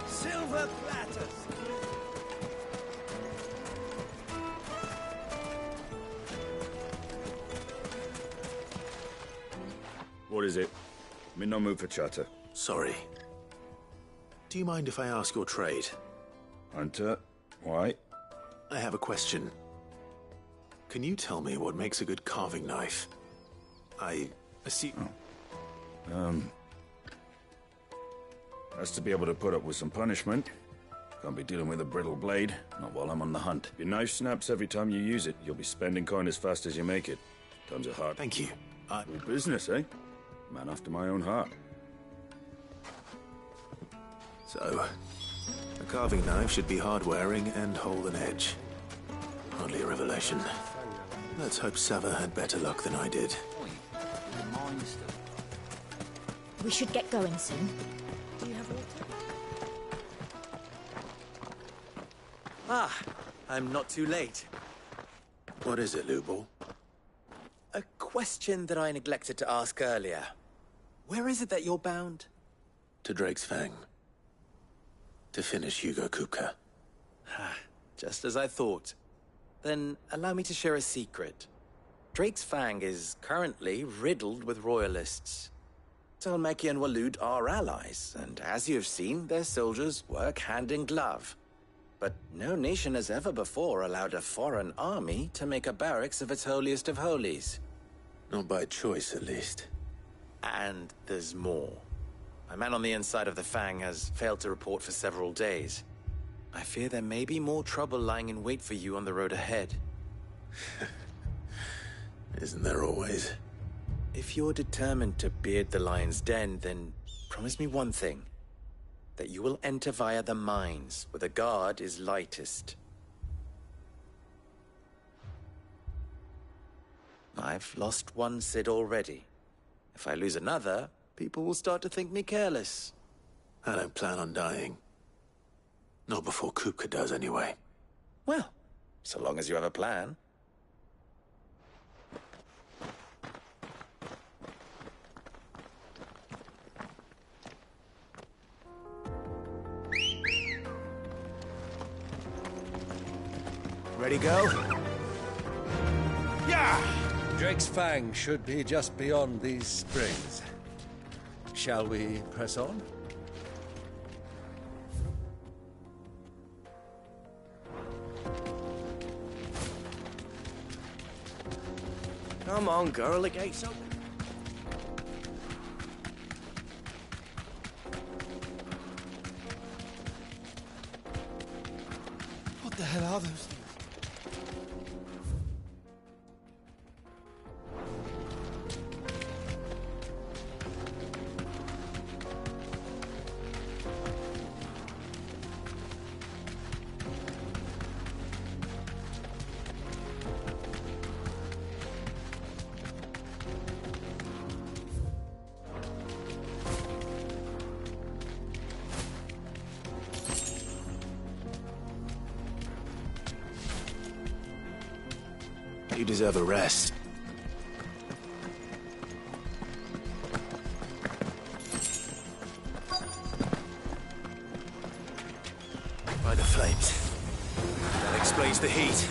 Silver platters! What is it? I'm in no mood for chatter. Sorry. Do you mind if I ask your trade? Hunter, why? I have a question. Can you tell me what makes a good carving knife? I see... Has to be able to put up with some punishment. Can't be dealing with a brittle blade, not while I'm on the hunt. If your knife snaps every time you use it, you'll be spending coin as fast as you make it. Times are hard. Thank you. All business, eh? Man after my own heart. So, a carving knife should be hard-wearing and hold an edge. Hardly a revelation. Let's hope Sava had better luck than I did. We should get going soon. Do you have water? Ah, I'm not too late. What is it, Lubor? A question that I neglected to ask earlier. Where is it that you're bound? To Drake's Fang. To finish Hugo Kupka. Just as I thought. Then allow me to share a secret. Drake's Fang is currently riddled with royalists. Talmeki and Walud are allies, and as you have seen, their soldiers work hand in glove. But no nation has ever before allowed a foreign army to make a barracks of its holiest of holies. Not by choice, at least. And there's more. A man on the inside of the Fang has failed to report for several days. I fear there may be more trouble lying in wait for you on the road ahead. Isn't there always? If you're determined to beard the lion's den, then promise me one thing. That you will enter via the mines, where the guard is lightest. I've lost one Cid already. If I lose another, people will start to think me careless. I don't plan on dying. Not before Kupka does, anyway. Well, so long as you have a plan. Ready, go? Yeah! Drake's Fang should be just beyond these springs. Shall we press on? Come on, girl, the gate's open. What the hell are those things? You deserve a rest. By the flames. That explains the heat.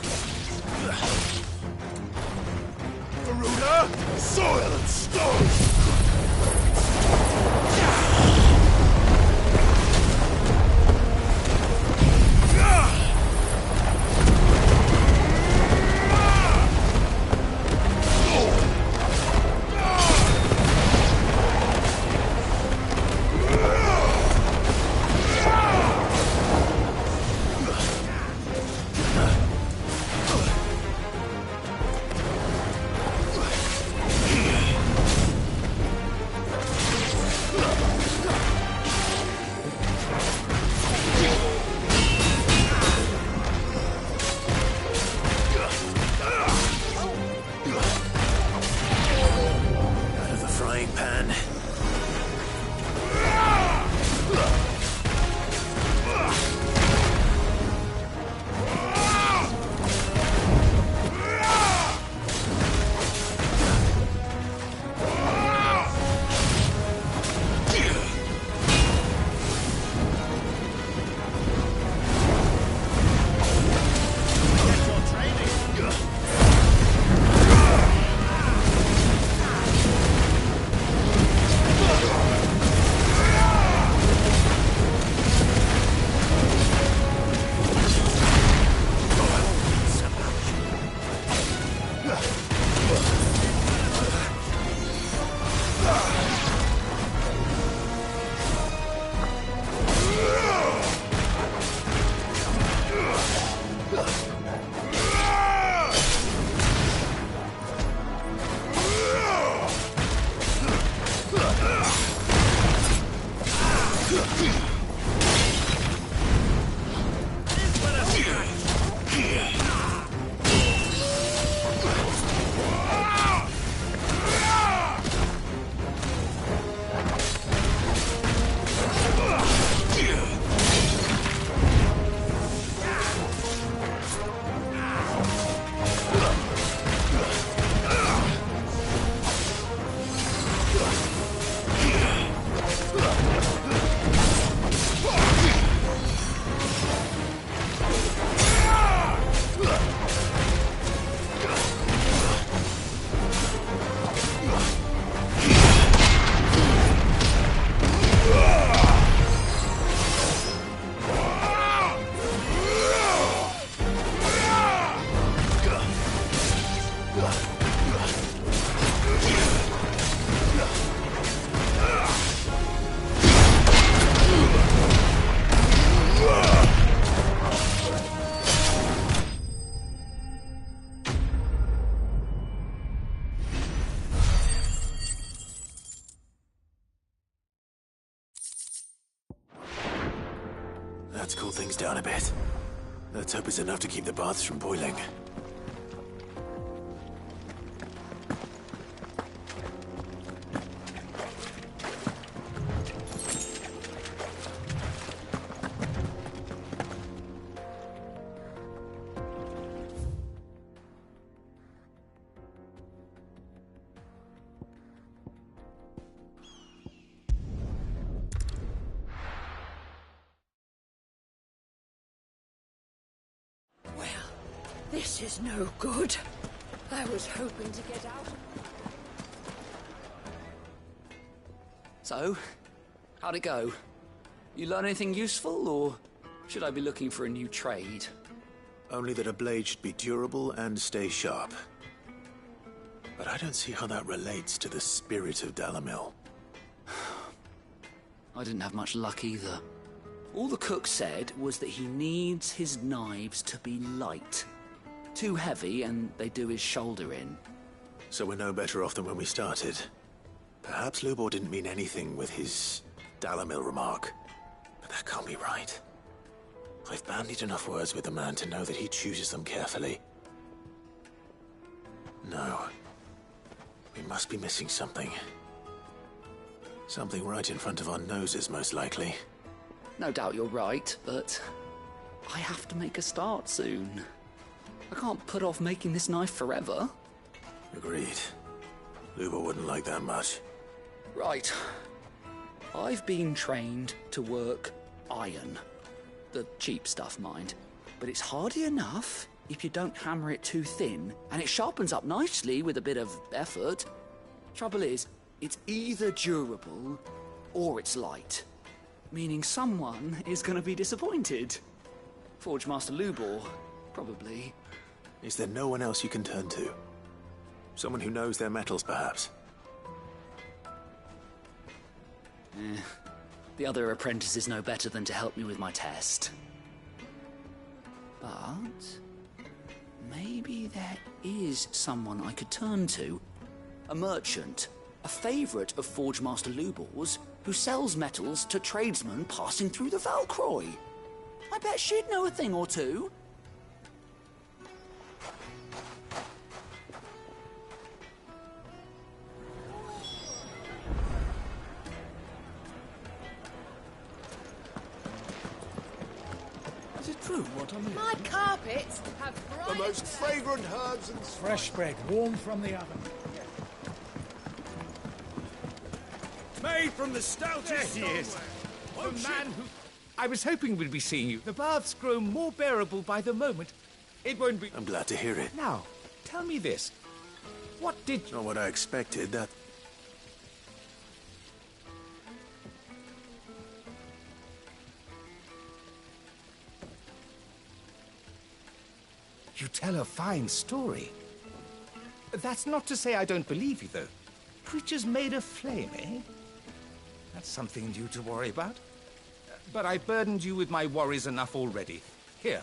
Garuda, soil and stone! Let's cool things down a bit. Let's hope it's enough to keep the baths from boiling. This is no good. I was hoping to get out. So, how'd it go? You learn anything useful, or should I be looking for a new trade? Only that a blade should be durable and stay sharp. But I don't see how that relates to the spirit of Dalamil. I didn't have much luck either. All the cook said was that he needs his knives to be light. Too heavy, and they do his shoulder in. So we're no better off than when we started. Perhaps Lubor didn't mean anything with his Dalamil remark. But that can't be right. I've bandied enough words with the man to know that he chooses them carefully. No. We must be missing something. Something right in front of our noses, most likely. No doubt you're right, but I have to make a start soon. I can't put off making this knife forever. Agreed. Lubor wouldn't like that much. Right. I've been trained to work iron. The cheap stuff, mind. But it's hardy enough if you don't hammer it too thin, and it sharpens up nicely with a bit of effort. Trouble is, it's either durable or it's light. Meaning someone is going to be disappointed. Forge Master Lubor, probably. Is there no one else you can turn to? Someone who knows their metals, perhaps? The other apprentice is no better than to help me with my test. But maybe there is someone I could turn to. A merchant, a favourite of Forge Master Lubor's, who sells metals to tradesmen passing through the Valcroy. I bet she'd know a thing or two. Is it true what I mean? My carpets have bright... The most fragrant herbs and... Fresh bread, warm from the oven. Made from the stoutest There he is. stoneware. The man who... I was hoping we'd be seeing you. The baths grow more bearable by the moment. It won't be... I'm glad to hear it. Now, tell me this. What did... Not what I expected, that... You tell a fine story. That's not to say I don't believe you, though. Creatures made of flame, eh? That's something new to worry about. But I burdened you with my worries enough already. Here,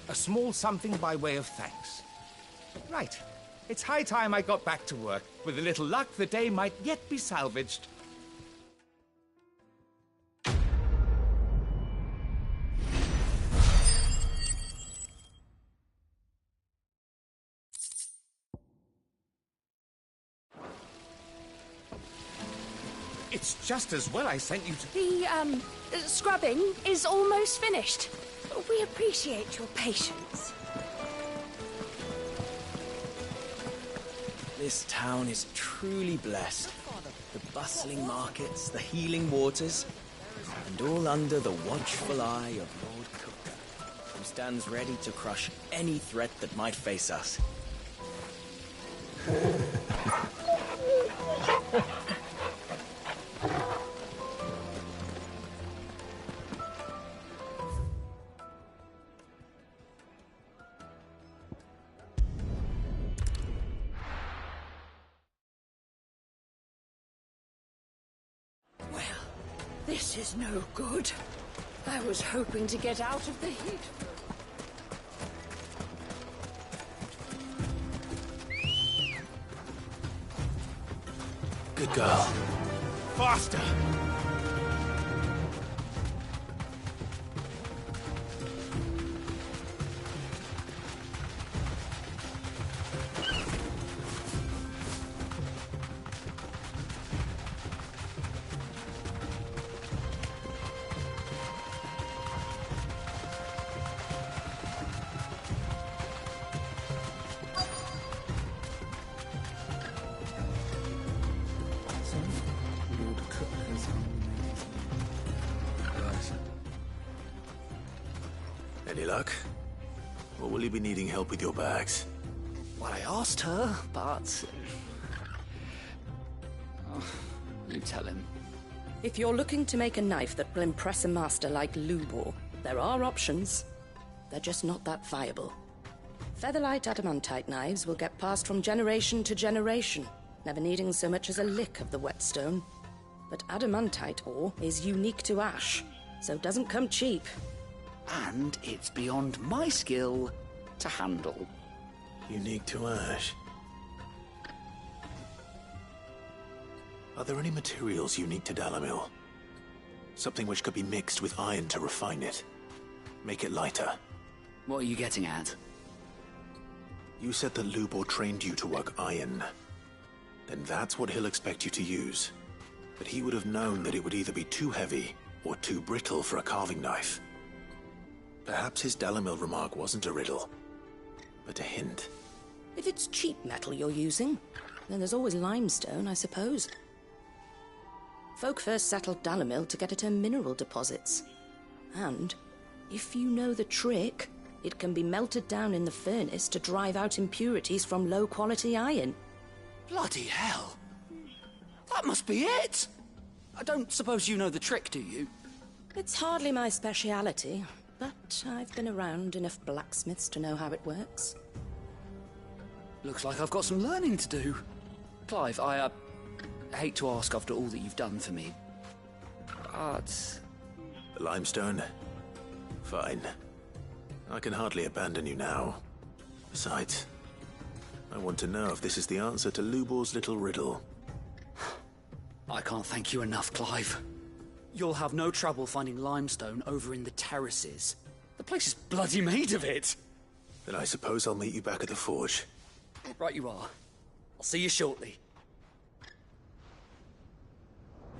a small something by way of thanks. Right. It's high time I got back to work. With a little luck, the day might yet be salvaged. It's just as well I sent you to... The, scrubbing is almost finished. We appreciate your patience. This town is truly blessed. The bustling markets, the healing waters, and all under the watchful eye of Lord Cook, who stands ready to crush any threat that might face us. This is no good. I was hoping to get out of the heat. Good girl. Faster! Any luck? Or will you be needing help with your bags? Well, I asked her, but... Oh, you tell him. If you're looking to make a knife that will impress a master like Lubor, there are options. They're just not that viable. Featherlight adamantite knives will get passed from generation to generation, never needing so much as a lick of the whetstone. But adamantite ore is unique to ash, so it doesn't come cheap. And it's beyond my skill to handle. Unique to ash. Are there any materials unique to Dalamil? Something which could be mixed with iron to refine it. Make it lighter. What are you getting at? You said that Lubor trained you to work iron. Then that's what he'll expect you to use. But he would have known that it would either be too heavy or too brittle for a carving knife. Perhaps his Dalamil remark wasn't a riddle, but a hint. If it's cheap metal you're using, then there's always limestone, I suppose. Folk first settled Dalamil to get at her mineral deposits. And, if you know the trick, it can be melted down in the furnace to drive out impurities from low-quality iron. Bloody hell! That must be it! I don't suppose you know the trick, do you? It's hardly my speciality, but I've been around enough blacksmiths to know how it works. Looks like I've got some learning to do. Clive, I hate to ask after all that you've done for me, but... The limestone? Fine. I can hardly abandon you now. Besides, I want to know if this is the answer to Lubor's little riddle. I can't thank you enough, Clive. You'll have no trouble finding limestone over in the terraces. The place is bloody made of it. Then I suppose I'll meet you back at the forge. Right you are. I'll see you shortly.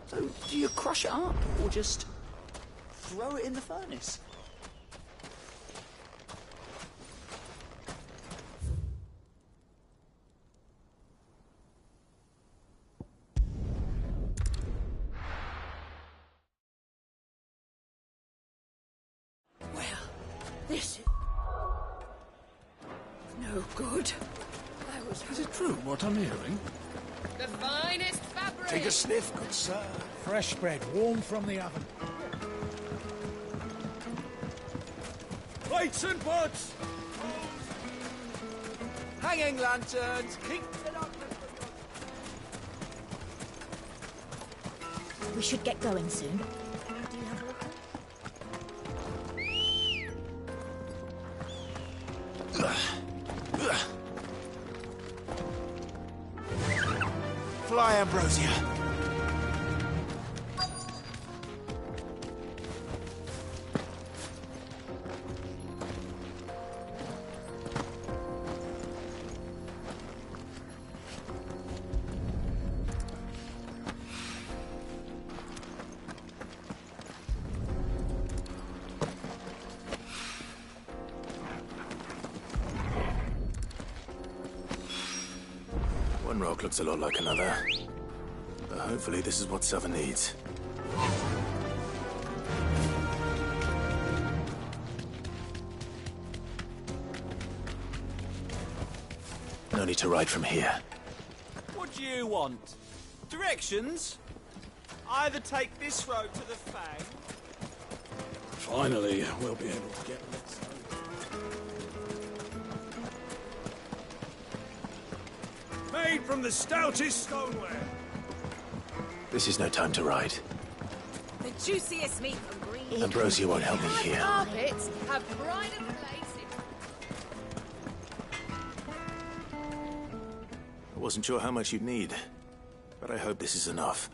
So, do you crush it up, or just throw it in the furnace? This is... no good. Is it true what I'm hearing? The finest fabric! Take a sniff, good sir. Fresh bread, warm from the oven. Plates and pots! Hanging lanterns, keep it up. We should get going soon. Fly, Ambrosia. One rock looks a lot like another. But hopefully this is what Sava needs. No need to ride from here. What do you want? Directions? Either take this road to the Fang. Finally, we'll be able to get this. Made from the stoutest stoneware. This is no time to ride. The juiciest meat from green. Ambrosia won't help me here. Carpets have pride of place in... I wasn't sure how much you'd need, but I hope this is enough.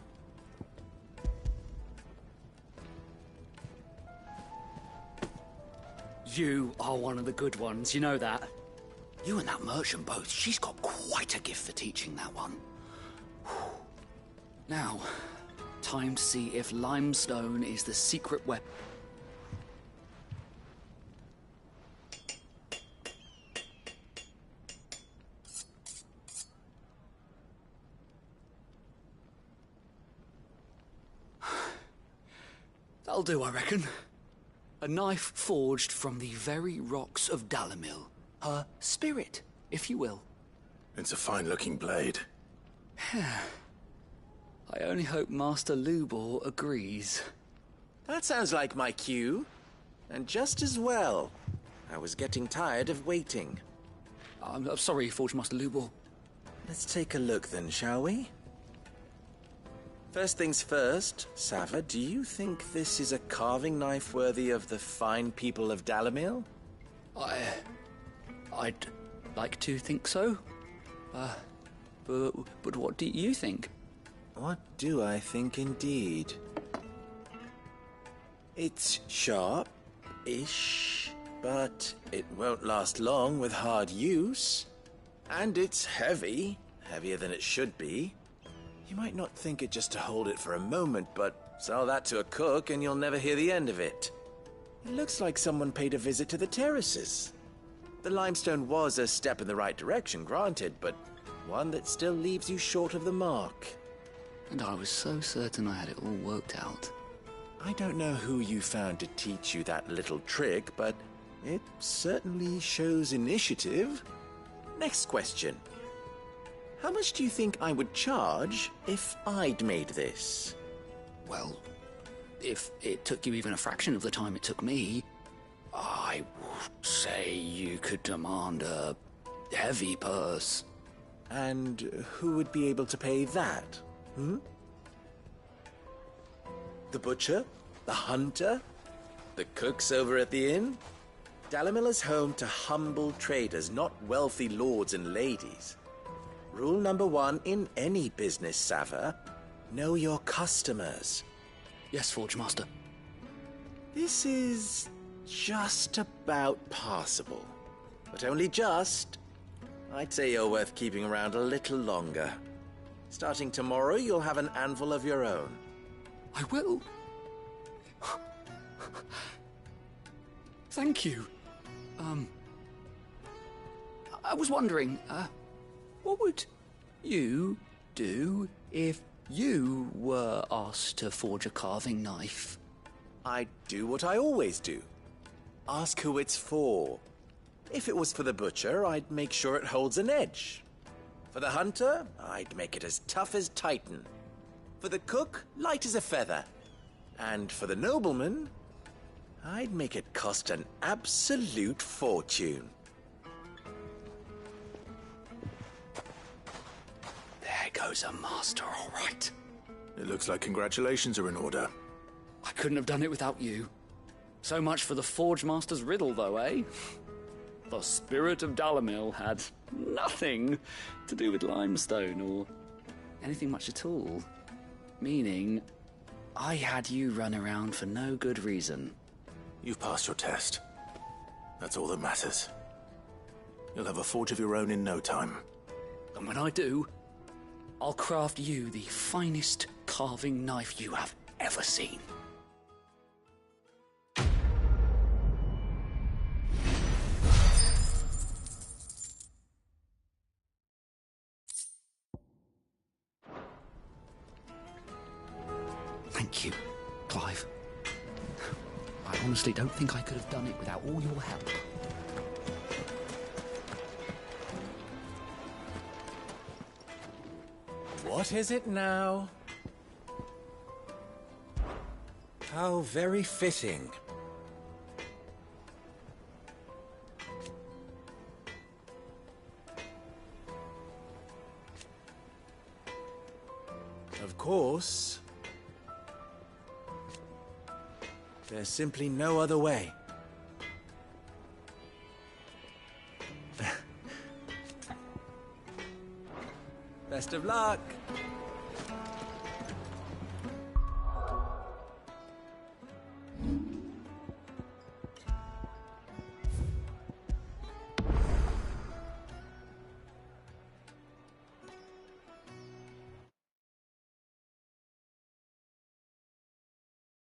You are one of the good ones, you know that. You and that merchant both, she's got quite a gift for teaching that one. Now, time to see if limestone is the secret weapon. That'll do, I reckon. A knife forged from the very rocks of Dalamil. Her spirit, if you will. It's a fine-looking blade. I only hope Master Lubor agrees. That sounds like my cue. And just as well. I was getting tired of waiting. I'm sorry, Forge Master Lubor. Let's take a look then, shall we? First things first, Sava, do you think this is a carving knife worthy of the fine people of Dalamil? I'd like to think so. But what do you think? What do I think indeed? It's sharp-ish, but it won't last long with hard use. And it's heavy, heavier than it should be. You might not think it just to hold it for a moment, but sell that to a cook and you'll never hear the end of it. It looks like someone paid a visit to the terraces. The limestone was a step in the right direction, granted, but one that still leaves you short of the mark. And I was so certain I had it all worked out. I don't know who you found to teach you that little trick, but it certainly shows initiative. Next question. How much do you think I would charge if I'd made this? Well, if it took you even a fraction of the time it took me, I would say you could demand a heavy purse. And who would be able to pay that? The butcher? The hunter? The cooks over at the inn? Dalamil is home to humble traders, not wealthy lords and ladies. Rule number 1 in any business, Sava. Know your customers. Yes, Forge Master. This is just about passable. But only just. I'd say you're worth keeping around a little longer. Starting tomorrow, you'll have an anvil of your own. I will. Thank you. I was wondering, what would you do if you were asked to forge a carving knife? I'd do what I always do. Ask who it's for. If it was for the butcher, I'd make sure it holds an edge. For the hunter, I'd make it as tough as Titan. For the cook, light as a feather. And for the nobleman, I'd make it cost an absolute fortune. There goes a master, all right. It looks like congratulations are in order. I couldn't have done it without you. So much for the Forge Master's riddle, though, eh? The spirit of Dalamil had nothing to do with limestone or anything much at all. Meaning, I had you run around for no good reason. You've passed your test. That's all that matters. You'll have a forge of your own in no time. And when I do, I'll craft you the finest carving knife you have ever seen. Thank you, Clive. I honestly don't think I could have done it without all your help. What is it now? How very fitting. Of course, there's simply no other way. Best of luck!